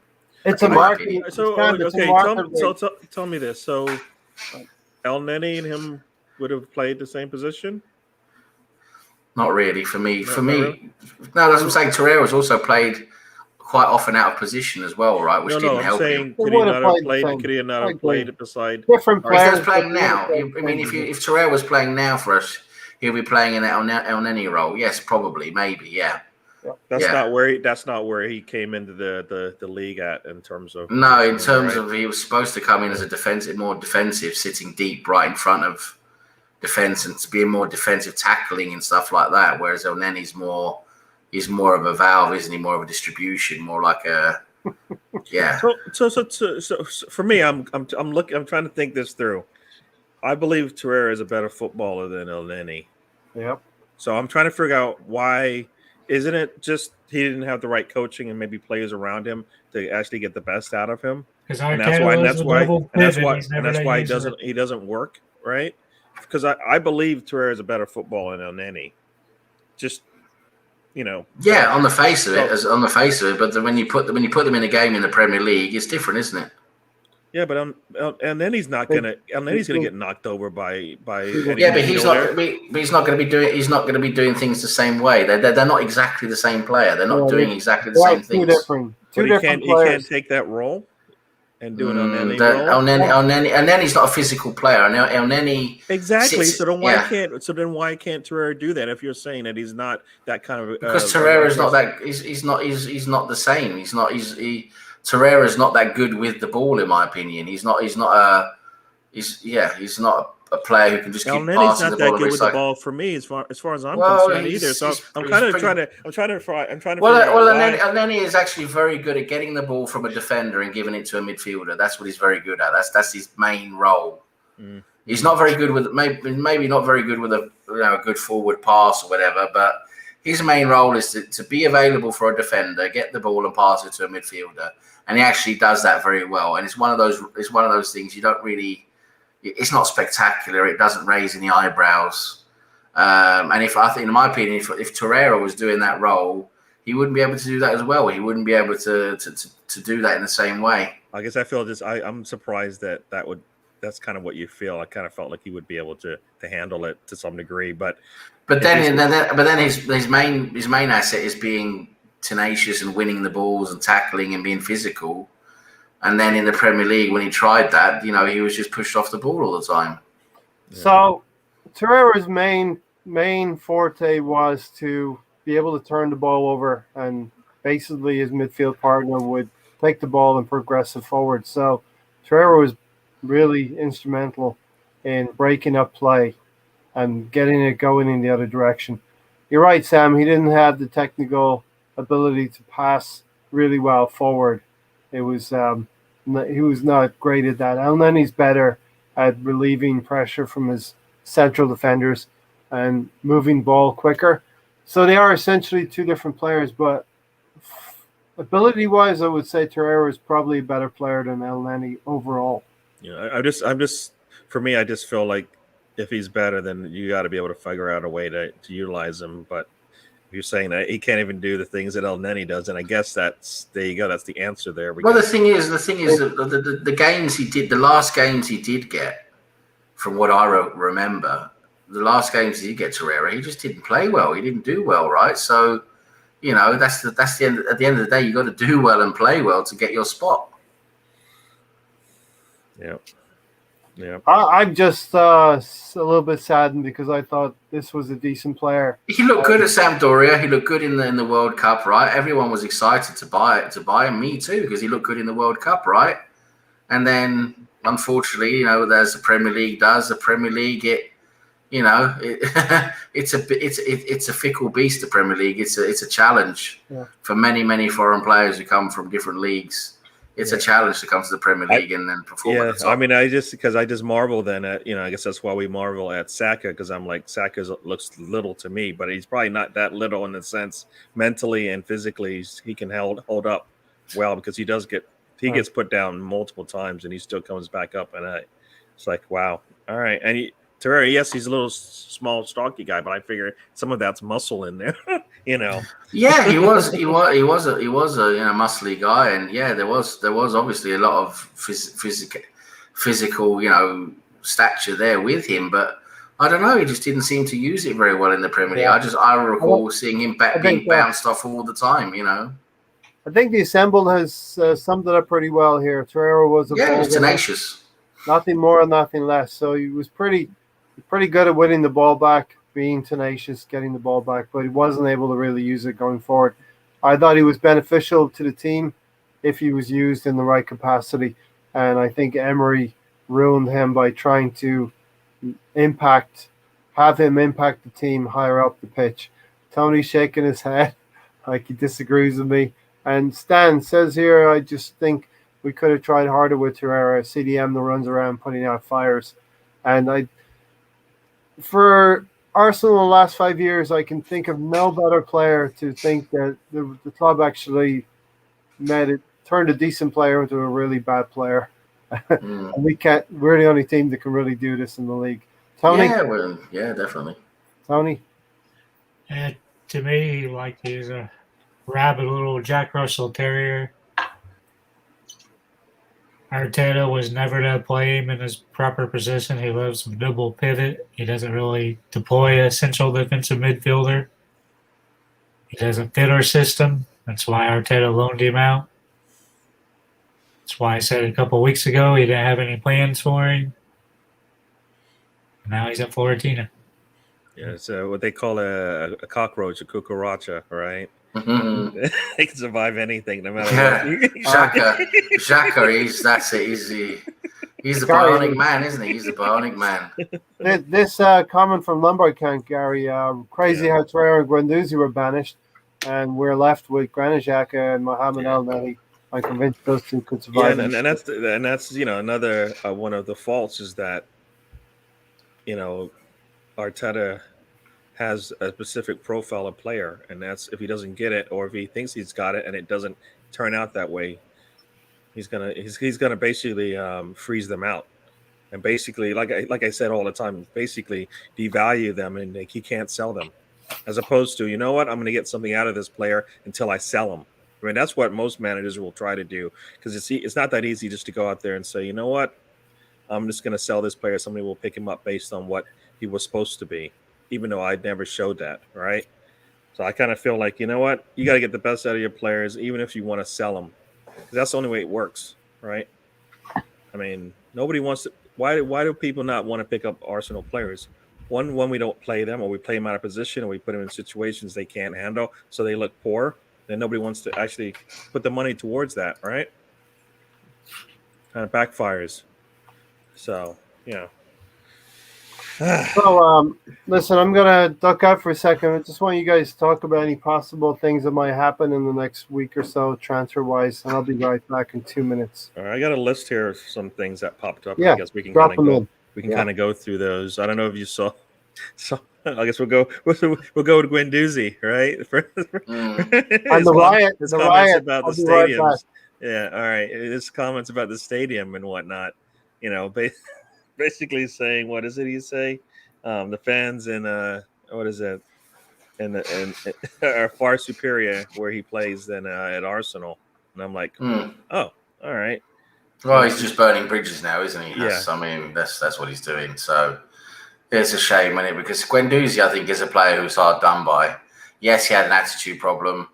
It's a market. So tell me this. So El Neni and him would have played the same position? Not really for me. No, that's what I'm saying. Torreira's also played quite often out of position as well, right? Which didn't help him. Could he not have played beside different players? He's playing now. I mean, if Torreira was playing now for us, he'll be playing in El Neni role. Yes, probably, maybe, yeah. That's not where he came into the league at in terms of. No, in terms of he was supposed to come in as a more defensive, sitting deep right in front of defense and to be more defensive tackling and stuff like that. Whereas El Neni's he's more of a valve, isn't he? More of a distribution, more like a So for me, I'm trying to think this through. I believe Torreira is a better footballer than El Neni. Yep. So I'm trying to figure out why. Isn't it just he didn't have the right coaching and maybe players around him to actually get the best out of him? And that's why he doesn't work, right? Because I believe Torreira is a better footballer than El Neni. Just on the face of it, but when you put them in a game in the Premier League, it's different, isn't it? Yeah, but and then he's gonna get knocked over by. Yeah, but he's not going to be doing things the same way. They're not exactly the same player. They're not doing exactly the same things. Two different players. He can't take that role and do an El Neni role. El Neni's not a physical player. El Neni exactly. So then why can't Torreira do that? If you're saying that he's not that kind of because Torreira is not that. He's not the same. Torreira's not that good with the ball, in my opinion. He's not a player who can just keep passing the ball. He's not that good with the ball for me, as far as I'm concerned either. So I'm trying to. El Neni is actually very good at getting the ball from a defender and giving it to a midfielder. That's what he's very good at. That's his main role. Mm. He's not very good with maybe not very good with a good forward pass or whatever, but his main role is to be available for a defender, get the ball and pass it to a midfielder, and he actually does that very well. And it's one of those things you don't really. It's not spectacular. It doesn't raise any eyebrows. And in my opinion, if Torreira was doing that role, he wouldn't be able to do that as well. He wouldn't be able to do that in the same way. I guess I feel I'm surprised that's kind of what you feel. I kind of felt like he would be able to handle it to some degree, but then his main asset is being tenacious and winning the balls and tackling and being physical. And then in the Premier League, when he tried that, he was just pushed off the ball all the time. So Torreira's main forte was to be able to turn the ball over, and basically his midfield partner would take the ball and progress it forward. So Torreira was really instrumental in breaking up play and getting it going in the other direction. You're right, Sam. He didn't have the technical ability to pass really well forward. It was he was not great at that. And then he's better at relieving pressure from his central defenders and moving ball quicker. So they are essentially two different players, but ability-wise, I would say Torreira is probably a better player than El Neni overall. Yeah, I just feel like if he's better, then you got to be able to figure out a way to utilize him. But you're saying that he can't even do the things that El Neni does, and I guess there you go. That's the answer there. Well, the thing is, the games he did, the last games he did get, from what I remember, the last games he did get Torreira, he just didn't play well. He didn't do well, right? So, that's the end. At the end of the day, you got to do well and play well to get your spot. Yeah. Yeah, I'm just a little bit saddened because I thought this was a decent player. He looked good at Sampdoria. He looked good in the World Cup, right? Everyone was excited to buy him. Me too, because he looked good in the World Cup, right? And then, unfortunately, as the Premier League does, the Premier League it's a fickle beast. The Premier League, it's a challenge for many foreign players who come from different leagues. It's a challenge to come to the Premier League and then perform at the top. I mean, I just marvel then at, I guess that's why we marvel at Saka, because I'm like, Saka looks little to me, but he's probably not that little in the sense mentally and physically he can hold up well, because he gets put down multiple times and he still comes back up, and it's like, wow. All right. And Torreira, yes, he's a little small, stocky guy, but I figure some of that's muscle in there, Yeah, he was a muscly guy, and there was obviously a lot of physical stature there with him, but I don't know, he just didn't seem to use it very well in the Premier League. I recall seeing him being bounced off all the time. I think the assembled has summed it up pretty well here. Torreira was he was tenacious, nothing more and nothing less. So he was pretty good at winning the ball back, being tenacious, getting the ball back, but he wasn't able to really use it going forward. I thought he was beneficial to the team if he was used in the right capacity, and I think Emery ruined him by trying to have him impact the team higher up the pitch. Tony's shaking his head like he disagrees with me. And Stan says here, I just think we could have tried harder with Torreira, CDM that runs around putting out fires. And for Arsenal in the last 5 years, I can think of no better player to think that the club actually turned a decent player into a really bad player. And we're the only team that can really do this in the league. Tony? Yeah, definitely. Tony? To me, he's a rabid little Jack Russell Terrier. Arteta was never to play him in his proper position. He loves double pivot. He doesn't really deploy a central defensive midfielder. He doesn't fit our system. That's why Arteta loaned him out. That's why I said a couple of weeks ago he didn't have any plans for him. And now he's at Fiorentina. Yeah, it's what they call a cockroach, a cucaracha, right? Mm-hmm. They can survive anything, no matter what. Xhaka, he's the bionic man, isn't he? He's the bionic man. This comment from Lombard Camp, Gary. Crazy how Torreira and Guendouzi were banished, and we're left with Granit Xhaka and Mohamed El Neni. I'm convinced those two could survive. Yeah, and that's another one of the faults is that Arteta has a specific profile of player, and that's if he doesn't get it, or if he thinks he's got it and it doesn't turn out that way, he's gonna basically freeze them out, and basically, like I said all the time, basically devalue them, and he can't sell them, as opposed to I'm going to get something out of this player until I sell him. I mean, that's what most managers will try to do, because it's not that easy just to go out there and say, I'm just going to sell this player. Somebody will pick him up based on what he was supposed to be, even though I never showed that, right? So I kind of feel like, you got to get the best out of your players, even if you want to sell them. Because that's the only way it works, right? I mean, nobody wants to. Why do people not want to pick up Arsenal players? One, when we don't play them, or we play them out of position, or we put them in situations they can't handle, so they look poor, then nobody wants to actually put the money towards that, right? Kind of backfires. So, So, listen, I'm going to duck out for a second. I just want you guys to talk about any possible things that might happen in the next week or so, transfer-wise, and I'll be right back in 2 minutes. All right, I got a list here of some things that popped up. Yeah, I guess we can kind of go through those. I don't know if you saw. So I guess we'll go with Guendouzi, right? And the riot about the stadiums. Yeah, all right. His comments about the stadium and whatnot. Basically saying, what is it he say? The fans in what is it? And are far superior where he plays than at Arsenal. And I'm like, oh, all right. Well, he's just burning bridges now, isn't he? Yeah. I mean, that's what he's doing. So it's a shame, isn't it? Because Guendouzi, I think, is a player who's hard done by. Yes, he had an attitude problem.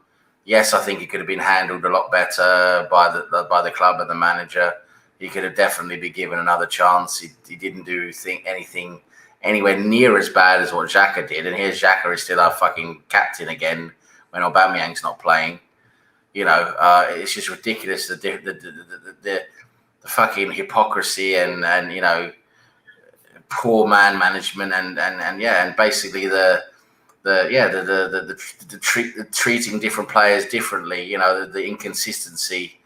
Yes, I think he could have been handled a lot better by the club and the manager. He could have definitely been given another chance. He didn't do anything anywhere near as bad as what Xhaka did. And here's Xhaka is still our fucking captain again when Aubameyang's not playing. It's just ridiculous the fucking hypocrisy and poor man management and basically the treating different players differently. The inconsistency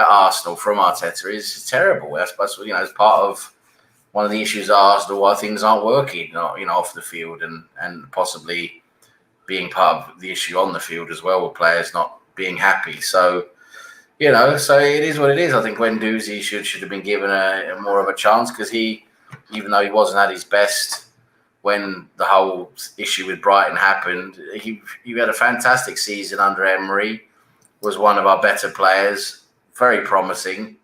at Arsenal from Arteta is terrible. That's as part of one of the issues at Arsenal why things aren't working, off the field and possibly being part of the issue on the field as well with players not being happy. So, so it is what it is. I think Guendouzi should have been given a more of a chance because even though he wasn't at his best when the whole issue with Brighton happened, he had a fantastic season under Emery, was one of our better players, very promising.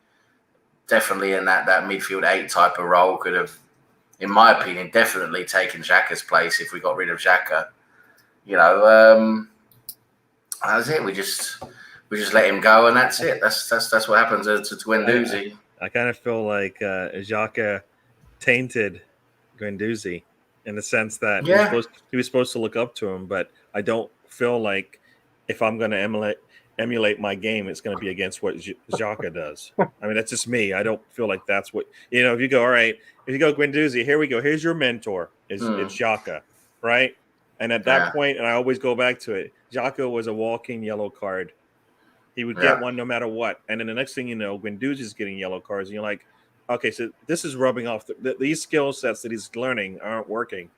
Definitely in that midfield 8 type of role, could have, in my opinion, definitely taken Xhaka's place if we got rid of Xhaka. That's it. We just let him go, and that's it. That's what happens to Guendouzi. I kind of feel like Xhaka tainted Guendouzi in the sense that he was supposed to look up to him, but I don't feel like if I'm going to emulate my game, it's going to be against what Xhaka does. I mean, that's just me. I don't feel like that's what if you go, all right, if you go Guendouzi, here we go. Here's your mentor. It's Xhaka, right? And at that point, and I always go back to it, Xhaka was a walking yellow card. He would get one no matter what. And then the next thing you know, Guendouzi's getting yellow cards, and you're like, okay, so this is rubbing off. These skill sets that he's learning aren't working.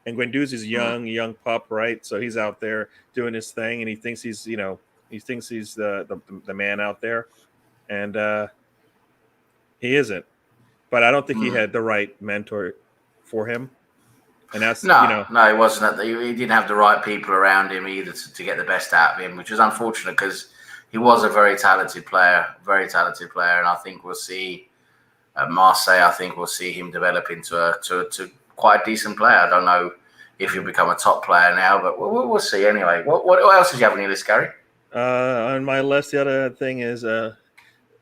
And Guendouzi's young pup, right? So he's out there doing his thing, and he thinks he's the man out there, and he isn't. But I don't think he had the right mentor for him, and that's no, he wasn't. He didn't have the right people around him either to get the best out of him, which was unfortunate because he was a very talented player, and I think we'll see at Marseille. I think we'll see him develop into to quite a decent player. I don't know if he'll become a top player now, but we'll see anyway. What else did you have on your list, Gary? On my list, the other thing is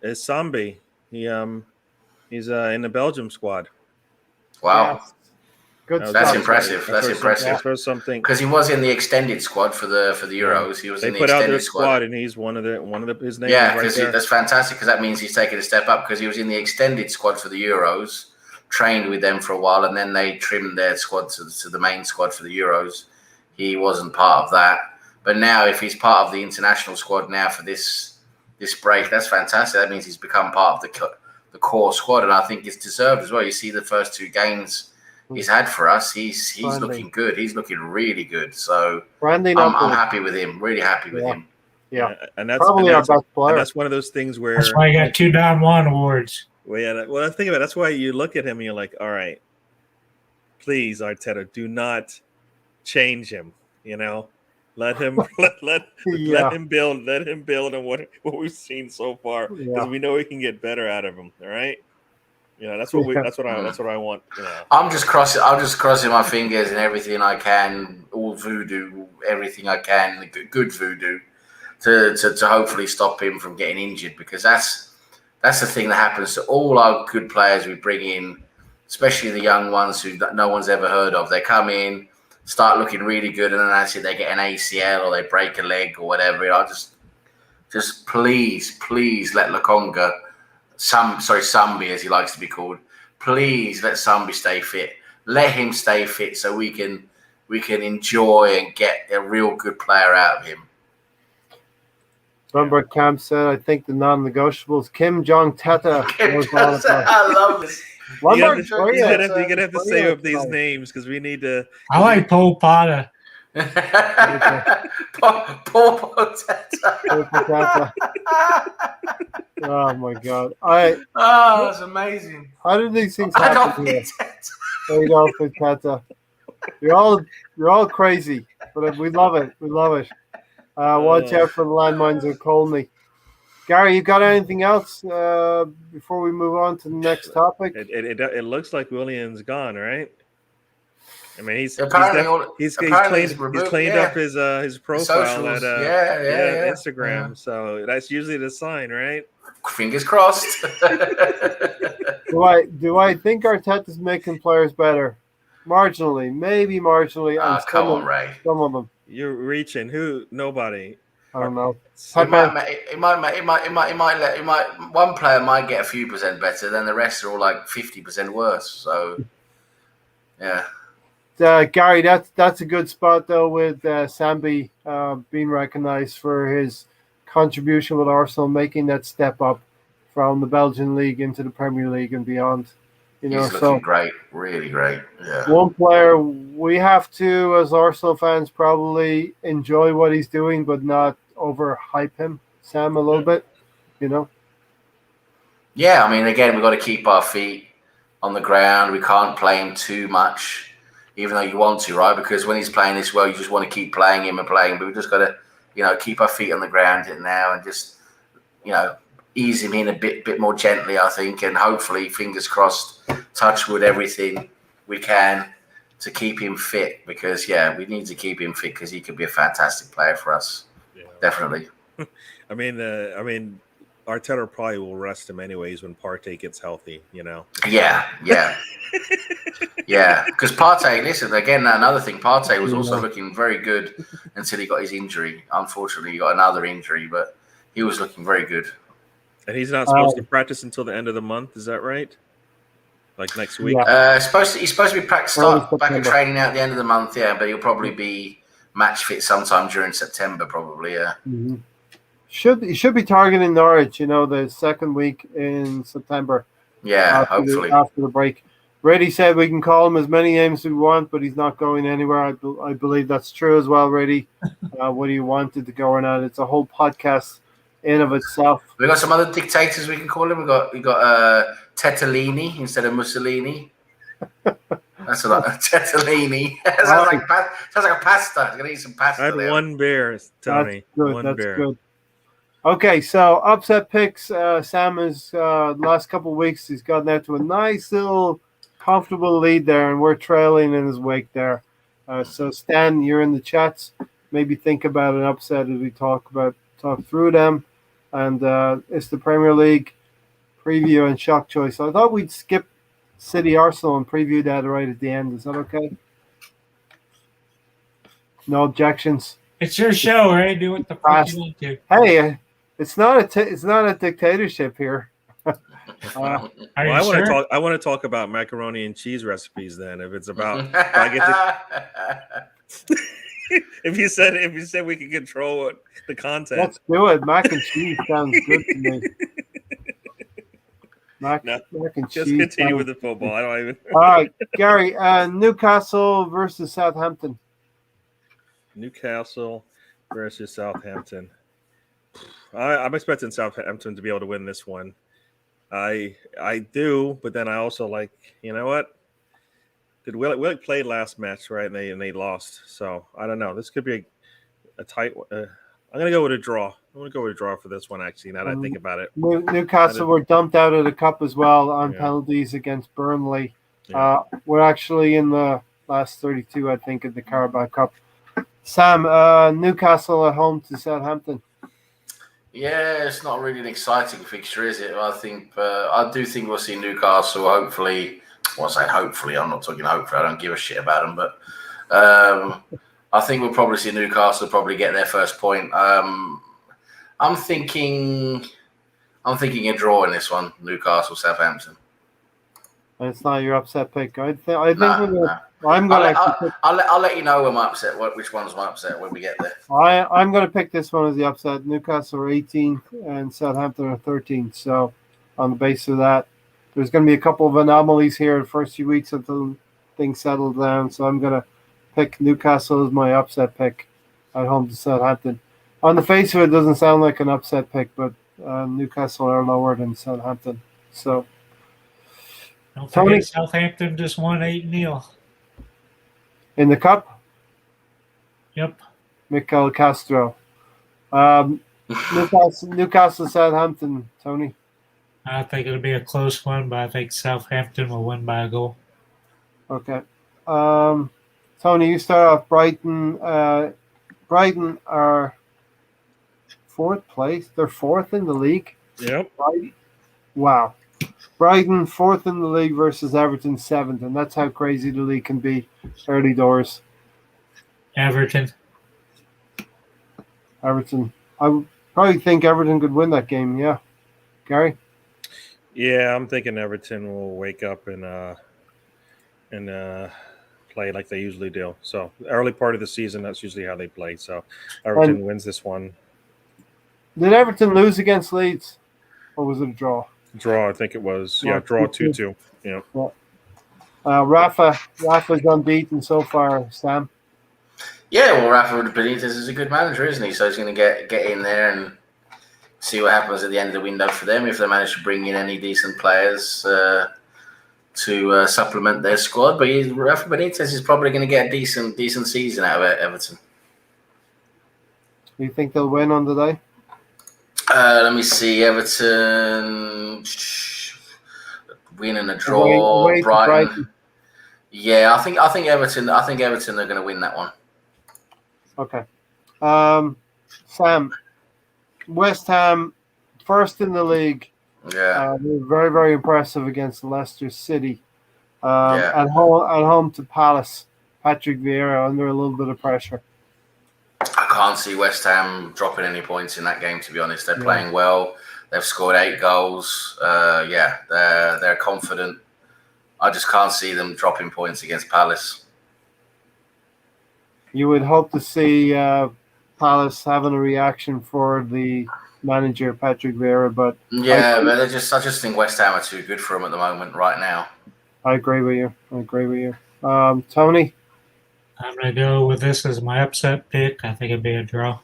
Sambi. He's in the Belgium squad. Wow, yes. Good. That's impressive. That's impressive. Something because he was in the extended squad for the Euros. He was in the put out extended their squad, and he's one of his names. Yeah, right there. That's fantastic because that means he's taken a step up because he was in the extended squad for the Euros, trained with them for a while, and then they trimmed their squad to the main squad for the Euros. He wasn't part of that. But now, if he's part of the international squad now for this break, that's fantastic. That means he's become part of the core squad, and I think it's deserved as well. You see the first 2 games he's had for us. He's looking good. He's looking really good. So I'm happy with him. Really happy with him. Yeah, and that's probably our best player. And that's one of those things where that's why he got 2 Don Juan awards. Well, think about it. That's why you look at him and you're like, all right, please, Arteta, do not change him. Let him let him build on what we've seen so far because we know we can get better out of him. All right, that's what I want. I'm just crossing my fingers and everything I can, all voodoo, everything I can, good voodoo, to hopefully stop him from getting injured because that's the thing that happens to all our good players we bring in, especially the young ones who no one's ever heard of. They come in, start looking really good, and then that's it. They get an ACL or they break a leg or whatever. I just please let Lokonga, Sambi as he likes to be called, please let Sambi stay fit. Let him stay fit so we can enjoy and get a real good player out of him. Remember, Cam said, I think the non-negotiables. Kim Jong-Teta. I love this. You're gonna have to save up these names because we need to. I like Paul Potter. Paul Poteta. Oh my God! That's amazing. How do these things happen? There you go, Poteta. You're all crazy, but we love it. We love it. Watch out for the landmines of Colney. Gary, you got anything else before we move on to the next topic? It looks like William's gone, right? I mean, he's cleaned up his profile at Instagram, yeah. So that's usually the sign, right? Fingers crossed. Do I think Arteta's making players better? Maybe marginally. Come on, Ray. Some of them. You're reaching. Who? Nobody. I don't know. One player might get a few percent better, then the rest are all like 50% worse. So, yeah. Gary, that's a good spot though with Sambi being recognised for his contribution with Arsenal, making that step up from the Belgian league into the Premier League and beyond. He's looking great, really great. Yeah. One player we have to, as Arsenal fans, probably enjoy what he's doing, but not overhype him, Sam, a little bit. Yeah, I mean, again, we've got to keep our feet on the ground. We can't play him too much, even though you want to, right? Because when he's playing this well, you just want to keep playing him and playing. But we just got to, keep our feet on the ground now and just, ease him in a bit more gently, I think, and hopefully, fingers crossed, touch wood, everything we can to keep him fit. Because we need to keep him fit because he could be a fantastic player for us. Yeah. Definitely. I mean, Arteta probably will rest him anyways when Partey gets healthy. Yeah. Yeah, because Partey, listen, again, another thing, Partey was also looking very good until he got his injury. Unfortunately, he got another injury, but he was looking very good. And he's not supposed to practice until the end of the month, is that right? Like next week? He's supposed to be start back in training now at the end of the month, but he'll probably be match fit sometime during September, probably, Mm-hmm. He should be targeting Norwich, the second week in September. Yeah, hopefully. After the break. Brady said we can call him as many names as we want, but he's not going anywhere. I believe that's true as well, Brady. Whether you wanted to go or not, it's a whole podcast in of itself. We got some other dictators we can call him. We got Tettolini instead of Mussolini. That's a lot. Tettolini. Sounds like a pasta. He's gonna eat some pasta. I had one beer, Tony. That's good. Okay, so upset picks. Sam has last couple of weeks he's gotten out to a nice little comfortable lead there, and we're trailing in his wake there. So Stan, you're in the chats. Maybe think about an upset as we talk through them. And it's the Premier League preview and shock choice. I thought we'd skip City Arsenal and preview that right at the end. Is that okay? No objections. It's your show, right? Do what the fuck you want to. Hey, it's not a dictatorship here. I want to talk about macaroni and cheese recipes. Then, if it's about, I get to. If you said we can control the content, let's do it. Mac and cheese sounds good to me. Mac and just cheese. Just continue with the football. I don't even. All right, Gary. Newcastle versus Southampton. Newcastle versus Southampton. I'm expecting Southampton to be able to win this one. I do, but then I also like, you know what? Did Willock played last match, right? And they lost. So I don't know. This could be a tight one. I'm gonna go with a draw. I'm gonna go with a draw for this one. Actually, now that I think about it, Newcastle were dumped out of the cup as well on penalties against Burnley. Yeah. We're actually in the last 32, I think, of the Carabao Cup. Sam, Newcastle at home to Southampton. Yeah, it's not really an exciting fixture, is it? I do think we'll see Newcastle. Hopefully, well, I say hopefully. I'm not talking hopefully. I don't give a shit about them, but I think we'll probably see Newcastle probably get their first point. I'm thinking a draw in this one, Newcastle Southampton. It's not your upset pick. I think I'll let you know when my upset. Which one's my upset when we get there. I'm going to pick this one as the upset. Newcastle are 18th and Southampton are 13th. So on the basis of that, there's going to be a couple of anomalies here in the first few weeks until things settle down. So I'm going to pick Newcastle as my upset pick at home to Southampton. On the face of it, doesn't sound like an upset pick, but Newcastle are lower than Southampton. So. Don't forget Southampton just won 8-0. In the cup? Yep. Mikel Castro. Newcastle, Southampton, Tony. I think it'll be a close one, but I think Southampton will win by a goal. Okay. Tony, you start off. Brighton. Brighton are fourth place. They're fourth in the league. Yep. Wow. Brighton, fourth in the league versus Everton, seventh. And that's how crazy the league can be early doors. Everton. I would probably think Everton could win that game, yeah. Gary? Yeah, I'm thinking Everton will wake up and play like they usually do. So early part of the season, that's usually how they play. So Everton wins this one. Did Everton lose against Leeds, or was it a draw? Draw, I think it was. Yeah, draw 2-2. Yeah. Rafa's unbeaten so far, Sam. Yeah, well, Rafa Benitez is a good manager, isn't he? So he's going to get in there and see what happens at the end of the window for them if they manage to bring in any decent players to supplement their squad. But Rafa Benitez is probably going to get a decent season out of Everton. Do you think they'll win on the day? Let me see. Everton win and a draw. Away Brighton. Yeah, I think Everton. I think Everton are going to win that one. Okay. Sam, West Ham, first in the league. Yeah. They were very, very impressive against Leicester City. Yeah. At home to Palace. Patrick Vieira under a little bit of pressure. I can't see West Ham dropping any points in that game, to be honest. They're playing well. They've scored 8 goals. They're confident. I just can't see them dropping points against Palace. You would hope to see Palace having a reaction for the manager, Patrick Vieira, but but I just think West Ham are too good for them at the moment, right now. I agree with you. Tony? I'm going to go with this as my upset pick. I think it'd be a draw.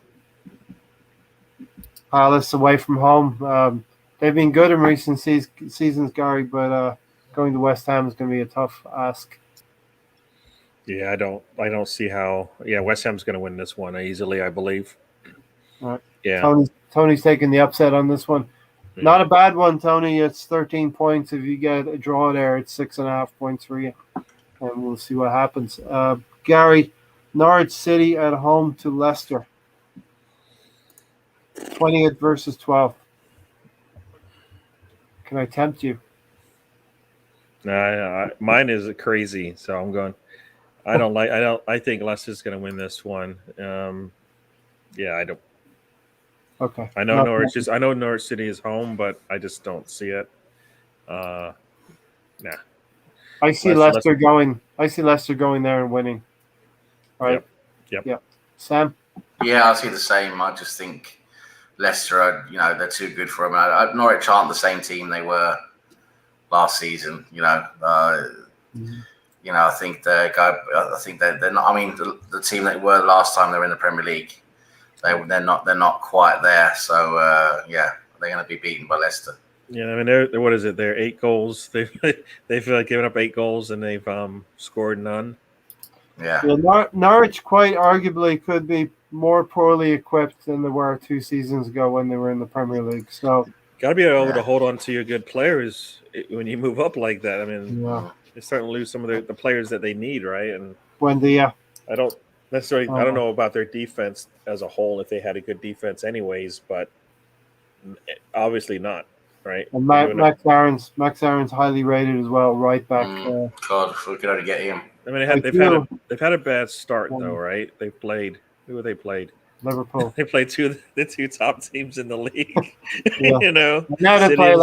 Palace away from home. They've been good in recent seasons, Gary, but going to West Ham is going to be a tough ask. Yeah, I don't see how. Yeah, West Ham's going to win this one easily, I believe. All right. Yeah. Tony's taking the upset on this one. Yeah. Not a bad one, Tony. It's 13 points. If you get a draw there, it's 6.5 points for you. And we'll see what happens. Gary, Norwich City at home to Leicester. 20th versus 12th. Can I tempt you? Mine is crazy, so I'm going. I think Leicester's going to win this one. I don't. Okay. I know Norwich City is home, but I just don't see it. Nah. I see Leicester going. I see Leicester going there and winning. All right. Yep. Sam? Yeah, I see the same. I just think Leicester are, they're too good for them. Norwich aren't the same team they were last season. I think they're not. I mean, the team they were last time they were in the Premier League, they're not quite there. So they're going to be beaten by Leicester. Yeah, I mean, they're what is it? They're 8 goals. They've given up 8 goals and they've scored none. Yeah. Norwich quite arguably could be more poorly equipped than they were 2 seasons ago when they were in the Premier League. So got to be able to hold on to your good players when you move up like that. I mean, they're starting to lose some of the players that they need, right? And I don't necessarily. I don't know about their defense as a whole if they had a good defense, anyways, but obviously not. Right. And Max Aaron's highly rated as well, right back. God, if we could only get him. I mean, they've had a bad start though, right? They played. Who have they played? Liverpool. They played the two top teams in the league. Now they play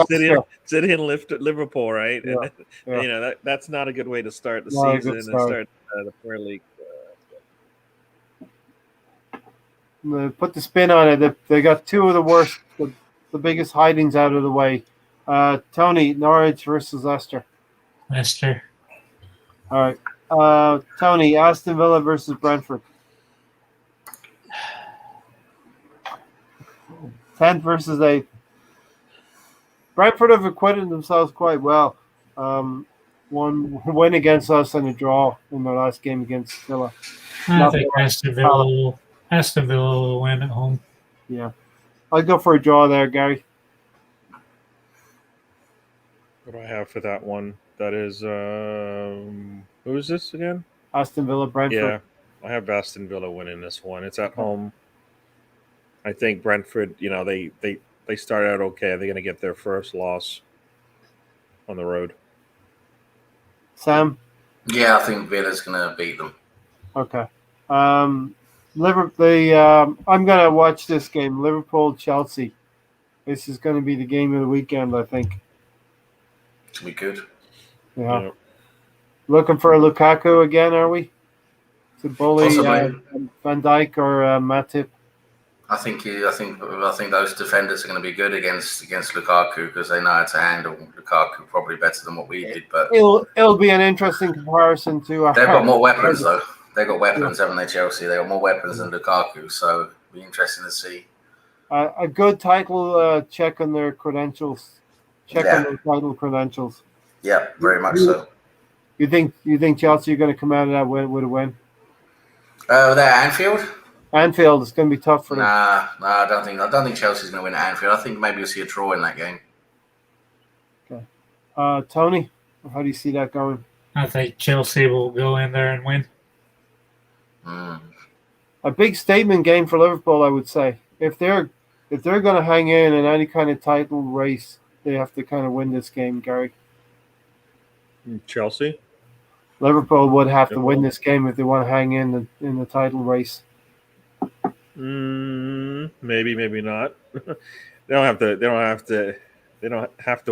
City and Liverpool, right? Yeah. And, that's not a good way to start the season and start the Premier League. Put the spin on it. They got 2 of the worst. The biggest hidings out of the way. Tony, Norwich versus Leicester. Leicester. All right. Tony, Aston Villa versus Brentford. 10th versus 8th. Brentford have acquitted themselves quite well. One win against us and a draw in their last game against Villa. I think Aston Villa will win at home. Yeah. I'd go for a draw there, Gary. What do I have for that one? That is, who is this again? Aston Villa, Brentford. Yeah, I have Aston Villa winning this one. It's at home. I think Brentford, they started out okay. They're going to get their first loss on the road. Sam? Yeah, I think Villa's going to beat them. Okay. I'm going to watch this game, Liverpool-Chelsea. This is going to be the game of the weekend, I think. We could. Yeah. Looking for a Lukaku again, are we? To bully Possibly. Van Dijk or Matip? I think those defenders are going to be good against Lukaku because they know how to handle Lukaku probably better than what we did. But it'll be an interesting comparison to. They've got more weapons though. They've got weapons, haven't they, Chelsea? They got more weapons than Lukaku, so it'll be interesting to see. A good title check on their credentials. On their title credentials. Yeah, very much so. You think Chelsea are going to come out of that with a win? That Anfield. Anfield is going to be tough for them. Nah, I don't think Chelsea's going to win at Anfield. I think maybe you'll see a draw in that game. Okay. Tony, how do you see that going? I think Chelsea will go in there and win. A big statement game for Liverpool, I would say. If they're going to hang in any kind of title race, they have to kind of win this game, Gary. Chelsea? Liverpool would have to win this game if they want to hang in the title race. Maybe, maybe not. They don't have to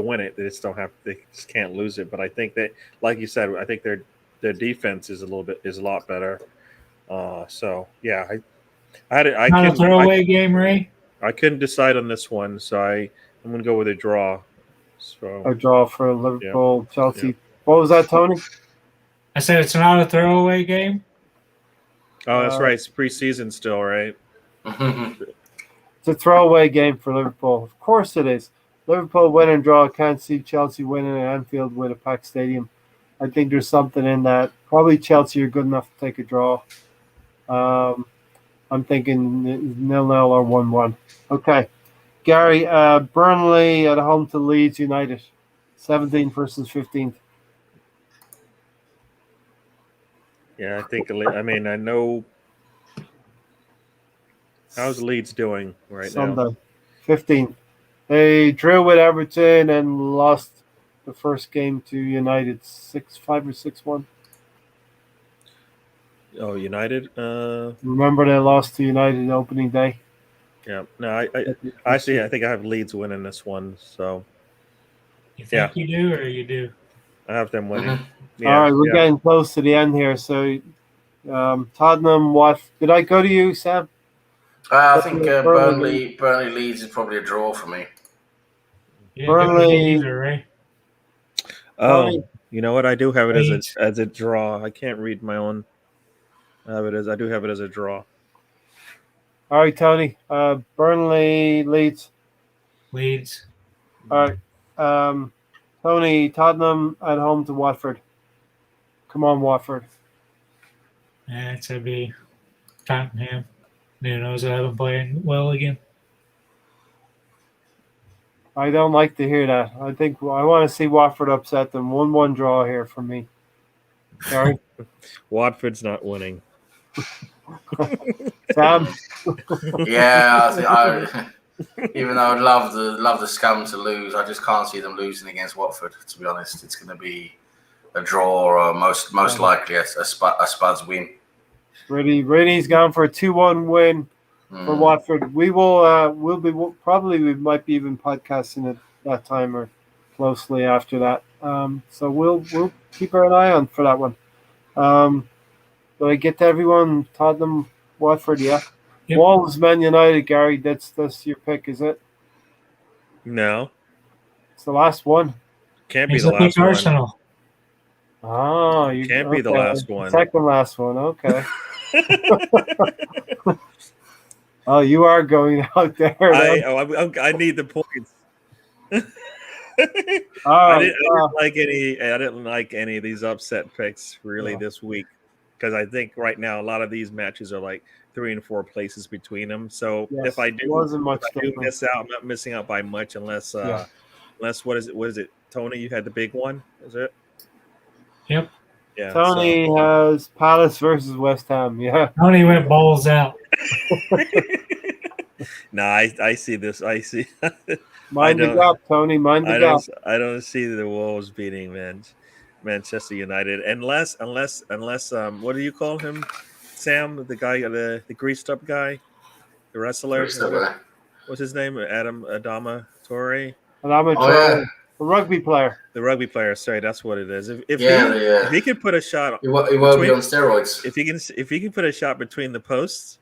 win it. They just can't lose it. But I think that, like you said, I think their defense is a lot better. So yeah, Not a throwaway game, Ray. I couldn't decide on this one, so I'm going to go with a draw. So a draw for Liverpool, Chelsea. Yeah. What was that, Tony? I said it's not a throwaway game. Oh, that's right. It's preseason still, right? It's a throwaway game for Liverpool. Of course it is. Liverpool win and draw. Can't see Chelsea winning at Anfield with a packed stadium. I think there's something in that. Probably Chelsea are good enough to take a draw. I'm thinking 0-0 or 1-1. Okay. Gary, Burnley at home to Leeds United. 17th versus 15th. Yeah, I know. How's Leeds doing right Sunday, now? 15th. They drew with Everton and lost the first game to United 6-5 or 6-1. Oh, United. Remember they lost to United opening day. Yeah. No, I see. I think I have Leeds winning this one. So. You think you do, or you do? I have them winning. Yeah, all right, we're getting close to the end here. So, Tottenham, what? Did I go to you, Sam? I think Burnley Leeds is probably a draw for me. Yeah, Burnley either, right? Oh, you know what? I do have it as a draw. I can't read my own. I do have it as a draw. All right, Tony. Burnley, Leeds. Leeds. All right. Tony, Tottenham at home to Watford. Come on, Watford. It's going to be Tottenham. Who knows? I haven't played well again. I don't like to hear that. I want to see Watford upset them. 1-1 draw here for me. Sorry. Watford's not winning. Sam? Yeah, even though I'd love the Scum to lose, I just can't see them losing against Watford. To be honest, it's going to be a draw or most likely a Spuds win. Rennie's gone for a 2-1 win for Watford. We might be even podcasting at that time or closely after that. So we'll keep an eye on for that one. Did I get to everyone? Tottenham, Watford, yeah. Yep. Wolves, Man United, Gary. That's your pick, is it? No, it's the last one. Can't be the last one. Arsenal. Oh, you can't be the last one. Second last one, okay. Oh, you are going out there. I need the points. I didn't like any of these upset picks really this week because I think right now a lot of these matches are like 3 and 4 places between them. So if I do miss out, I'm not missing out by much unless what is it? Tony, you had the big one, is it? Yep. Yeah. Tony has Palace versus West Ham. Yeah. Tony went balls out. I see this. I see. Mind the gap, Tony. Mind the gap. I don't see the Wolves beating Manchester United unless what do you call him, Sam? The guy, the greased up guy, the wrestler. What's his name? Adama Torre. The rugby player. The rugby player. Sorry, that's what it is. If he could put a shot, he won't be on steroids. If he can put a shot between the posts,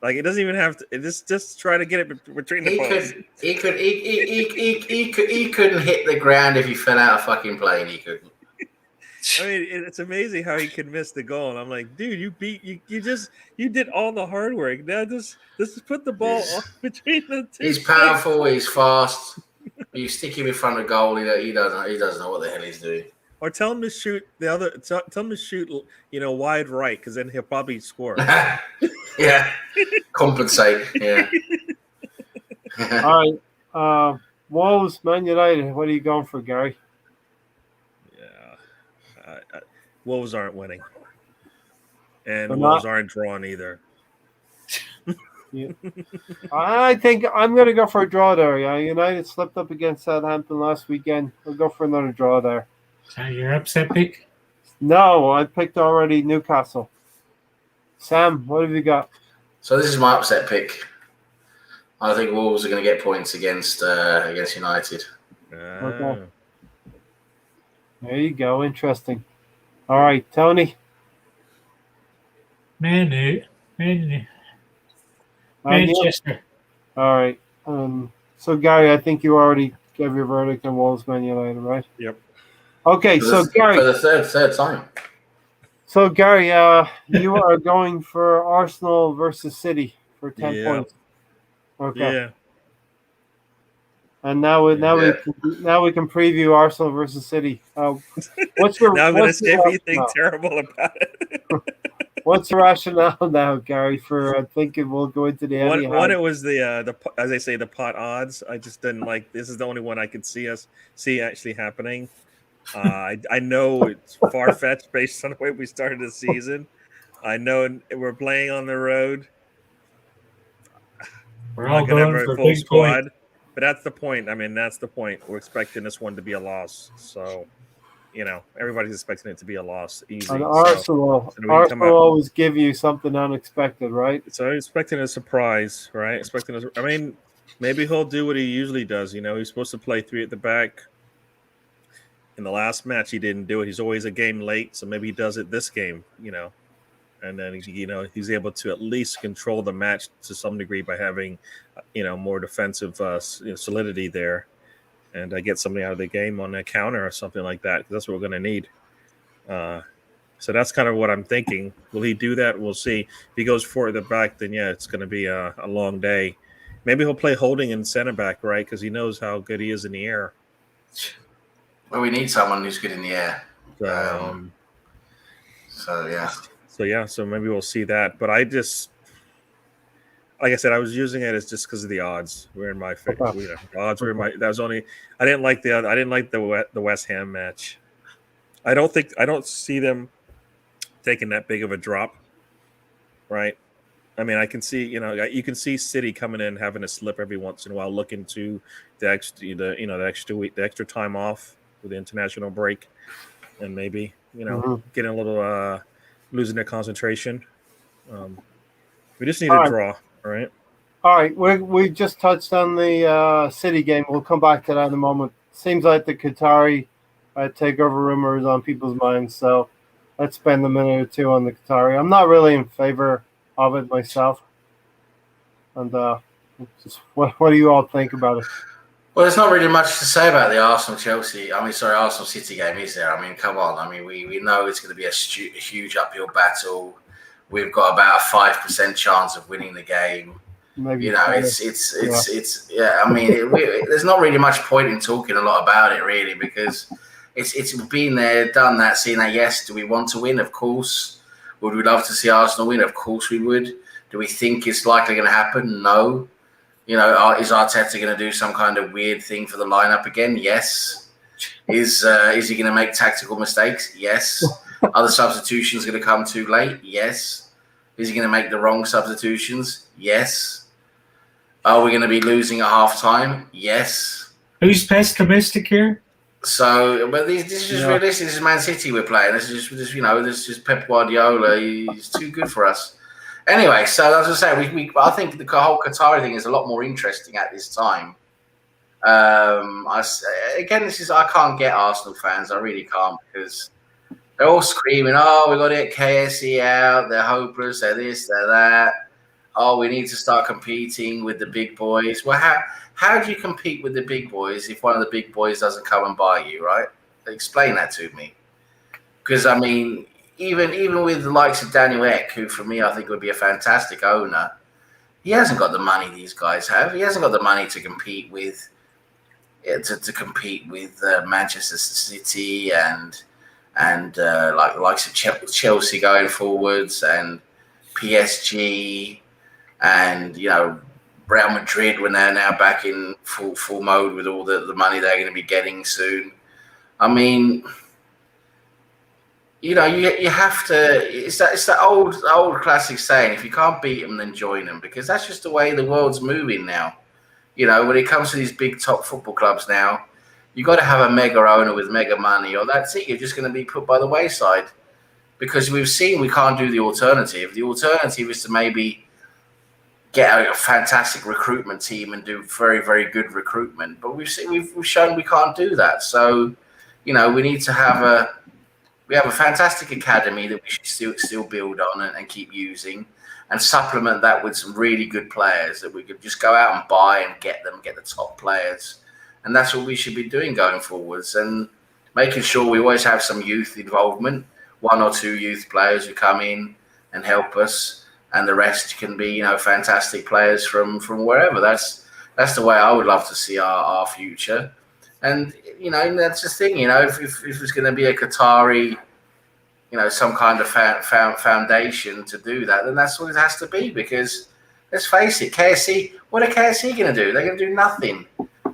Like it doesn't even have to. Just try to get it between the posts. He couldn't hit the ground if he fell out of fucking plane. He couldn't. I mean, it's amazing how he could miss the goal. And I'm like, dude, you did all the hard work. Now just put the ball between the two. He's powerful. He's fast. You stick him in front of goal. He doesn't know what the hell he's doing. Or tell him to shoot the other. Tell him to shoot, wide right, because then he'll probably score. Yeah, compensate. Yeah. All right, Wolves, Man United. What are you going for, Gary? Yeah, Wolves aren't winning, and Wolves aren't drawn either. Yeah. I think I'm going to go for a draw there. Yeah, United slipped up against Southampton last weekend. We'll go for another draw there. Is that your upset pick? No, I picked already Newcastle. Sam, what have you got? So this is my upset pick. I think Wolves are going to get points against United. Okay. There you go. Interesting. All right, Tony. Manchester. All right. So Gary, I think you already gave your verdict on Wolves, Man United, right? Yep. Okay, Gary, for the third time. So Gary, you are going for Arsenal versus City for 10 points. Okay. Yeah. And now we can preview Arsenal versus City. What's your? Now I'm going to say everything terrible about it. What's the rationale now, Gary? For thinking we'll go into the end. One, it was the as I say, the pot odds. I just didn't like. This is the only one I could see actually happening. I know it's far fetched based on the way we started the season. I know we're playing on the road. We're all going for a big squad. Point. But that's the point. I mean, that's the point. We're expecting this one to be a loss. So, everybody's expecting it to be a loss. Easy. And Arsenal always give you something unexpected, right? So I'm expecting a surprise, right? I mean, maybe he'll do what he usually does. He's supposed to play 3 at the back. In the last match, he didn't do it. He's always a game late, so maybe he does it this game, And then, he's able to at least control the match to some degree by having, more defensive solidity there. And get something out of the game on a counter or something like that, because that's what we're going to need. So that's kind of what I'm thinking. Will he do that? We'll see. If he goes 4 at the back, then, it's going to be a long day. Maybe he'll play holding in center back, right, because he knows how good he is in the air. Well, we need someone who's good in the air. So maybe we'll see that. But I just, like I said, I was using it as just because of the odds. We're in my favor. The odds were in my. That was only. I didn't like the West Ham match. I don't see them taking that big of a drop. Right. I mean, I can see, you can see City coming in having a slip every once in a while, looking to the extra time off with the international break, and maybe getting a little losing their concentration. We just need a draw, all right? All right, we just touched on the City game. We'll come back to that in a moment. Seems like the Qatari takeover rumor is on people's minds, so let's spend a minute or two on the Qatari. I'm not really in favor of it myself, and just what do you all think about it? Well, there's not really much to say about the Arsenal City game, is there? I mean, come on. I mean, we know it's going to be a huge uphill battle. We've got about a 5% chance of winning the game. Maybe it's I mean, there's not really much point in talking a lot about it, really, because it's been there, done that, seen that. Yes, do we want to win? Of course. Would we love to see Arsenal win? Of course we would. Do we think it's likely going to happen? No. Is Arteta going to do some kind of weird thing for the lineup again? Yes. Is he going to make tactical mistakes? Yes. Are the substitutions going to come too late? Yes. Is he going to make the wrong substitutions? Yes. Are we going to be losing at half time? Yes. Who's pessimistic here? So, but this is just realistic. This is Man City we're playing. This is just Pep Guardiola. He's too good for us. Anyway, so as I say, I think the whole Qatari thing is a lot more interesting at this time. I can't get Arsenal fans. I really can't, because they're all screaming, "Oh, we got to get KSE out. They're hopeless. They're this. They're that." oh, we need to start competing with the big boys. Well, how do you compete with the big boys if one of the big boys doesn't come and buy you, right? Explain that to me. Because, I mean, even with the likes of Daniel Ek, who for me I think would be a fantastic owner, he hasn't got the money these guys have. He hasn't got the money to compete with Manchester City and like likes of Chelsea going forwards and PSG and Real Madrid when they're now back in full mode with all the money they're going to be getting soon. I mean, you have to. It's that old classic saying: if you can't beat them, then join them, because that's just the way the world's moving now. When it comes to these big top football clubs now, you got to have a mega owner with mega money, or that's it. You're just going to be put by the wayside, because we've seen we can't do the alternative. The alternative is to maybe get a fantastic recruitment team and do very, very good recruitment, but we've shown we can't do that. So, we need to have we have a fantastic academy that we should still build on and keep using, and supplement that with some really good players that we could just go out and buy and get the top players. And that's what we should be doing going forwards, and making sure we always have some youth involvement, 1 or 2 youth players who come in and help us, and the rest can be, fantastic players from wherever. That's the way I would love to see our future. And, that's the thing, if it's going to be a Qatari, some kind of foundation to do that, then that's what it has to be, because let's face it, what are KFC going to do? They're going to do nothing.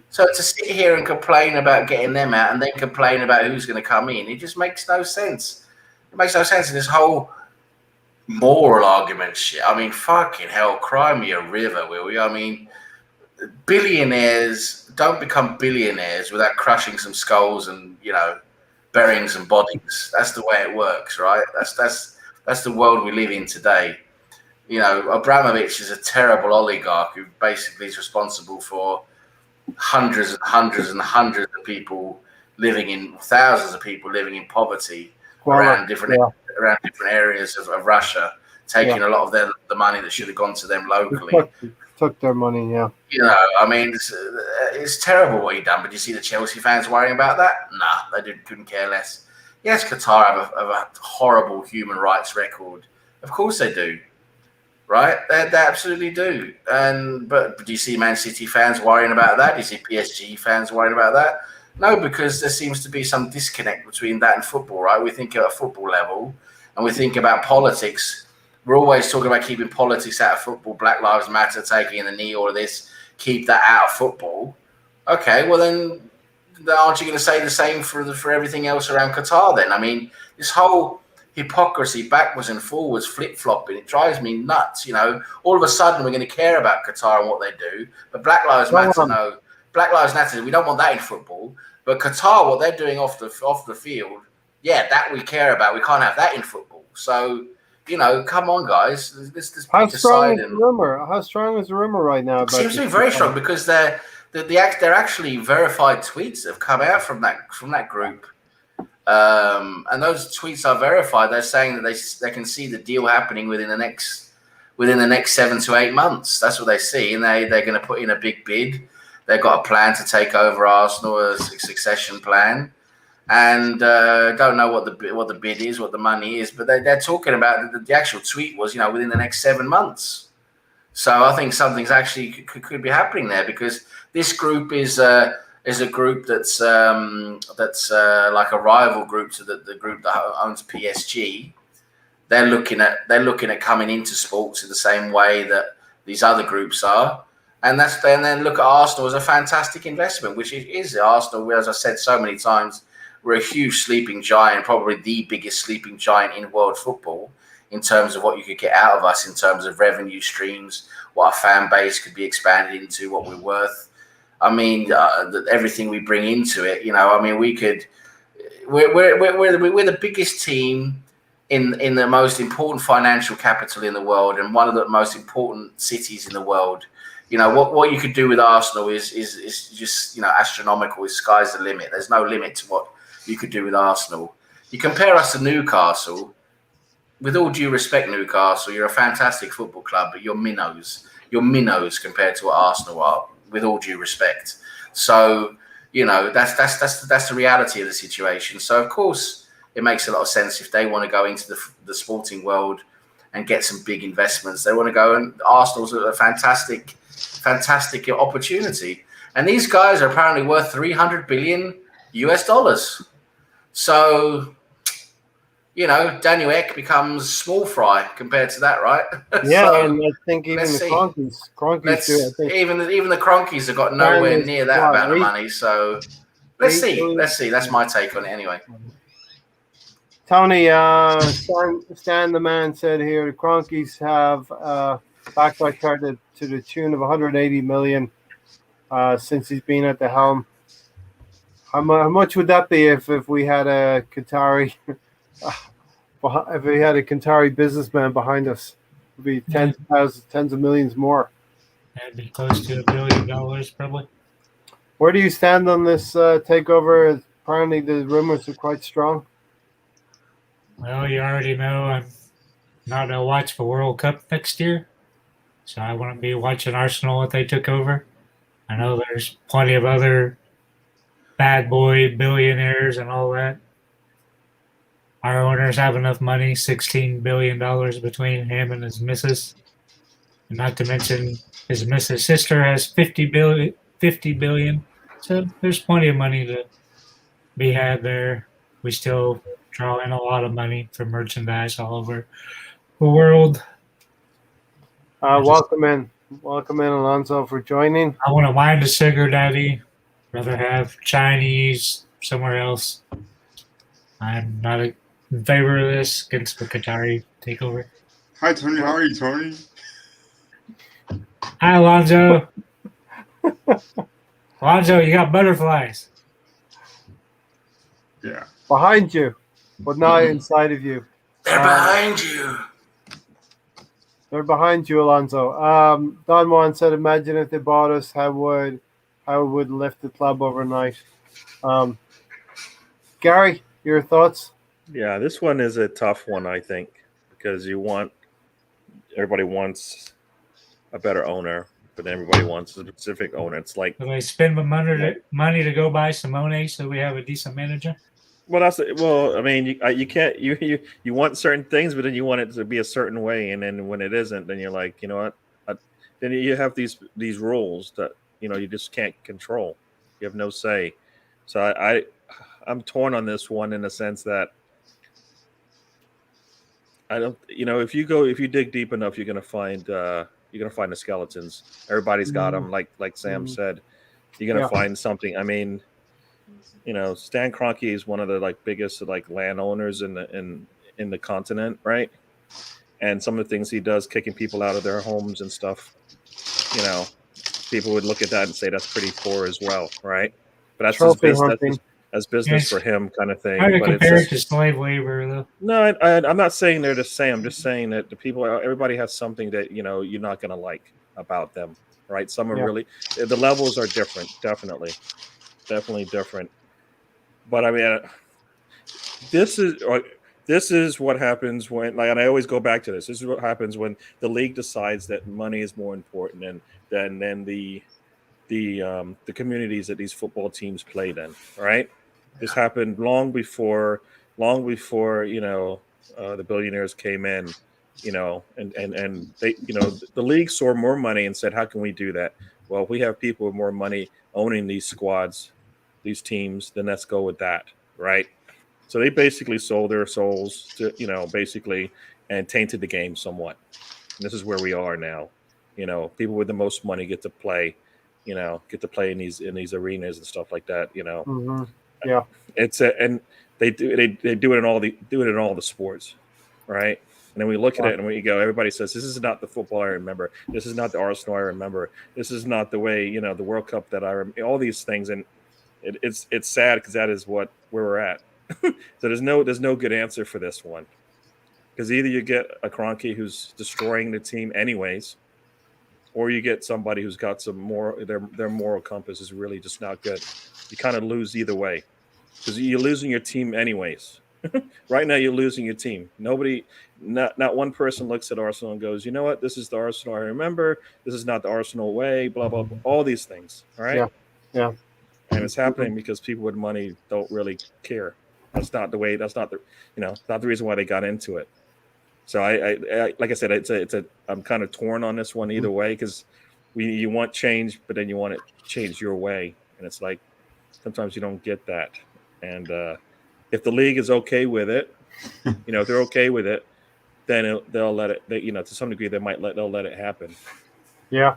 So to sit here and complain about getting them out and then complain about who's going to come in, it just makes no sense. It makes no sense in this whole moral argument shit. I mean, fucking hell, cry me a river, will you? I mean, billionaires don't become billionaires without crushing some skulls and, burying some bodies. That's the way it works, right? That's the world we live in today. Abramovich is a terrible oligarch who basically is responsible for hundreds and hundreds and hundreds of people thousands of people living in poverty around different areas of Russia, taking a lot of the money that should have gone to them locally. Took their money, yeah. I mean, it's terrible what he done. But you see the Chelsea fans worrying about that? Nah, they couldn't care less. Yes, Qatar have a horrible human rights record. Of course they do, right? They absolutely do. But do you see Man City fans worrying about that? Do you see PSG fans worrying about that? No, because there seems to be some disconnect between that and football, right? We think at a football level, and we think about politics. We're always talking about keeping politics out of football, Black Lives Matter, taking the knee, all of this, keep that out of football. Okay, well then aren't you going to say the same for everything else around Qatar then? I mean, this whole hypocrisy, backwards and forwards, flip-flopping, it drives me nuts. All of a sudden we're going to care about Qatar and what they do, but Black Lives Matter, no. Black Lives Matter, we don't want that in football. But Qatar, what they're doing off the field, yeah, that we care about. We can't have that in football. So, come on, guys. How strong is the rumor? How strong is the rumor right now? It seems to be very strong, because they're actually verified tweets that have come out from that group, and those tweets are verified. They're saying that they can see the deal happening within the next 7 to 8 months. That's what they see, and they're going to put in a big bid. They've got a plan to take over Arsenal, a succession plan. And don't know what the bid is, what the money is, but they're talking about the actual tweet was, within the next 7 months. So I think something's actually could be happening there, because this group is a group that's like a rival group to the group that owns PSG. They're looking at coming into sports in the same way that these other groups are. And then look at Arsenal as a fantastic investment, which it is. Arsenal, as I said so many times, we're a huge sleeping giant, probably the biggest sleeping giant in world football in terms of what you could get out of us, in terms of revenue streams, what our fan base could be expanded into, what we're worth. I mean, everything we bring into it. I mean, we're the biggest team in the most important financial capital in the world, and one of the most important cities in the world. What you could do with Arsenal is just astronomical. Sky's the limit. There's no limit to what you could do with Arsenal. You compare us to Newcastle, with all due respect, Newcastle, you're a fantastic football club, but you're minnows. You're minnows compared to what Arsenal are, with all due respect. So, that's the reality of the situation. So, of course, it makes a lot of sense if they want to go into the sporting world and get some big investments. They want to go, and Arsenal's a fantastic opportunity. And these guys are apparently worth $300 billion US. So, Daniel Ek becomes small fry compared to that, right? Yeah, So, and I think even the Cronkies do. I think even the Cronkies have got nowhere near that amount of money. So let's see. That's my take on it anyway. Tony, Stan the man said here the Cronkies have backed card to the tune of 180 million since he's been at the helm. How much would that be if we had a Qatari if we had a Qatari businessman behind us? It would be tens of millions more. That'd be close to $1 billion probably. Where do you stand on this takeover? Apparently the rumors are quite strong. Well, you already know I'm not going to watch the World Cup next year, so I wouldn't be watching Arsenal if they took over. I know there's plenty of other bad boy billionaires and all that. Our owners have enough money, $16 billion between him and his missus. And not to mention his missus' sister has $50 billion. So there's plenty of money to be had there. We still draw in a lot of money for merchandise all over the world. Welcome in, Alonso, for joining. I want to wind a sugar daddy. Rather have Chinese somewhere else. I'm not in favor of this against the Qatari takeover. Hi, Tony. How are you, Tony? Hi, Alonzo. Alonzo, you got butterflies. Yeah. Behind you, but not inside of you. They're behind you. They're behind you, Alonso. Don Juan said, imagine if they bought us, how it would lift the club overnight. Gary, your thoughts? Yeah, this one is a tough one, I think, because everybody wants a better owner, but everybody wants a specific owner. It's like, do they spend money to go buy Simone so we have a decent manager? Well, I mean, you can't you want certain things, but then you want it to be a certain way, and then when it isn't, then you're like, you know what? Then you have these rules that you just can't control. You have no say. So I'm torn on this one in the sense that I don't. If you dig deep enough, you're gonna find the skeletons. Everybody's got them, like Sam said. You're gonna find something. I mean. Stan Kroenke is one of the biggest landowners in the continent, right? And some of the things he does, kicking people out of their homes and stuff, people would look at that and say that's pretty poor as well, right? But that's his business. That's business for him, kind of thing. How to compare it to slave labor, though? No, I'm not saying they're the same. I'm just saying that everybody has something that you're not going to like about them, right? Some are really the levels are different, definitely different. But I mean, this is what happens when, and I always go back to this. This is what happens when the league decides that money is more important than the communities that these football teams played in. Right? This happened long before the billionaires came in. And they the league saw more money and said, how can we do that? Well, if we have people with more money owning these squads, these teams, then let's go with that, right? So they basically sold their souls to, basically, and tainted the game somewhat. And this is where we are now. People with the most money get to play, in these arenas and stuff like that. Mm-hmm. Yeah, and they do it in all the sports, right? And then we look at it and we go, everybody says, this is not the football I remember. This is not the Arsenal I remember. This is not the way, the World Cup that I remember. All these things, and it's sad because that is where we're at. So there's no good answer for this one, because either you get a Kroenke who's destroying the team anyways, or you get somebody who's got some more. Their moral compass is really just not good. You kind of lose either way, because you're losing your team anyways. Right now, you're losing your team. Nobody, not one person looks at Arsenal and goes, you know what? This is the Arsenal I remember. This is not the Arsenal way. Blah blah blah. All these things. All right. Yeah. And it's happening because people with money don't really care. That's not the way. That's not the not the reason why they got into it. So I like I said, I'm kind of torn on this one either way because you want change, but then you want it changed your way, and it's like sometimes you don't get that. And if the league is okay with it, if they're okay with it, then they'll let it. To some degree, they'll let it happen. Yeah.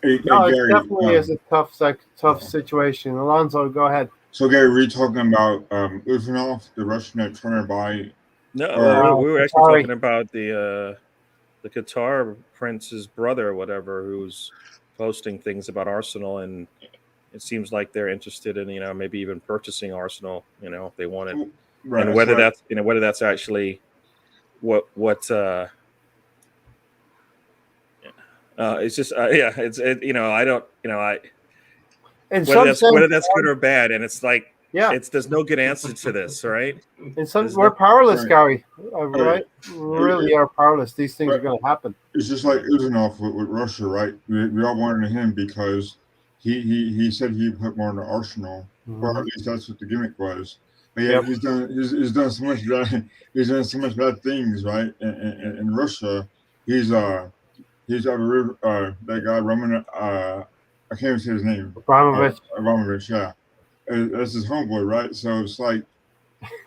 It definitely is a tough situation. Alonso, go ahead. So, Gary, we're talking about Ufanov, the Russian that Turner by. No, we were actually talking about the Qatar prince's brother or whatever, who's posting things about Arsenal, and it seems like they're interested in maybe even purchasing Arsenal. If they wanted, right, and whether that's actually what it's just I don't whether that's good or bad, and it's like there's no good answer to this, right? And we're powerless, Gary. Right? We really are powerless. These things are going to happen. It's just like Uzunov with Russia, right? We all wanted him because he said he put more in the Arsenal, or at least that's what the gimmick was. But yeah, he's done so much bad. He's done so much bad things, right? In Russia, he's that guy Roman. I can't even say his name. Abramovich, yeah. That's his homeboy, right? So it's like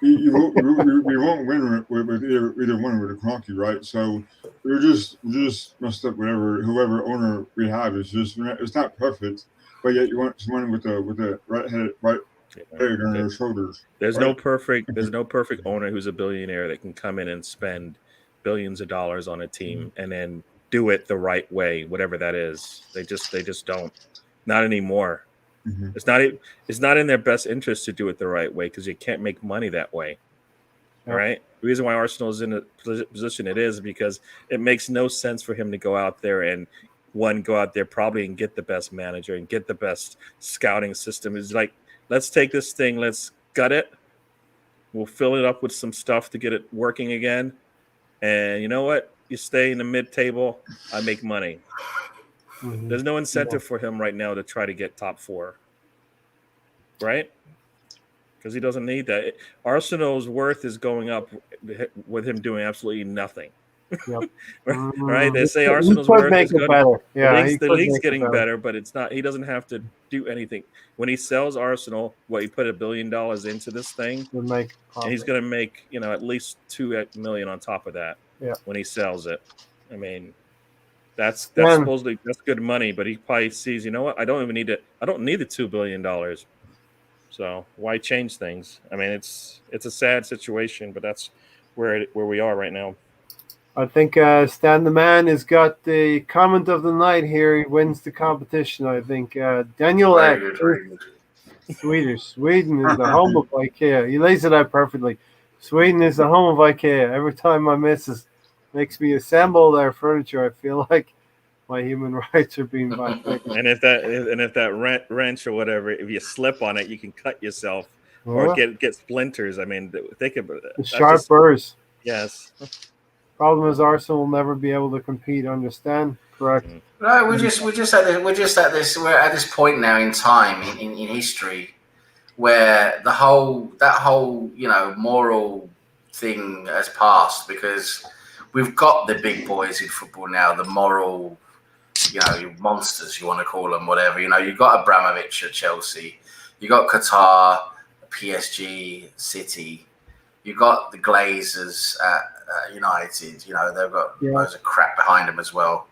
we won't win with either one with a Kroenke, right? So we're just messed up. Whoever owner we have is it's not perfect, but yet you want someone with a right head on their shoulders. There's no perfect owner who's a billionaire that can come in and spend billions of dollars on a team and then do it the right way, whatever that is. They just don't. Not anymore. Mm-hmm. It's not in their best interest to do it the right way because you can't make money that way. All right. The reason why Arsenal is in the position it is because it makes no sense for him to go out there and go out there probably and get the best manager and get the best scouting system. It's like, let's take this thing, let's gut it. We'll fill it up with some stuff to get it working again. And you know what? You stay in the mid-table, I make money. Mm-hmm. There's no incentive for him right now to try to get top 4, right? Because he doesn't need that. Arsenal's worth is going up with him doing absolutely nothing. Yep. Right? They say Arsenal's worth is good. The league's getting better, but it's not. He doesn't have to do anything. When he sells Arsenal, he put $1 billion into this thing, and he's going to make at least $2 million on top of that when he sells it. I mean. That's supposedly good money, but he probably sees, I don't need the $2 billion. So why change things? I mean, it's a sad situation, but that's where we are right now. I think Stan the Man has got the comment of the night here. He wins the competition. I think Daniel X, Sweden is the home of IKEA. He lays it out perfectly. Sweden is the home of IKEA. Every time my missus makes me assemble their furniture, I feel like my human rights are being violated. And if that wrench or whatever, if you slip on it, you can cut yourself or get splinters. I mean, think about it. The sharp burrs. Yes. Problem is, Arsenal will never be able to compete. Understand? Correct. No, we're at this point now in time in history where that whole moral thing has passed because we've got the big boys in football now, the moral, monsters, you want to call them, whatever. You've got Abramovich at Chelsea. You got Qatar, PSG, City. You got the Glazers at United. They've got loads of crap behind them as well.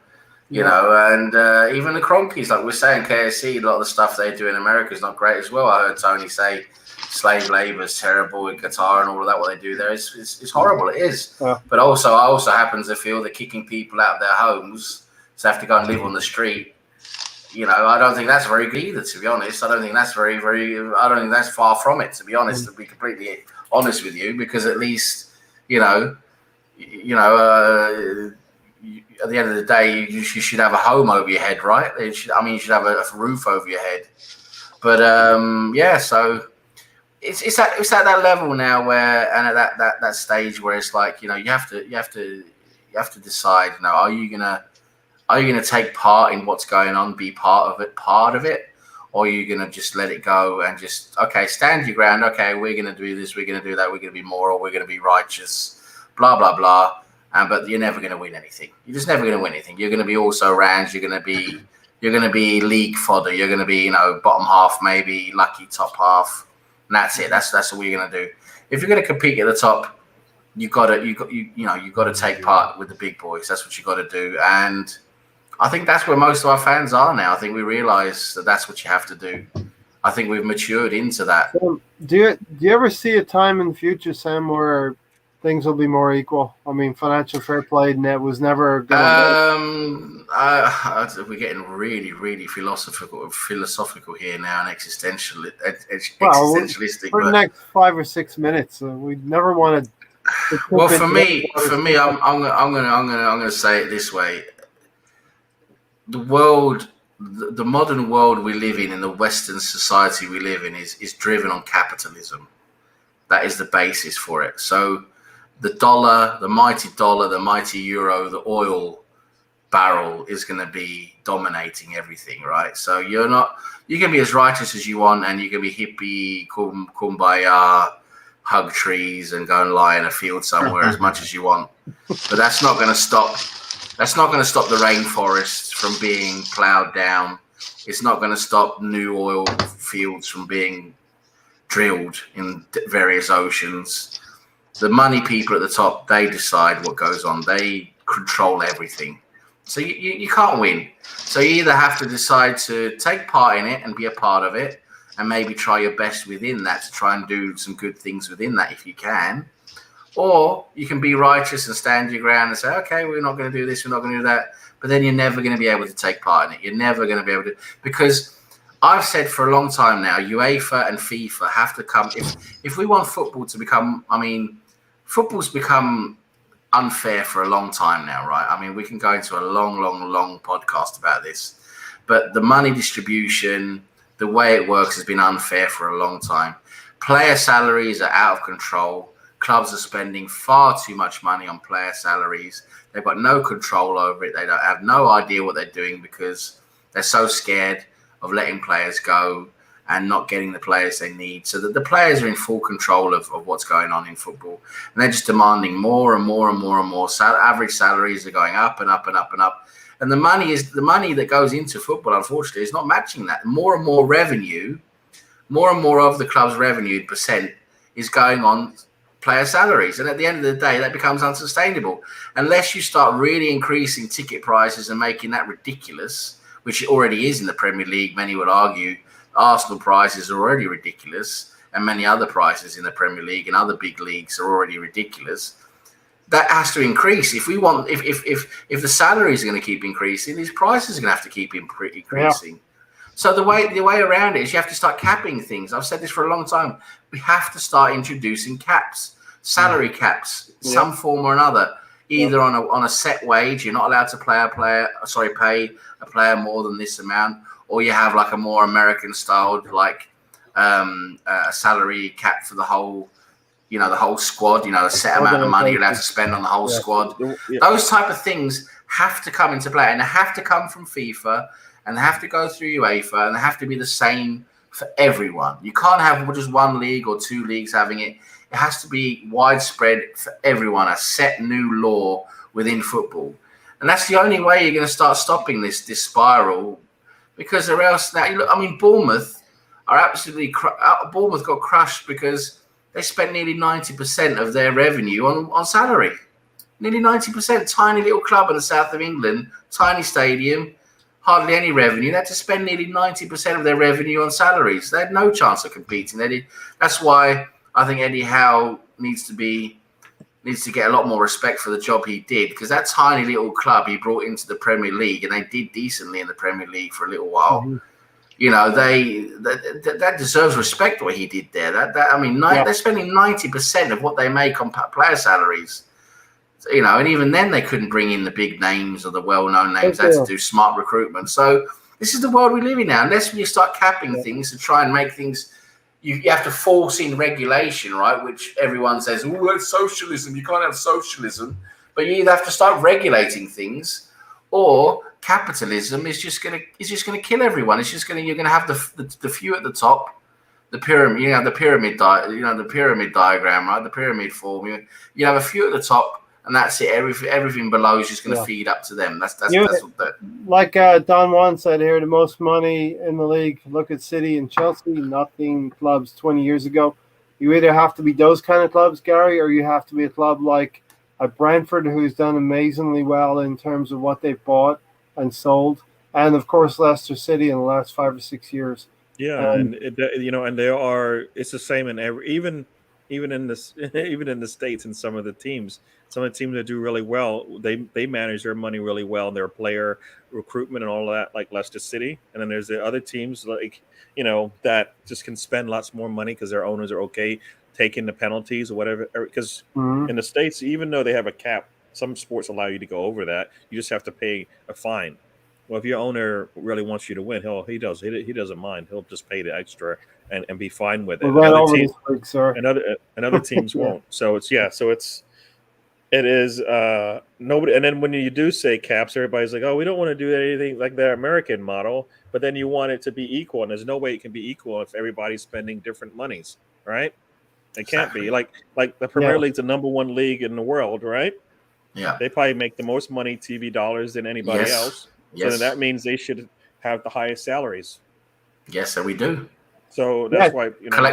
And even the Kroenkes, like we're saying, KSC, a lot of the stuff they do in America is not great as well. I heard Tony say slave labor is terrible in Qatar and all of that. What they do there is horrible. It is. Yeah. But I also happen to feel that kicking people out of their homes to have to go and live on the street. I don't think that's very good either. To be honest, I don't think that's I don't think that's far from it. To be honest, to be completely honest with you, because at least at the end of the day, you should have a home over your head, right? You should have a roof over your head. But so. it's at that level now where, and at that stage where it's like, you know, you have to decide, you know, are you gonna take part in what's going on, be part of it, or are you gonna just let it go and just, okay, stand your ground, okay, we're gonna do this, we're gonna do that, we're gonna be moral, we're gonna be righteous, blah blah blah, but you're never gonna win anything. You're just never gonna win anything. You're gonna be also rounds. You're gonna be league fodder. You're gonna be, you know, bottom half, maybe lucky top half. And that's it. That's what you're gonna do. If you're gonna compete at the top, you gotta take part with the big boys. That's what you gotta do. And I think that's where most of our fans are now. I think we realize that that's what you have to do. I think we've matured into that. Do you ever see a time in the future, Sam, where things will be more equal? I mean, financial fair play was never going to. We're getting really, really philosophical here now, and existentialistic. For the next 5 or 6 minutes, we never want to. Well, for me, I'm gonna say it this way: the world, the modern world we live in the Western society we live in, is driven on capitalism. That is the basis for it. So the dollar, the mighty euro, the oil barrel is going to be dominating everything, right? So you can be as righteous as you want, and you can be hippie, kumbaya, hug trees, and go and lie in a field somewhere as much as you want. But that's not going to stop. That's not going to stop the rainforests from being plowed down. It's not going to stop new oil fields from being drilled in various oceans. The money people at the top, they decide what goes on. They control everything. So you can't win. So you either have to decide to take part in it and be a part of it, and maybe try your best within that to try and do some good things within that if you can. Or you can be righteous and stand your ground and say, okay, we're not going to do this, we're not going to do that. But then you're never going to be able to take part in it. You're never going to be able to, because I've said for a long time now, UEFA and FIFA have to come. If we want football to become, I mean, football's become unfair for a long time now, right? I mean, we can go into a long podcast about this. But the money distribution, the way it works has been unfair for a long time. Player salaries are out of control. Clubs are spending far too much money on player salaries. They've got no control over it. They don't have no idea what they're doing because they're so scared of letting players go and not getting the players they need. So that the players are in full control of what's going on in football. And they're just demanding more and more and more and more. Average salaries are going up and up and up and up. And the money that goes into football, unfortunately, is not matching that. More and more revenue, more and more of the club's revenue percent is going on player salaries. And at the end of the day, that becomes unsustainable. Unless you start really increasing ticket prices and making that ridiculous, which it already is in the Premier League. Many would argue Arsenal prices are already ridiculous, and many other prices in the Premier League and other big leagues are already ridiculous. That has to increase. If the salaries are going to keep increasing, these prices are going to have to keep increasing. Yeah. So the way around it is you have to start capping things. I've said this for a long time. We have to start introducing caps, salary caps, some form or another. Either on a set wage, you're not allowed to pay a player more than this amount, or you have like a more American styled like a salary cap for the whole, the whole squad. A set amount of money you're allowed to spend on the whole squad. Yeah. Those type of things have to come into play, and they have to come from FIFA, and they have to go through UEFA, and they have to be the same for everyone. You can't have just one league or two leagues having it. It has to be widespread for everyone, a set new law within football. And that's the only way you're going to start stopping this spiral, because or else now, Bournemouth are absolutely Bournemouth got crushed because they spent nearly 90% of their revenue on salary. Nearly 90%, tiny little club in the south of England, tiny stadium, hardly any revenue. They had to spend nearly 90% of their revenue on salaries. They had no chance of competing. That's why I think Eddie Howe needs to get a lot more respect for the job he did, because that tiny little club he brought into the Premier League, and they did decently in the Premier League for a little while. Mm-hmm. That deserves respect what he did there. They're spending 90% of what they make on player salaries. And even then they couldn't bring in the big names or the well-known names. They had to do smart recruitment. So this is the world we live in now. Unless we start capping things to try and make things you have to force in regulation, right? Which everyone says, oh, that's socialism. You can't have socialism. But you either have to start regulating things, or capitalism is just gonna kill everyone. You're gonna have the few at the top, the pyramid, the pyramid diagram, right? The pyramid form. You have a few at the top, and that's it. Everything below is just gonna feed up to them. That's what that. Like Don Juan said here, the most money in the league. Look at City and Chelsea. Nothing clubs 20 years ago. You either have to be those kind of clubs, Gary, or you have to be a club like Brentford, who's done amazingly well in terms of what they've bought and sold, and of course Leicester City in the last 5 or 6 years. Yeah, and there are. It's the same in even in this even in the States. And some of the teams that do really well, they manage their money really well, their player recruitment and all of that, like Leicester City. And then there's the other teams like that just can spend lots more money because their owners are okay taking the penalties or whatever. Because in the States, even though they have a cap, some sports allow you to go over that. You just have to pay a fine. Well, if your owner really wants you to win, he doesn't mind. He'll just pay the extra and be fine with it. Other teams won't. So it is nobody. And then when you do say caps, everybody's like, oh, we don't want to do anything like the American model. But then you want it to be equal, and there's no way it can be equal if everybody's spending different monies, right? It can't be like the Premier League's the number one league in the world, right? Yeah, they probably make the most money TV dollars than anybody else. So then that means they should have the highest salaries. Yes, so we do. So that's why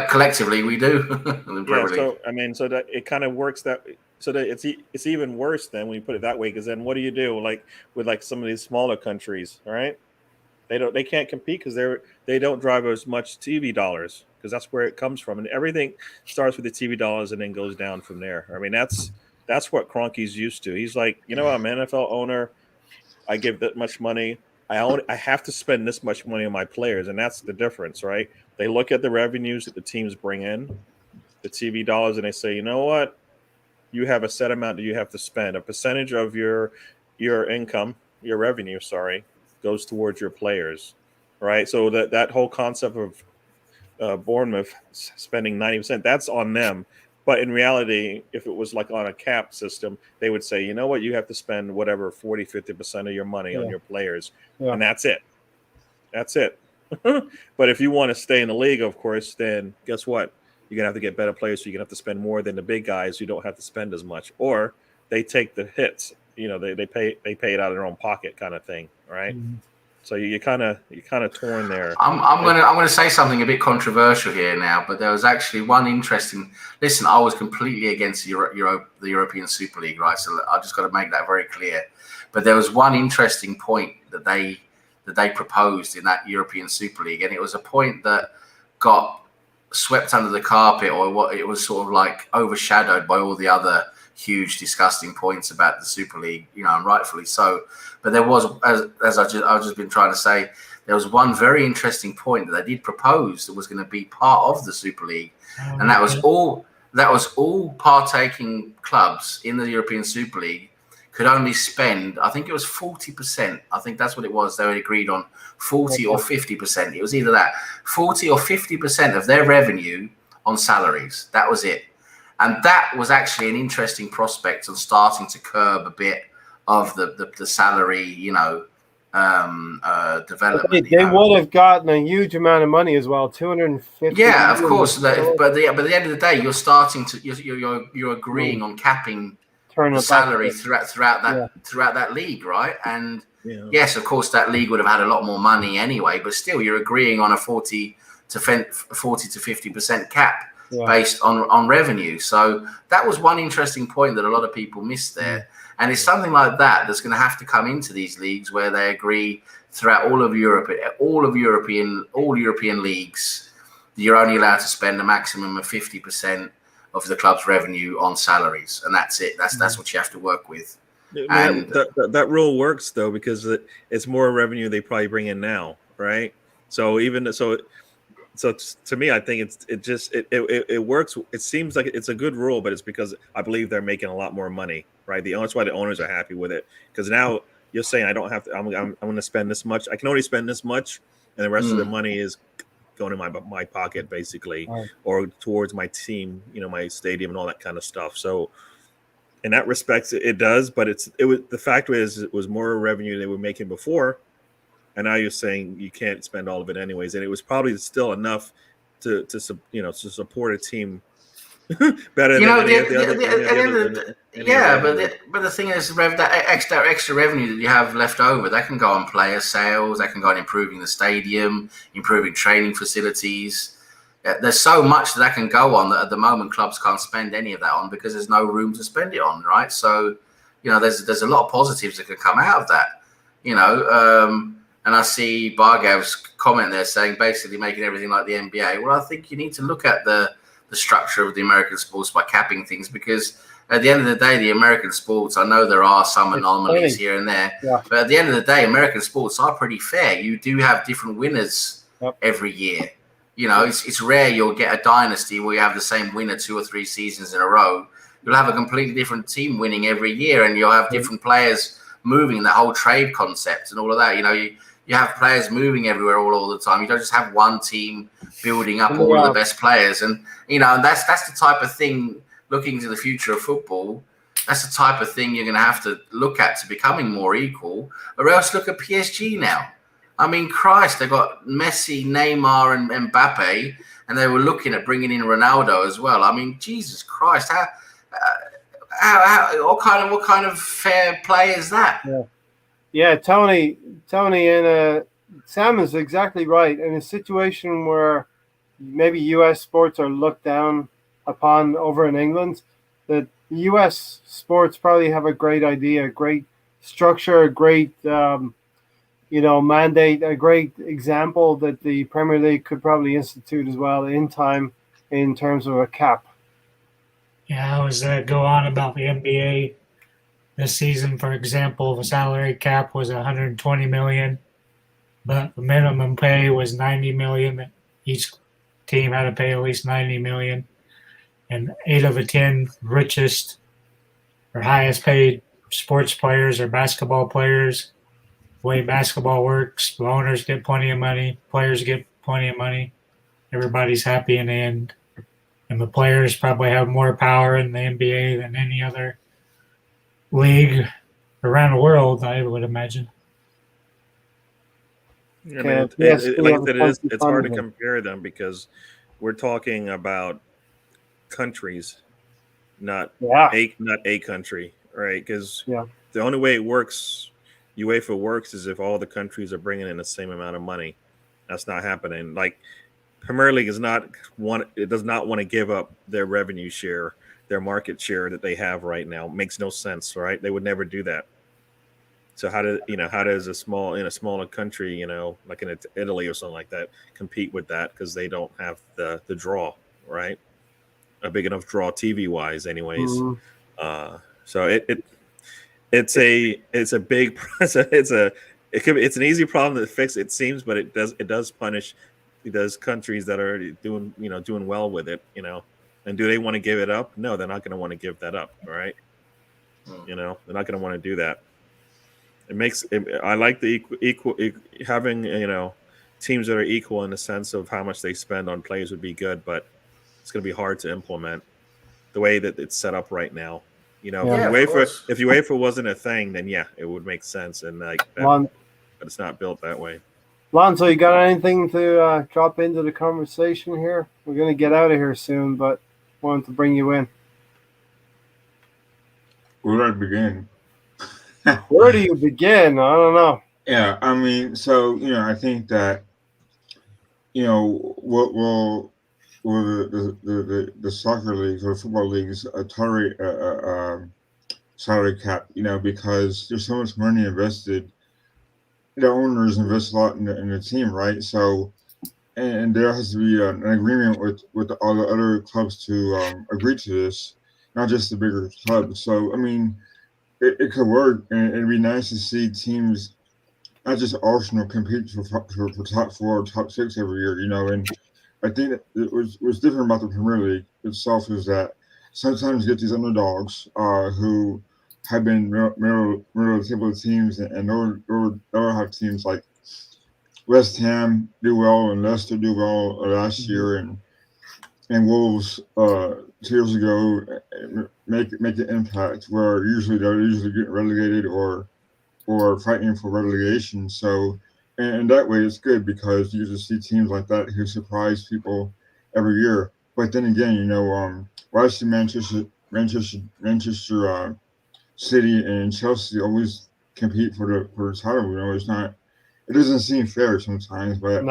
collectively we do. So that it kind of works that. So that it's even worse than when you put it that way, because then what do you do like with like some of these smaller countries, right? They can't compete because they don't drive as much TV dollars, because that's where it comes from, and everything starts with the TV dollars and then goes down from there. I mean that's what Kroenke's used to. He's like, I'm an NFL owner. I give that much money. I have to spend this much money on my players, and that's the difference, right? They look at the revenues that the teams bring in, the TV dollars, and they say, you know what? You have a set amount that you have to spend. A percentage of your income, your revenue, goes towards your players, right? So that whole concept of Bournemouth spending 90%, that's on them. But in reality, if it was like on a cap system, they would say, you know what, you have to spend whatever 40, 50% of your money on your players. Yeah. And that's it. That's it. But if you want to stay in the league, of course, then guess what? You're going to have to get better players, so you're going to have to spend more than the big guys who don't have to spend as much. Or they take the hits. They pay it out of their own pocket kind of thing, right? Mm-hmm. So you're kind of torn there. I'm gonna say something a bit controversial here now, but there was actually one interesting. Listen, I was completely against the European Super League, right? So I just got to make that very clear. But there was one interesting point that they proposed in that European Super League, and it was a point that got swept under the carpet, or what it was sort of like overshadowed by all the other huge, disgusting points about the Super League, and rightfully so. But there was, as I've just been trying to say, there was one very interesting point that they did propose that was going to be part of the Super League, and that was all partaking clubs in the European Super League could only spend, I think it was 40%. I think that's what it was. They were agreed on 40 or 50%. It was either that 40 or 50% of their revenue on salaries. That was it. And that was actually an interesting prospect on starting to curb a bit of the salary, development. They would have gotten a huge amount of money as well, 250. Yeah, of course. But at the end of the day, you're agreeing on capping the salary throughout that league, right? And yes, of course, that league would have had a lot more money anyway. But still, you're agreeing on a 40 to 50% cap. Yeah. Based on revenue. So that was one interesting point that a lot of people missed there. And it's something like that that's going to have to come into these leagues, where they agree throughout all European leagues, you're only allowed to spend a maximum of 50% of the club's revenue on salaries. And that's it. That's what you have to work with. And that rule works, though, because it's more revenue they probably bring in now, right? So to me, I think it works. It seems like it's a good rule, but it's because I believe they're making a lot more money, right? That's why the owners are happy with it, because now you're saying I don't have to. I'm going to spend this much. I can only spend this much, and the rest of the money is going in my pocket basically, Right. or towards my team, my stadium and all that kind of stuff. So in that respect, it does, but the fact is it was more revenue they were making before, and now you're saying you can't spend all of it anyways, and it was probably still enough to support a team better than any of the other. But the thing is, that extra revenue that you have left over, that can go on player sales, that can go on improving the stadium, improving training facilities. There's so much that can go on that at the moment clubs can't spend any of that on because there's no room to spend it on, right? So, there's a lot of positives that can come out of that, and I see Bargav's comment there saying basically making everything like the NBA. Well, I think you need to look at the structure of the American sports by capping things, because at the end of the day, the American sports, I know there are some anomalies here and there, but at the end of the day, American sports are pretty fair. You do have different winners every year. It's rare you'll get a dynasty where you have the same winner 2 or 3 seasons in a row. You'll have a completely different team winning every year, and you'll have different players moving, the whole trade concept and all of that. You have players moving everywhere all the time. You don't just have one team building up all of the best players. And, that's the type of thing, looking to the future of football, that's the type of thing you're going to have to look at to becoming more equal. Or else look at PSG now. I mean, Christ, they got Messi, Neymar, and Mbappe, and they were looking at bringing in Ronaldo as well. I mean, Jesus Christ, what kind of fair play is that? Yeah, Tony, and Sam is exactly right. In a situation where maybe U.S. sports are looked down upon over in England, the U.S. sports probably have a great idea, a great structure, a great mandate, a great example that the Premier League could probably institute as well in time in terms of a cap. Yeah, I was go on about the NBA. This season, for example, the salary cap was $120 million, but the minimum pay was $90 million. Each team had to pay at least $90 million, and 8 of the 10 richest or highest paid sports players or basketball players. The way basketball works, the owners get plenty of money, players get plenty of money. Everybody's happy in the end, and the players probably have more power in the NBA than any other league around the world, I would imagine. I mean, it's hard to compare them because we're talking about countries, not a country, right? Because the only way UEFA works is if all the countries are bringing in the same amount of money. That's not happening. Like Premier League does not want to give up their revenue share, their market share that they have right now. It makes no sense, right? They would never do that. So how does a smaller country, like in Italy or something like that, compete with that because they don't have the draw, right? A big enough draw TV wise, anyways. Mm-hmm. So it's an easy problem to fix, it seems, but it does punish those countries that are doing well with it, And do they want to give it up? No, they're not going to want to give that up, right? They're not going to want to do that. I like the equal having teams that are equal in the sense of how much they spend on players would be good, but it's going to be hard to implement the way that it's set up right now. If UEFA wasn't a thing, then it would make sense, and but it's not built that way. Lonzo, you got anything to drop into the conversation here? We're going to get out of here soon, but wanted to bring you in. Where do I begin? Where do you begin? I don't know. Yeah, I mean, so I think that what will the soccer leagues or football leagues tolerate salary cap? Because there's so much money invested. The owners invest a lot in the team, right? So, and there has to be an agreement with all the other clubs to agree to this, not just the bigger clubs. So, I mean, it could work, and it'd be nice to see teams, not just Arsenal, compete for top 4 or top 6 every year, And I think that what's different about the Premier League itself is that sometimes you get these underdogs who have been middle of the table teams, and they'll have teams like West Ham do well and Leicester do well last year, and Wolves 2 years ago make an impact where they're usually getting relegated or fighting for relegation. So, and that way it's good because you just see teams like that who surprise people every year. But then again, why see Manchester City and Chelsea always compete for the title? It doesn't seem fair sometimes. But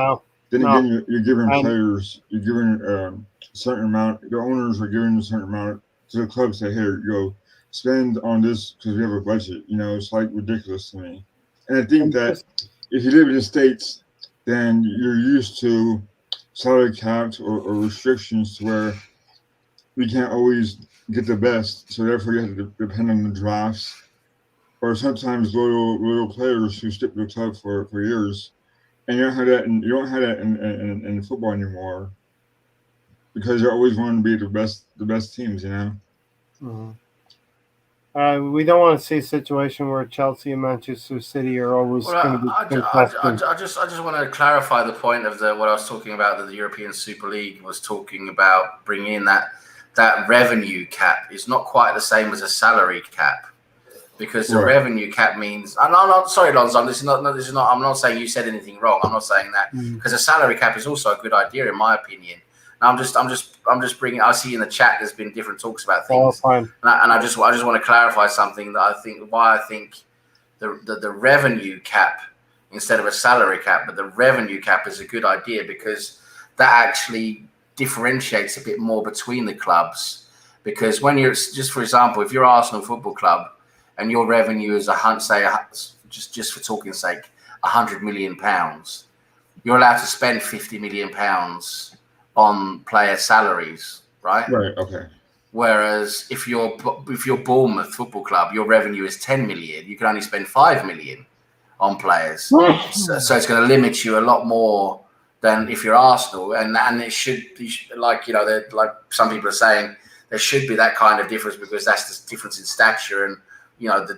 then again, you're giving players, you're giving a certain amount. The owners are giving a certain amount to the club. Say, here, go spend on this because we have a budget. It's like ridiculous to me. And I think that if you live in the States, then you're used to salary caps or restrictions to where we can't always get the best. So therefore, you have to depend on the drafts or sometimes loyal players who stick with the club for years. And you don't have that in football anymore because you're always wanting to be the best teams, Mm-hmm. We don't want to see a situation where Chelsea and Manchester City are always going to be contesting. I just want to clarify the point of what I was talking about, that the European Super League was talking about bringing in that revenue cap is not quite the same as a salary cap, because the revenue cap means. I'm not sorry, Lonzo. This is not. I'm not saying you said anything wrong. I'm not saying that, because a salary cap is also a good idea in my opinion. I'm just bringing. I see in the chat there's been different talks about things, and I just want to clarify something that I think the revenue cap instead of a salary cap, but the revenue cap is a good idea because that actually differentiates a bit more between the clubs. Because when you're just, for example, if you're Arsenal Football Club and your revenue is just for talking sake, £100 million, you're allowed to spend £50 million on player salaries, right? Right. Okay. Whereas if you're Bournemouth Football Club, your revenue is 10 million. You can only spend 5 million on players, so it's going to limit you a lot more than if you're Arsenal. And it should like some people are saying, there should be that kind of difference because that's the difference in stature, and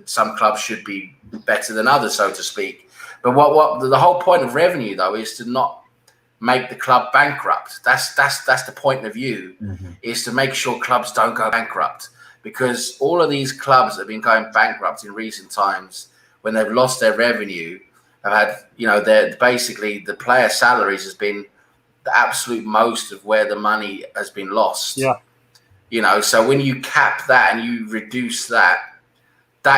some clubs should be better than others, so to speak. But what the whole point of revenue though is to not make the club bankrupt. That's the point of view, is to make sure clubs don't go bankrupt, because all of these clubs that have been going bankrupt in recent times, when they've lost their revenue, have had, they're basically the player salaries has been the absolute most of where the money has been lost. Yeah. So when you cap that and you reduce that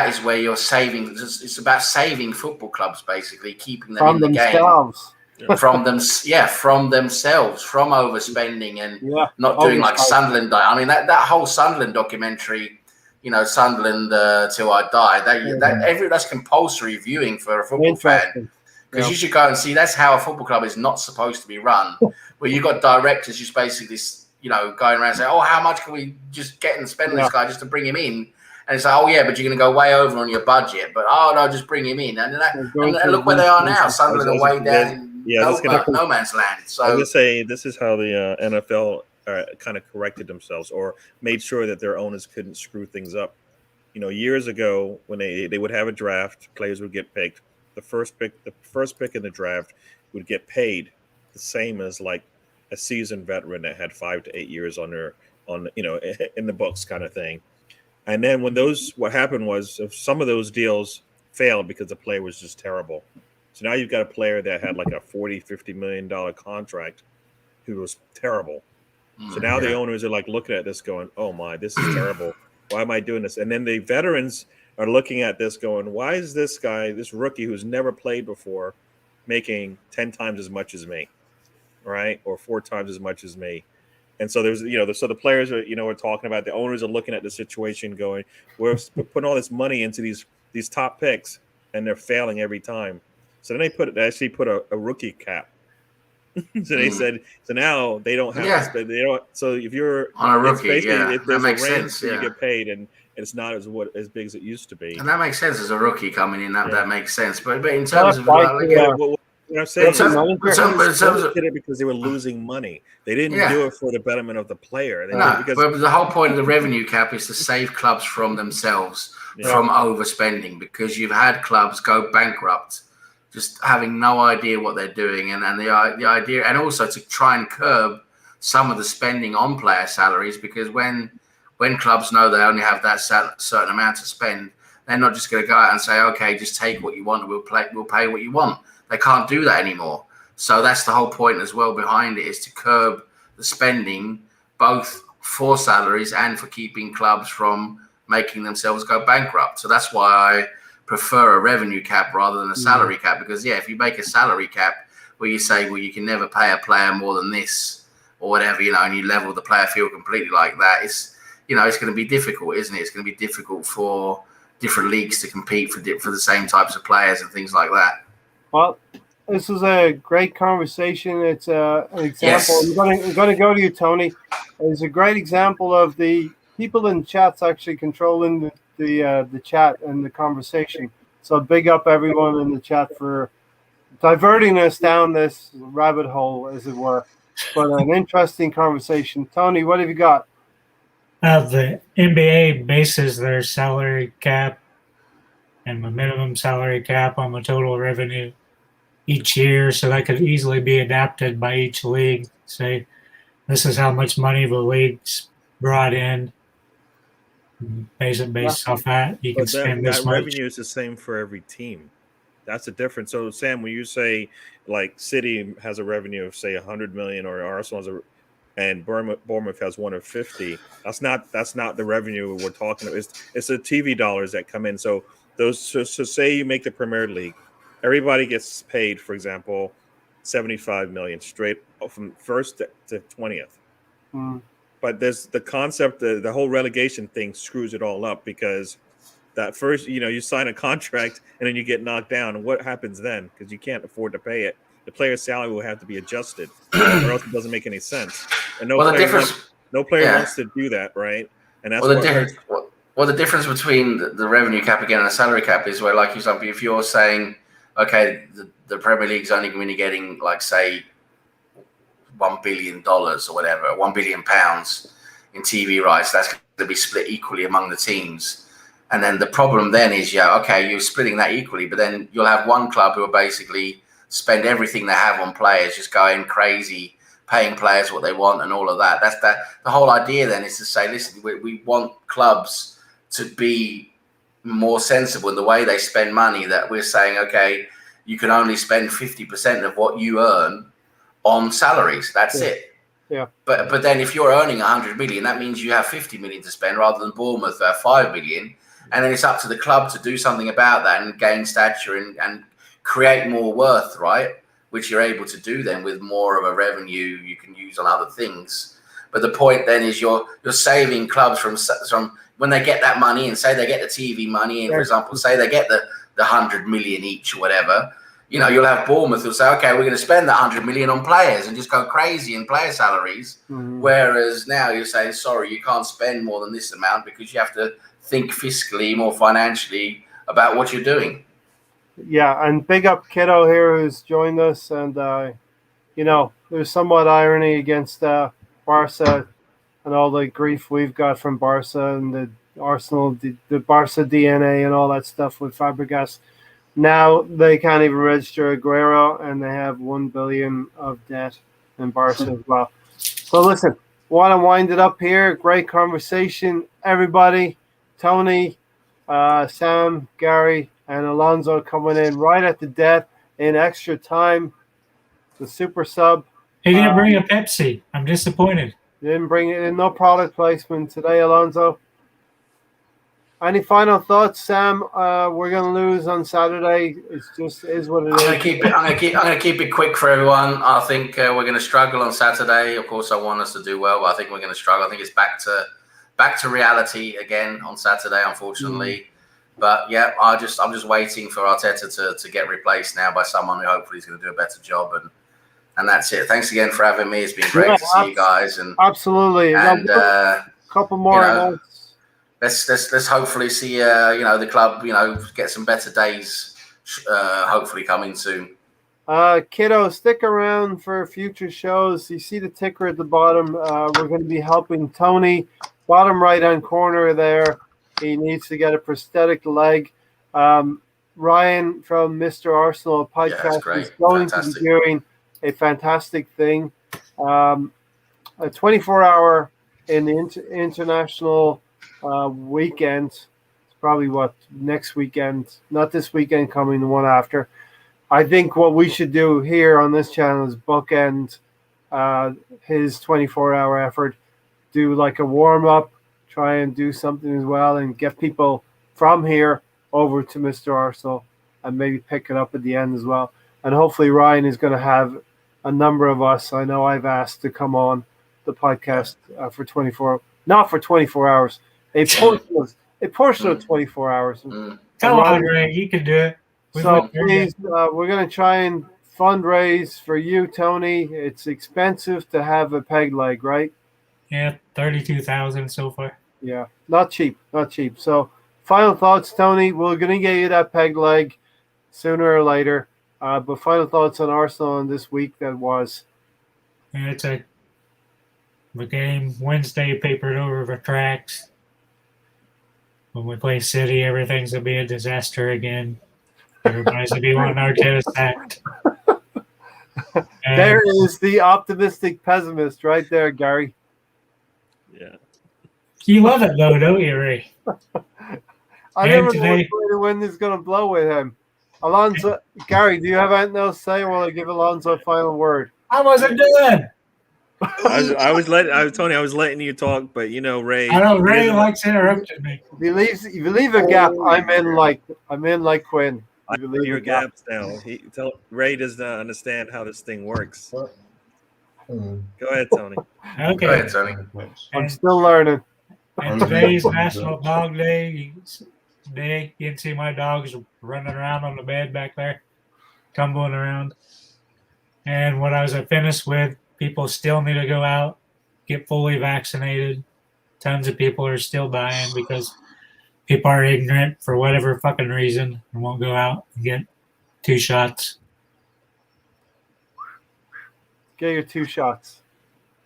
is where you're saving. It's about saving football clubs, basically, keeping them in the game. From themselves, from overspending and not doing like Sunderland. I mean, that whole Sunderland documentary, Sunderland Till I Die. That's compulsory viewing for a football fan, because you should go and see. That's how a football club is not supposed to be run. Where you got directors just basically, going around saying, "Oh, how much can we just get and spend on this guy just to bring him in?" And it's like, "Oh yeah, but you're going to go way over on your budget." But no, just bring him in. And look where they are now. Sunderland are way down. No man's land. So I would say this is how the NFL kind of corrected themselves, or made sure that their owners couldn't screw things up. Years ago, when they would have a draft, players would get picked. The first pick in the draft would get paid the same as like a seasoned veteran that had 5 to 8 years in the books, kind of thing. And then what happened was some of those deals failed because the player was just terrible. So now you've got a player that had like a $40-50 million contract who was terrible. So now the owners are like looking at this going, "Oh my, this is terrible. Why am I doing this?" And then the veterans are looking at this going, "Why is this guy, this rookie who's never played before, making 10 times as much as me, right? Or 4 times as much as me?" And so there's, so the players are, we're talking about, the owners are looking at the situation going, "We're putting all this money into these top picks and they're failing every time." So then they actually put a rookie cap. So they said, so now they don't have to spend. They don't. So if you're on a rookie, if that makes sense. You get paid, and it's not as big as it used to be. And that makes sense as a rookie coming in. That makes sense. But in terms of what I'm saying is, they did it because they were losing money. They didn't do it for the betterment of the player. But the whole point of the revenue cap is to save clubs from themselves from overspending, because you've had clubs go bankrupt just having no idea what they're doing, and the idea, and also to try and curb some of the spending on player salaries, because when clubs know they only have that certain amount to spend, they're not just going to go out and say, okay, just take what you want, and we'll pay what you want. They can't do that anymore. So that's the whole point as well behind it, is to curb the spending, both for salaries and for keeping clubs from making themselves go bankrupt. So that's why I prefer a revenue cap rather than a salary cap, because if you make a salary cap where you say, well, you can never pay a player more than this or whatever, and you level the player field completely like that, it's going to be difficult, isn't it? It's going to be difficult for different leagues to compete for the same types of players and things like that. Well, this was a great conversation. It's an example. Yes. I'm going to go to you, Tony. It's a great example of the people in chats actually controlling the chat and the conversation. So big up everyone in the chat for diverting us down this rabbit hole, as it were. But an interesting conversation. Tony, what have you got? The NBA bases their salary cap and the minimum salary cap on the total revenue each year, so that could easily be adapted by each league. Say, this is how much money the league's brought in. Based off that, you can spend this much. That revenue is the same for every team. That's the difference. So, Sam, when you say like City has a revenue of say 100 million, or Arsenal and Bournemouth has one of 50, that's not the revenue we're talking about. It's the TV dollars that come in. So say you make the Premier League, everybody gets paid, for example, 75 million straight from first to 20th. But there's the concept, the whole relegation thing screws it all up, because that first, you sign a contract and then you get knocked down, and what happens then? Because you can't afford to pay it. The player's salary will have to be adjusted, or else it doesn't make any sense. And no player wants to do that, right? And that's the difference between the revenue cap again and the salary cap is where, like, if you're saying, okay, the Premier League's only going to be getting, like, say, $1 billion or whatever, £1 billion in TV rights, that's going to be split equally among the teams. And then the problem then is, you're splitting that equally, but then you'll have one club who will basically spend everything they have on players, just going crazy, paying players what they want and all of that. That's the whole idea then, is to say, listen, we want clubs to be more sensible in the way they spend money, that we're saying, okay, you can only spend 50% of what you earn on salaries. That's it. Yeah. But then if you're earning 100 million, that means you have 50 million to spend, rather than Bournemouth have 5 million. And then it's up to the club to do something about that and gain stature and create more worth, right? Which you're able to do then with more of a revenue you can use on other things. But the point then is you're saving clubs from when they get that money, and say they get the TV money, and for example, say they get the 100 million each or whatever, you'll have Bournemouth who'll say, okay, we're going to spend that 100 million on players and just go crazy in player salaries. Whereas now you're saying, sorry, you can't spend more than this amount, because you have to think fiscally, more financially about what you're doing. Yeah, and big up Kiddo here, who's joined us. And, there's somewhat irony against Barca and all the grief we've got from Barca and the Arsenal, the Barca DNA and all that stuff with Fabregas. Now they can't even register Aguero, and they have 1 billion of debt in Barca as well. So listen, want to wind it up here. Great conversation, everybody. Tony, Sam, Gary, and Alonso coming in right at the death in extra time. The super sub. He didn't bring a Pepsi. I'm disappointed. Didn't bring it in. No product placement today, Alonso. Any final thoughts, Sam? We're going to lose on Saturday. It's just is what it is. I'm going to keep it quick for everyone. I think we're going to struggle on Saturday. Of course, I want us to do well, but I think we're going to struggle. I think it's back to reality again on Saturday, unfortunately. But yeah, I'm just waiting for Arteta to get replaced now by someone who hopefully is going to do a better job, and that's it. Thanks again for having me. It's been great to see you guys, and absolutely. And a couple more. Let's hopefully see the club get some better days hopefully coming soon. Kiddo, stick around for future shows. You see the ticker at the bottom. We're going to be helping Tony, bottom right hand corner there. He needs to get a prosthetic leg. Ryan from Mr. Arsenal podcast is going to be doing a fantastic thing. A 24-hour in the international weekend. It's probably next weekend, not this weekend coming, the one after. I think what we should do here on this channel is bookend his 24-hour effort, do like a warm-up, try and do something as well, and get people from here over to Mr. Arsenal and maybe pick it up at the end as well. And hopefully Ryan is going to have a number of us, I know I've asked to come on the podcast for 24, not for 24 hours, a portion of 24 hours. Come on, Ray, you can do it. So please, we're going to try and fundraise for you, Tony. It's expensive to have a peg leg, right? Yeah, 32,000 so far. Yeah, not cheap. So, final thoughts, Tony. We're going to get you that peg leg sooner or later. But final thoughts on Arsenal in this week that was. Yeah, it's a game Wednesday papered over for tracks. When we play City, everything's going to be a disaster again. Everybody's going to be wanting Arteta sacked. There is the optimistic pessimist right there, Gary. Yeah. You love it, though, don't you, Ray? I never know which way the wind is going to blow with him. Alonso, Gary, do you have anything else to say, or will I give Alonso a final word? I wasn't done. I was letting you talk, but Ray. I know Ray likes interrupting me. If you leave a gap, I'm in like Quinn. I believe your gaps now. Ray does not understand how this thing works. Go ahead, Tony. Okay. Go ahead, Tony. I'm still learning. And today's National Dog Day. You can see my dogs running around on the bed back there, tumbling around. And what I was finished with, people still need to go out, get fully vaccinated. Tons of people are still dying because people are ignorant for whatever fucking reason and won't go out and get 2 shots. Get your 2 shots.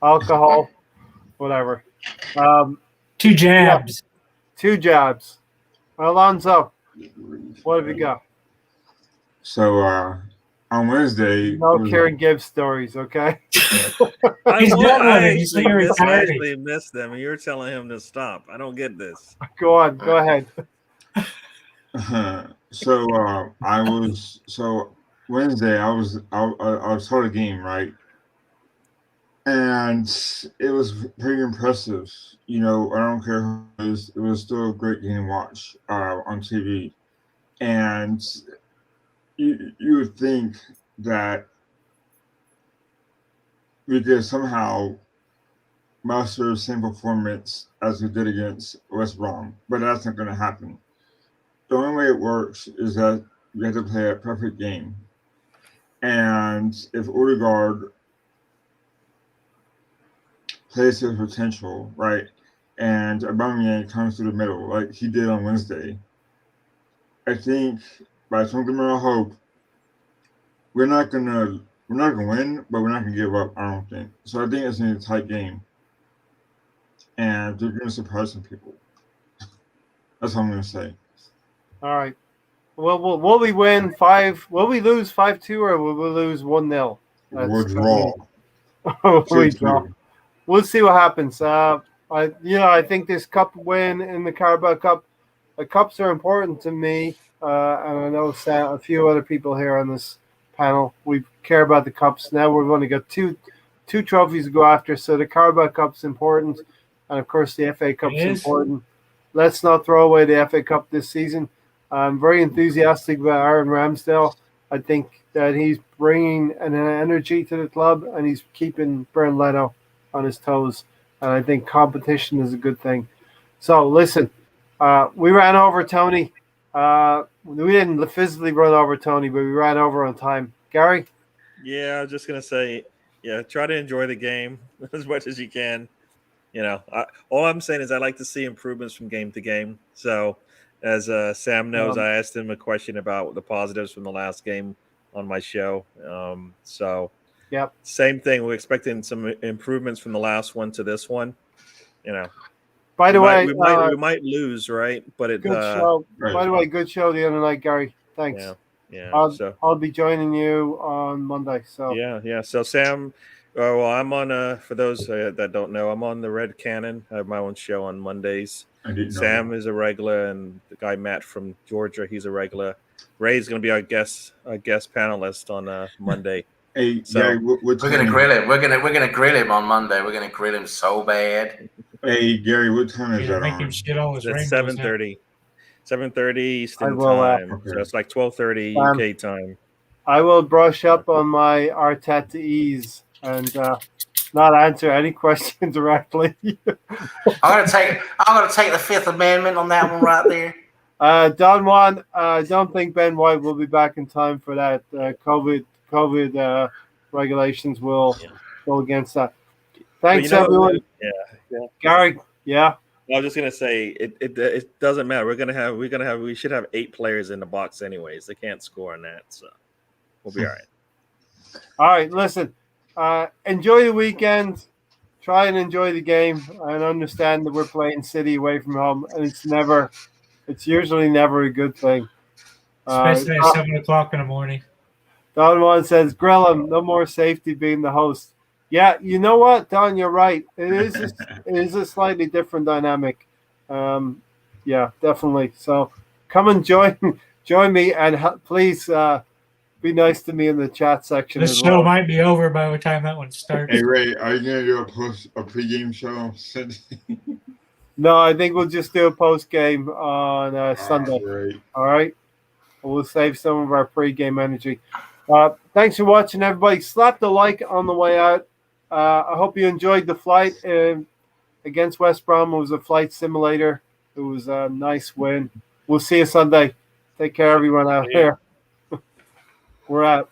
Alcohol, whatever. 2 jabs. Yeah, 2 jabs. Alonso, what have you got? So on Wednesday, no Kieran Gibbs stories, okay? I actually missed them, and you're telling him to stop. I don't get this. Go on, go ahead. So Wednesday I saw the game, right? And it was pretty impressive. I don't care who it is. It was still a great game to watch on TV. And you would think that we could somehow master the same performance as we did against West Brom. But that's not going to happen. The only way it works is that we have to play a perfect game. And if Odegaard plays his potential, right, and Aubameyang comes to the middle like he did on Wednesday, I think by some glimmer of hope, we're not gonna win, but we're not gonna give up. I don't think so. I think it's gonna be a tight game, and they're gonna surprise some people. That's what I'm gonna say. All right. Well, will we win 5? Will we lose 5-2 or will we lose 1-0? We'll draw. We draw. We'll see what happens. I think this cup win in the Carabao Cup, the cups are important to me, and I know a few other people here on this panel. We care about the cups. Now we're going to get two trophies to go after. So the Carabao Cup's important, and of course the FA Cup's important. Let's not throw away the FA Cup this season. I'm very enthusiastic about Aaron Ramsdale. I think that he's bringing an energy to the club, and he's keeping Bernd Leno on his toes, and I think competition is a good thing. So listen, we ran over Tony. We didn't physically run over Tony, but we ran over on time. Gary? Yeah, I was just gonna say, try to enjoy the game as much as you can. All I'm saying is I like to see improvements from game to game. So as Sam knows, I asked him a question about the positives from the last game on my show. Yep. Same thing. We're expecting some improvements from the last one to this one. By the way, we might lose, right? But good show. Right. By the way, good show the other night, Gary. Thanks. Yeah. I'll be joining you on Monday. So yeah. So Sam, well, I'm on. For those that don't know, I'm on the Red Cannon. I have my own show on Mondays. Sam is a regular, and the guy Matt from Georgia, he's a regular. Ray's going to be our guest panelist on Monday. Hey, so Gary, we're gonna grill him. We're gonna grill him on Monday. We're gonna grill him so bad. Hey, Gary, what time is that make on? him shit all his it's rainbows 7:30. 7:30 Eastern will, time. So it's like 12:30 UK time. I will brush up on my Arteta's and not answer any question directly. I'm gonna take the Fifth Amendment on that one right there. Don Juan, I don't think Ben White will be back in time for that. COVID regulations will go against that. Thanks, everyone. Yeah. Gary, yeah. I was just gonna say it doesn't matter. We should have 8 players in the box anyways. They can't score on that, so we'll be all right. All right, listen. Enjoy the weekend. Try and enjoy the game. And understand that we're playing City away from home, and it's usually never a good thing. Especially at 7 o'clock in the morning. Don Juan says, grill him. No more safety being the host. Yeah, you know what, Don, you're right. It is a slightly different dynamic. Yeah, definitely. So come and join me, and please be nice to me in the chat section. This show might be over by the time that one starts. Hey, Ray, are you going to do a pregame show? No, I think we'll just do a post-game on Sunday. Great. All right? We'll save some of our pre-game energy. Thanks for watching, everybody. Slap the like on the way out. I hope you enjoyed the flight against West Brom. It was a flight simulator. It was a nice win. We'll see you Sunday. Take care, everyone out here. We're out.